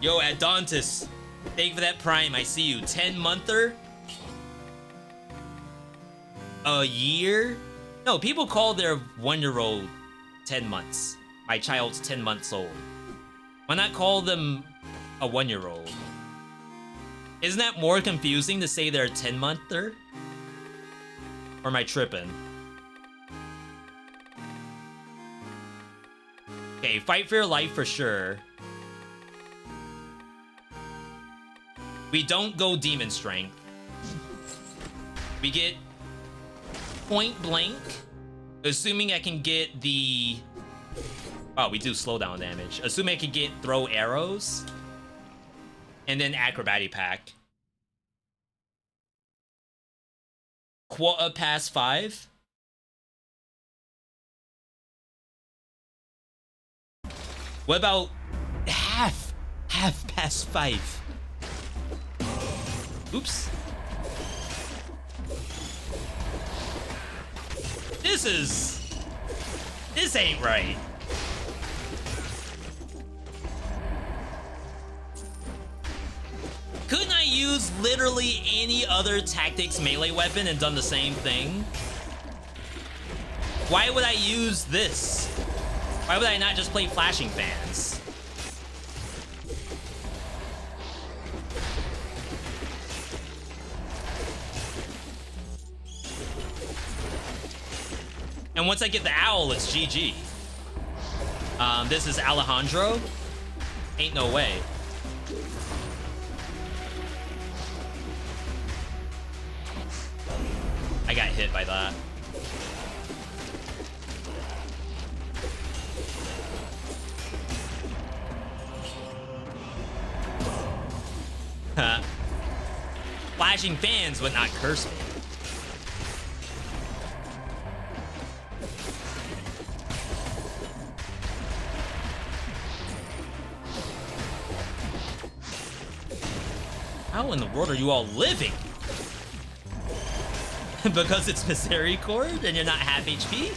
Yo, Adontis, thank you for that prime. I see you. 10-monther? A year? No, people call their 1-year-old 10 months. My child's 10 months old. Why not call them a 1-year-old? Isn't that more confusing to say they're a 10-monther? Or am I tripping? Okay, fight for your life for sure. We don't go demon strength. We get point blank, assuming I can get the... Oh, we do slowdown damage. Assuming I can get throw arrows. And then acrobatic pack. Quarter past 5. What about half past 5? Oops. This ain't right. Couldn't I use literally any other tactics melee weapon and done the same thing? Why would I use this? Why would I not just play flashing fans? And once I get the owl, it's GG. This is Alejandro. Ain't no way. I got hit by that. flashing fans would not curse me. How in the world are you all living? Because it's Misericorde and you're not half HP?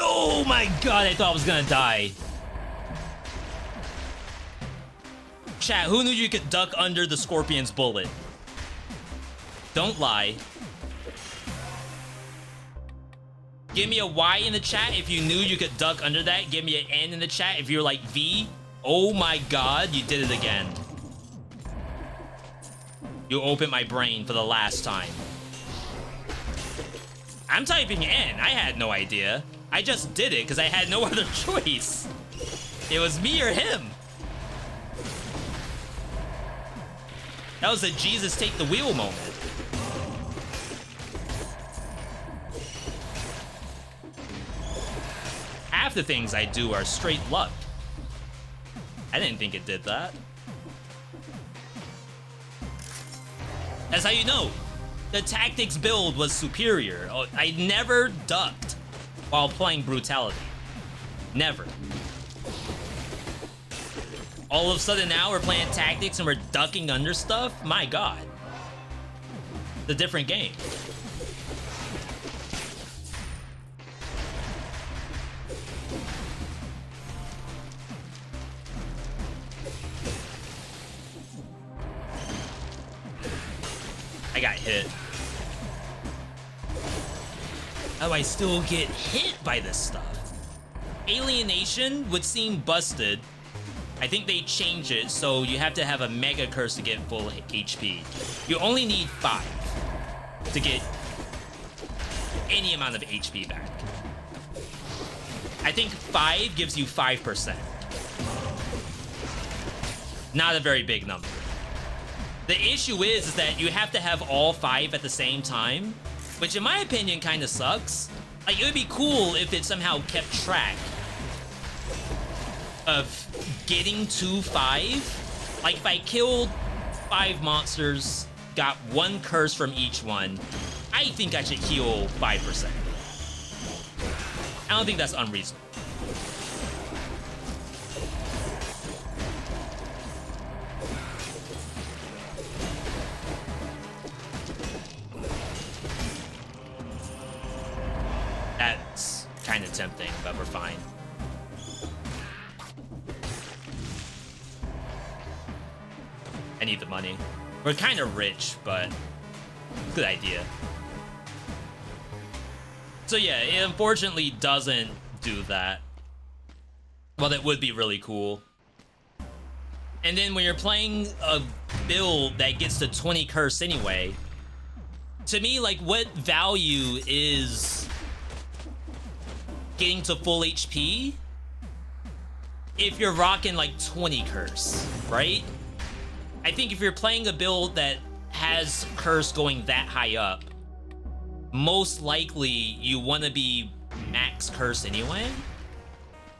Oh my god, I thought I was gonna die. Chat, who knew you could duck under the Scorpion's bullet? Don't lie. Give me a Y in the chat if you knew you could duck under that. Give me an N in the chat if you're like V. Oh my god, you did it again. You opened my brain for the last time. I'm typing N. I had no idea. I just did it because I had no other choice. It was me or him. That was a Jesus take the wheel moment. Half the things I do are straight luck. I didn't think it did that. That's how you know. The tactics build was superior. Oh, I never ducked while playing brutality. Never. All of a sudden now we're playing tactics and we're ducking under stuff? My god. It's a different game. I got hit. Oh, I still get hit by this stuff. Alienation would seem busted. I think they change it so you have to have a mega curse to get full HP. You only need 5 to get any amount of HP back. I think 5 gives you 5%. Not a very big number. The issue is that you have to have all 5 at the same time, which in my opinion kind of sucks. Like, it would be cool if it somehow kept track of getting to 5. Like, if I killed 5 monsters, got 1 curse from each one, I think I should heal 5%. I don't think that's unreasonable. That's kind of tempting, but we're fine. I need the money. We're kind of rich, but good idea. So yeah, it unfortunately doesn't do that. Well, that would be really cool. And then when you're playing a build that gets to 20 curse anyway, to me, like, what value is getting to full HP if you're rocking like 20 curse, right? I think if you're playing a build that has curse going that high up, most likely you want to be max curse anyway.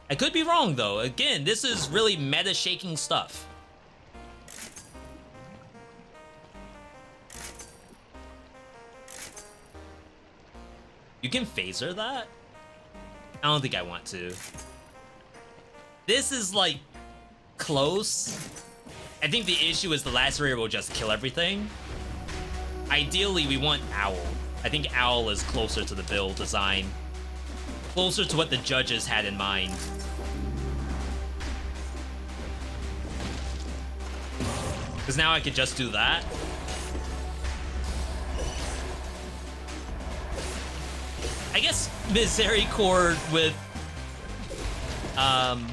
I could be wrong though. Again, this is really meta shaking stuff. You can phaser that? I don't think I want to. This is like close. I think the issue is the lacerator will just kill everything. Ideally, we want Owl. I think Owl is closer to the build design. Closer to what the judges had in mind. Because now I could just do that. I guess Misericorde with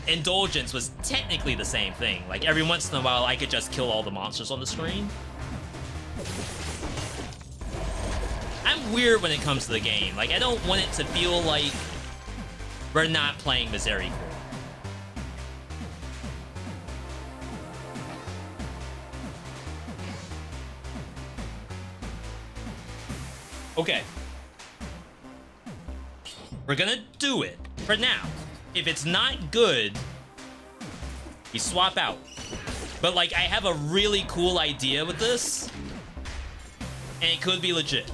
Indulgence was technically the same thing. Like, every once in a while, I could just kill all the monsters on the screen. I'm weird when it comes to the game. Like, I don't want it to feel like we're not playing Misericorde. Okay. We're gonna do it for now. If it's not good, we swap out. But like, I have a really cool idea with this, and it could be legit.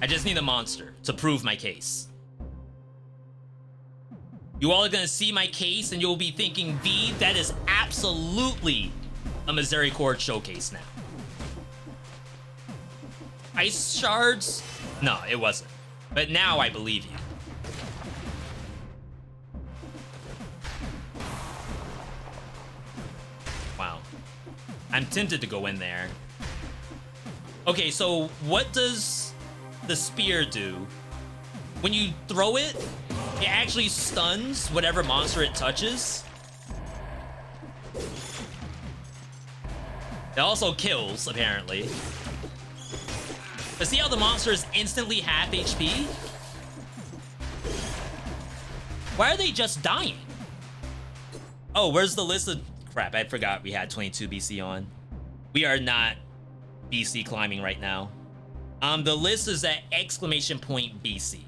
I just need a monster to prove my case. You all are gonna see my case and you'll be thinking, V, that is absolutely a Misericorde showcase now. Ice shards? No, it wasn't. But now I believe you. Wow. I'm tempted to go in there. Okay, so what does the spear do? When you throw it, it actually stuns whatever monster it touches. It also kills, apparently. But see how the monster is instantly half HP? Why are they just dying? Oh, where's the list of... Crap, I forgot we had 22 BC on. We are not BC climbing right now. The list is at !BC.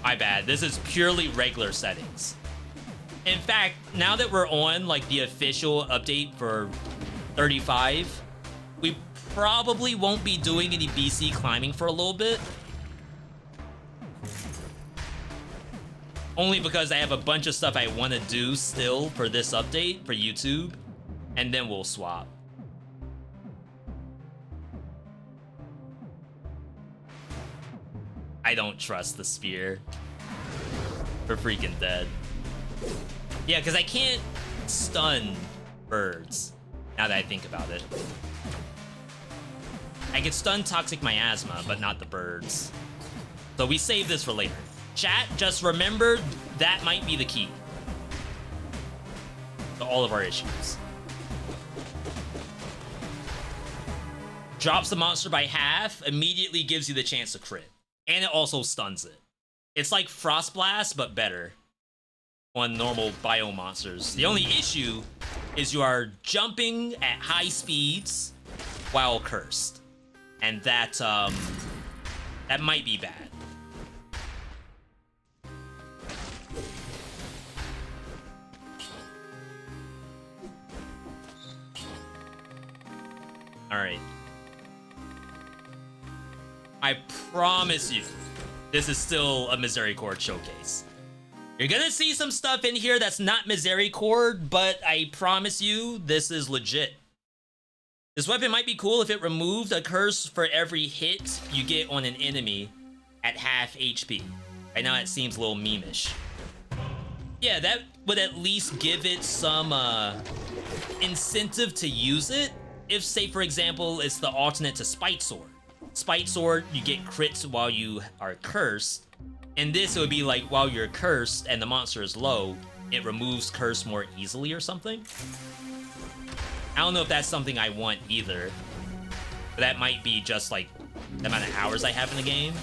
My bad, this is purely regular settings. In fact, now that we're on like the official update for 35, we probably won't be doing any BC climbing for a little bit. Only because I have a bunch of stuff I want to do still for this update for YouTube, and then we'll swap. I don't trust the spear. We're freaking dead. Yeah, because I can't stun birds, now that I think about it. I can stun toxic miasma, but not the birds. So we save this for later. Chat, just remember that might be the key to all of our issues. Drops the monster by half, immediately gives you the chance to crit. And it also stuns it. It's like Frost Blast, but better on normal bio monsters. The only issue is you are jumping at high speeds while cursed. And that might be bad. All right. I promise you, this is still a Misericorde showcase. You're gonna see some stuff in here that's not Misericorde, but I promise you, this is legit. This weapon might be cool if it removed a curse for every hit you get on an enemy at half HP. Right now it seems a little meme-ish. Yeah, that would at least give it some incentive to use it. If, say, for example, it's the alternate to Spite Sword. Spite Sword, you get crits while you are cursed. In this, it would be like while you're cursed and the monster is low, it removes curse more easily or something. I don't know if that's something I want either. But that might be just like the amount of hours I have in the game.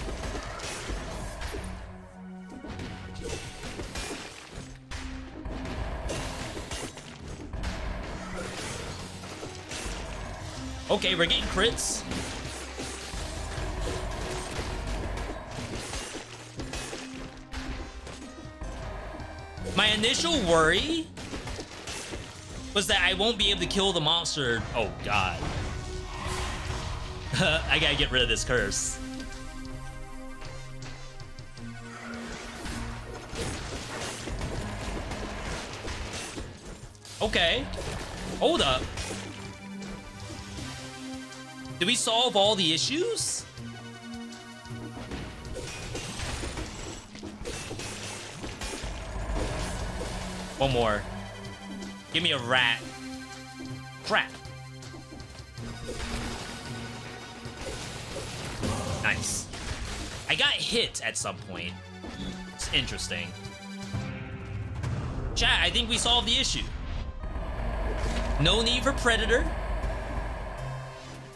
Okay, we're getting crits. My initial worry was that I won't be able to kill the monster. Oh, God. I gotta get rid of this curse. Okay. Hold up. Did we solve all the issues? One more. Give me a rat. Crap. Nice. I got hit at some point. It's interesting. Chat, I think we solved the issue. No need for Predator.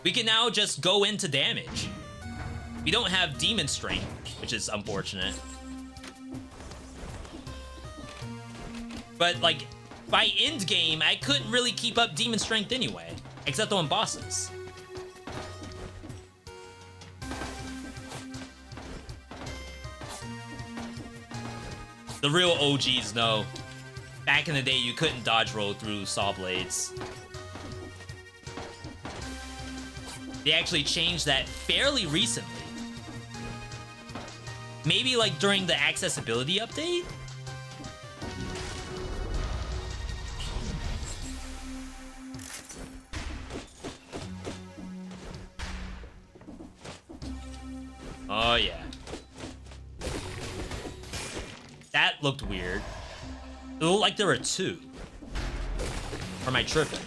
We can now just go into damage. We don't have Demon Strength, which is unfortunate. But like by end game, I couldn't really keep up demon strength anyway, except on bosses. The real OGs know. Back in the day, you couldn't dodge roll through saw blades. They actually changed that fairly recently. Maybe like during the accessibility update? Oh yeah. That looked weird. It looked like there were two. Or am I tripping?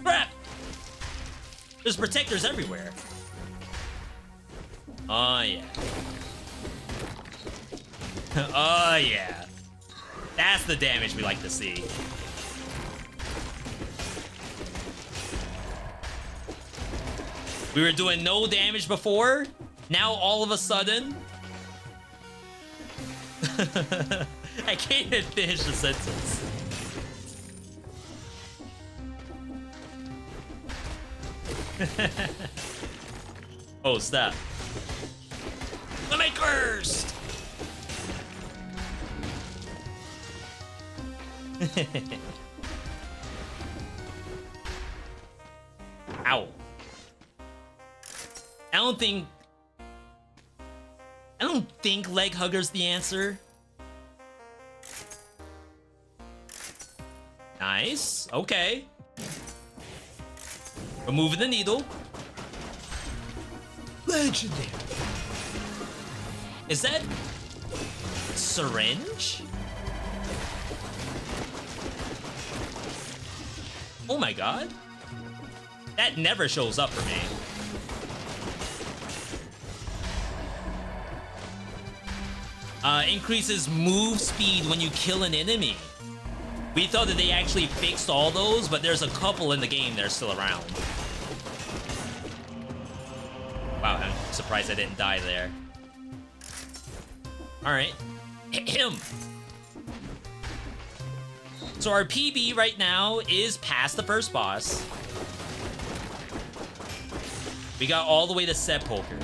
Crap! There's protectors everywhere. Oh yeah. Oh yeah. That's the damage we like to see. We were doing no damage before. Now all of a sudden... I can't even finish the sentence. Oh, stop. Am I cursed? Ow. I don't think leg hugger's the answer. Nice. Okay. Removing the needle. Legendary. Is that syringe? Oh my god. That never shows up for me. Increases move speed when you kill an enemy. We thought that they actually fixed all those, but there's a couple in the game that are still around. Wow, I'm surprised I didn't die there. Alright. Him. So our PB right now is past the first boss. We got all the way to Sepulcher.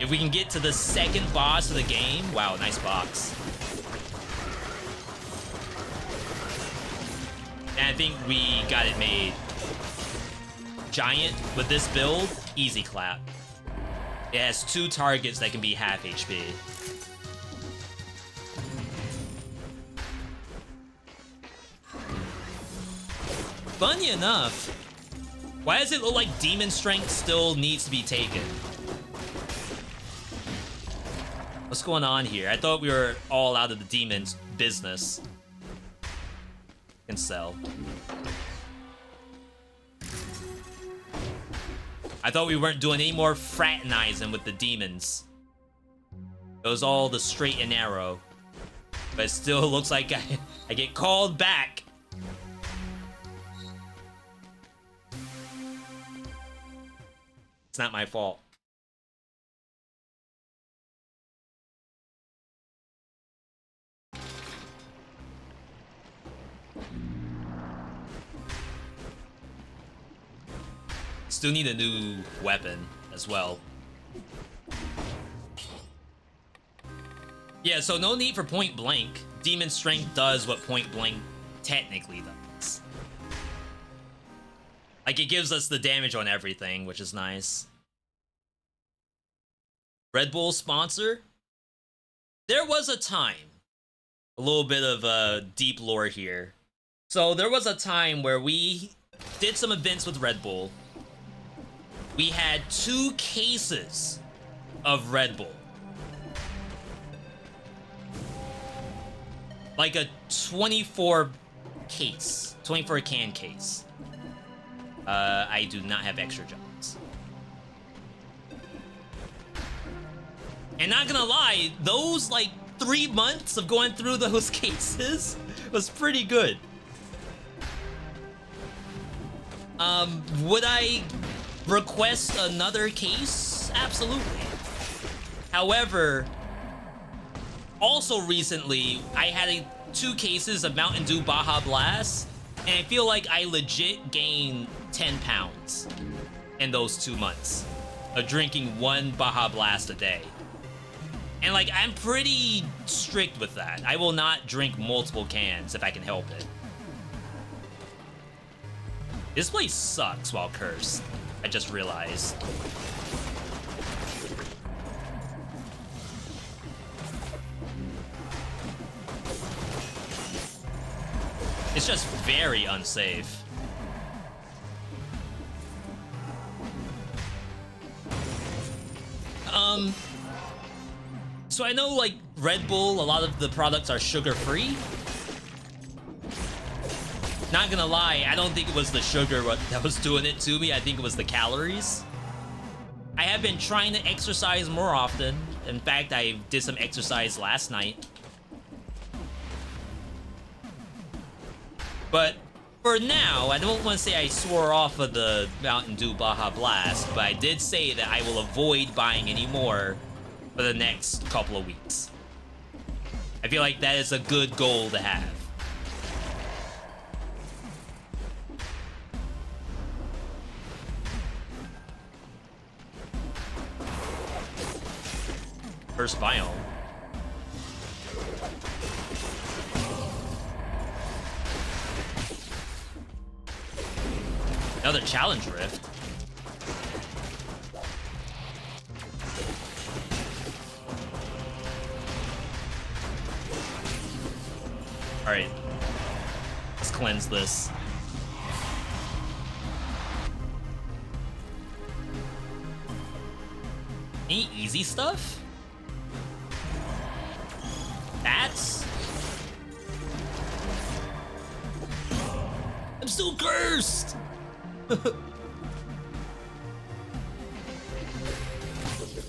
If we can get to the second boss of the game, wow, nice box. And I think we got it made. Giant with this build, easy clap. It has 2 targets that can be half HP. Funny enough, why does it look like demon strength still needs to be taken? What's going on here? I thought we were all out of the demon's business. Can sell. I thought we weren't doing any more fraternizing with the demons. It was all the straight and narrow. But it still looks like I get called back. It's not my fault. Still need a new weapon as well. Yeah, so no need for point blank. Demon strength does what point blank technically does. Like, it gives us the damage on everything, which is nice. Red Bull sponsor? There was a time. A little bit of deep lore here. So there was a time where we did some events with Red Bull. We had 2 cases of Red Bull. Like a 24 case. 24 can case. I do not have extra jobs. And not gonna lie, those like 3 months of going through those cases was pretty good. Would I request another case? Absolutely. However, also recently, I had 2 cases of Mountain Dew Baja Blast, and I feel like I legit gained 10 pounds in those 2 months of drinking 1 Baja Blast a day. And like, I'm pretty strict with that. I will not drink multiple cans if I can help it. This place sucks while cursed. I just realized. It's just very unsafe. So I know like Red Bull, a lot of the products are sugar-free. Not gonna lie, I don't think it was the sugar that was doing it to me. I think it was the calories. I have been trying to exercise more often. In fact, I did some exercise last night. But for now, I don't want to say I swore off of the Mountain Dew Baja Blast, but I did say that I will avoid buying any more for the next couple of weeks. I feel like that is a good goal to have. First biome. Another challenge rift. All right, let's cleanse this. Any easy stuff? Bats? I'm still cursed!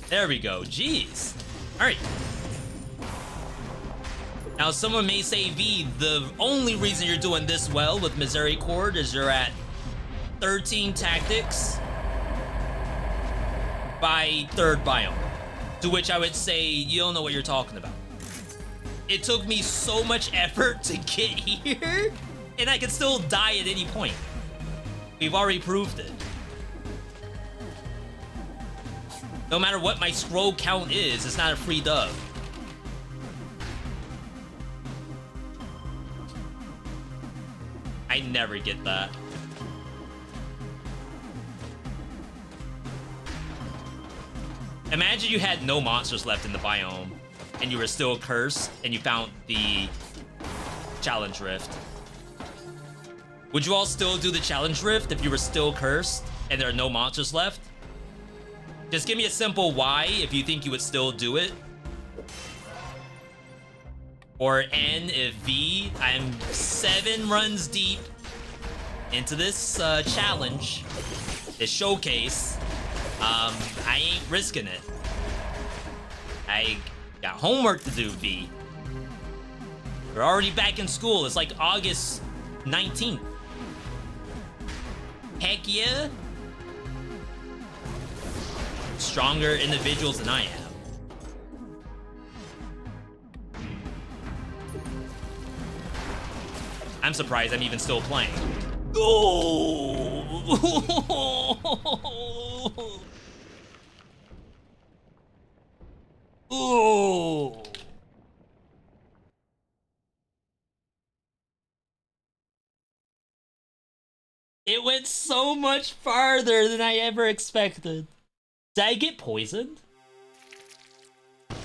There we go. Jeez. All right. Now, someone may say, V, the only reason you're doing this well with Misericorde is you're at 13 tactics by 3rd biome. To which I would say, you don't know what you're talking about. It took me so much effort to get here, and I can still die at any point. We've already proved it. No matter what my scroll count is, it's not a free dub. I never get that. Imagine you had no monsters left in the biome, and you were still cursed, and you found the challenge rift. Would you all still do the challenge rift if you were still cursed, and there are no monsters left? Just give me a simple Y if you think you would still do it. Or N if V. I'm 7 runs deep into this challenge, this showcase. I ain't risking it. I got homework to do, V. We're already back in school. It's like August 19th. Heck yeah. Stronger individuals than I am. I'm surprised I'm even still playing. Oh! Oh! It went so much farther than I ever expected. Did I get poisoned?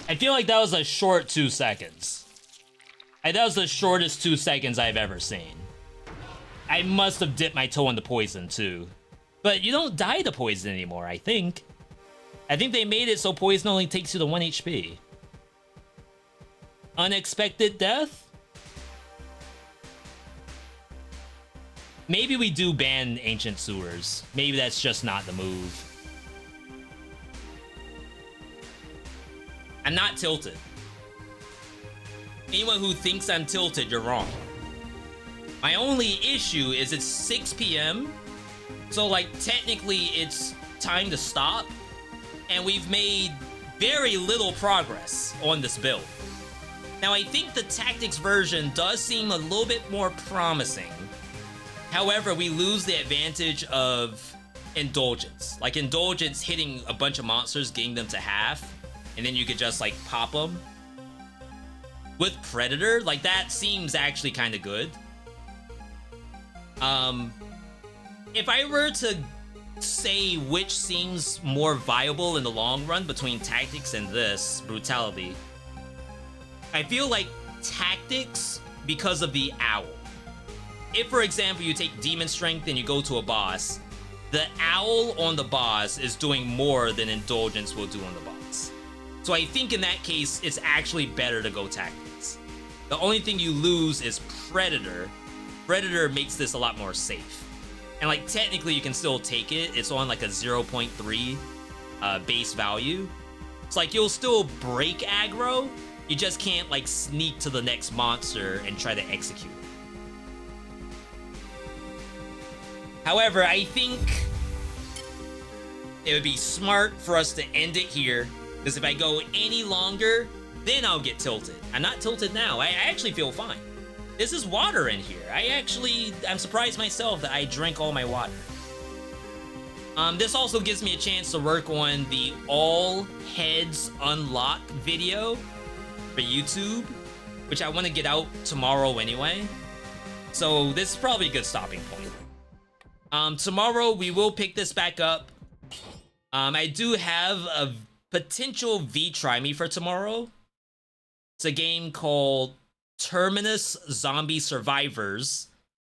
I feel like that was a short 2 seconds. That was the shortest 2 seconds I've ever seen. I must have dipped my toe in the poison too. But you don't die to poison anymore, I think. I think they made it so poison only takes you to 1 HP. Unexpected death? Maybe we do ban Ancient Sewers. Maybe that's just not the move. I'm not tilted. Anyone who thinks I'm tilted, you're wrong. My only issue is it's 6 p.m. So like technically it's time to stop, and we've made very little progress on this build. Now I think the tactics version does seem a little bit more promising. However, we lose the advantage of Indulgence. Like Indulgence hitting a bunch of monsters, getting them to half, and then you could just like pop them. With Predator, like that seems actually kind of good. If I were to say which seems more viable in the long run between tactics and this brutality, I feel like tactics because of the owl. If, for example, you take Demon Strength and you go to a boss, the owl on the boss is doing more than Indulgence will do on the boss. So I think in that case, it's actually better to go tactics. The only thing you lose is Predator. Predator makes this a lot more safe. And like technically you can still take it. It's on like a 0.3 base value. It's like you'll still break aggro. You just can't like sneak to the next monster and try to execute it. However, I think it would be smart for us to end it here, because if I go any longer, then I'll get tilted. I'm not tilted now. I actually feel fine. This is water in here. I'm surprised myself that I drank all my water. This also gives me a chance to work on the all heads unlock video for YouTube, which I want to get out tomorrow anyway. So this is probably a good stopping point. Tomorrow we will pick this back up. I do have a potential Try Me for tomorrow. It's a game called Terminus Zombie Survivors,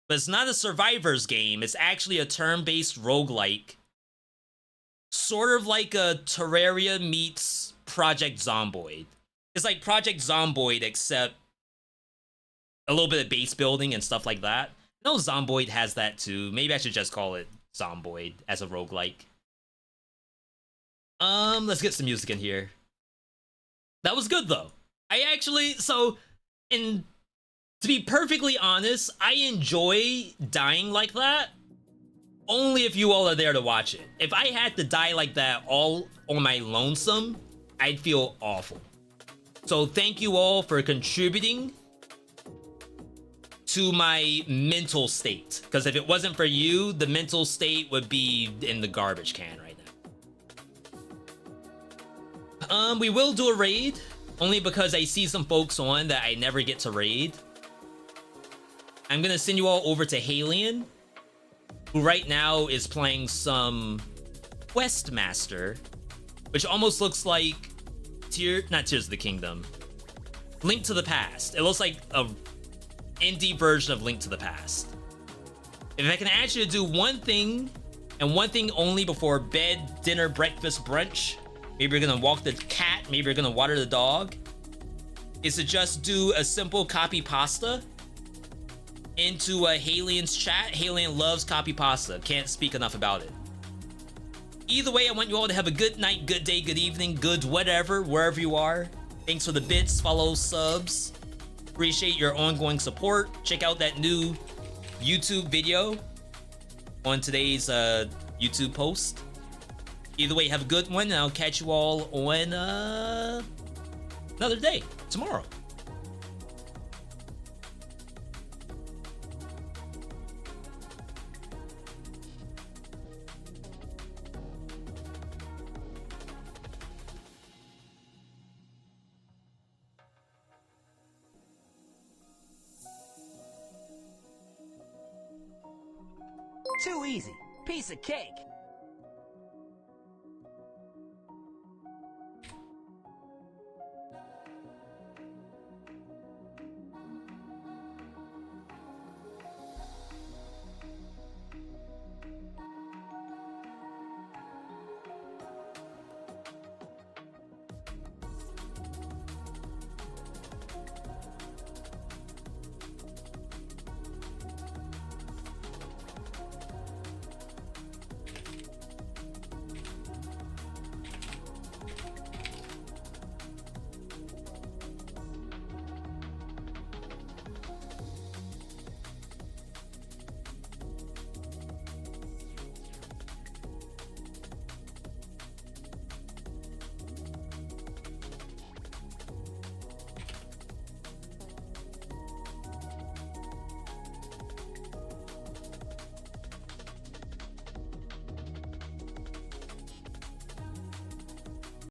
but it's not a survivors game. It's actually a turn-based roguelike. Sort of like a Terraria meets Project Zomboid. It's like Project Zomboid, except a little bit of base building and stuff like that. I know Zomboid has that too. Maybe I should just call it Zomboid as a roguelike. Let's get some music in here. That was good though. To be perfectly honest, I enjoy dying like that only if you all are there to watch it. If I had to die like that all on my lonesome, I'd feel awful. So thank you all for contributing to my mental state. Because if it wasn't for you, the mental state would be in the garbage can right now. We will do a raid, only because I see some folks on that I never get to raid. I'm gonna send you all over to Halion, who right now is playing some Questmaster, which almost looks like not Tears of the Kingdom, Link to the Past. It looks like a indie version of Link to the Past. If I can ask you to do one thing, and one thing only before bed, dinner, breakfast, brunch, maybe you're gonna walk the cat, maybe you're gonna water the dog, is to just do a simple copy pasta into Halion's chat. Halion loves copy pasta. Can't speak enough about it. Either way, I want you all to have a good night, good day, good evening, good whatever, wherever you are. Thanks for the bits, follows, subs. Appreciate your ongoing support. Check out that new YouTube video on today's YouTube post. Either way, have a good one, and I'll catch you all on another day, tomorrow. Too easy. Piece of cake.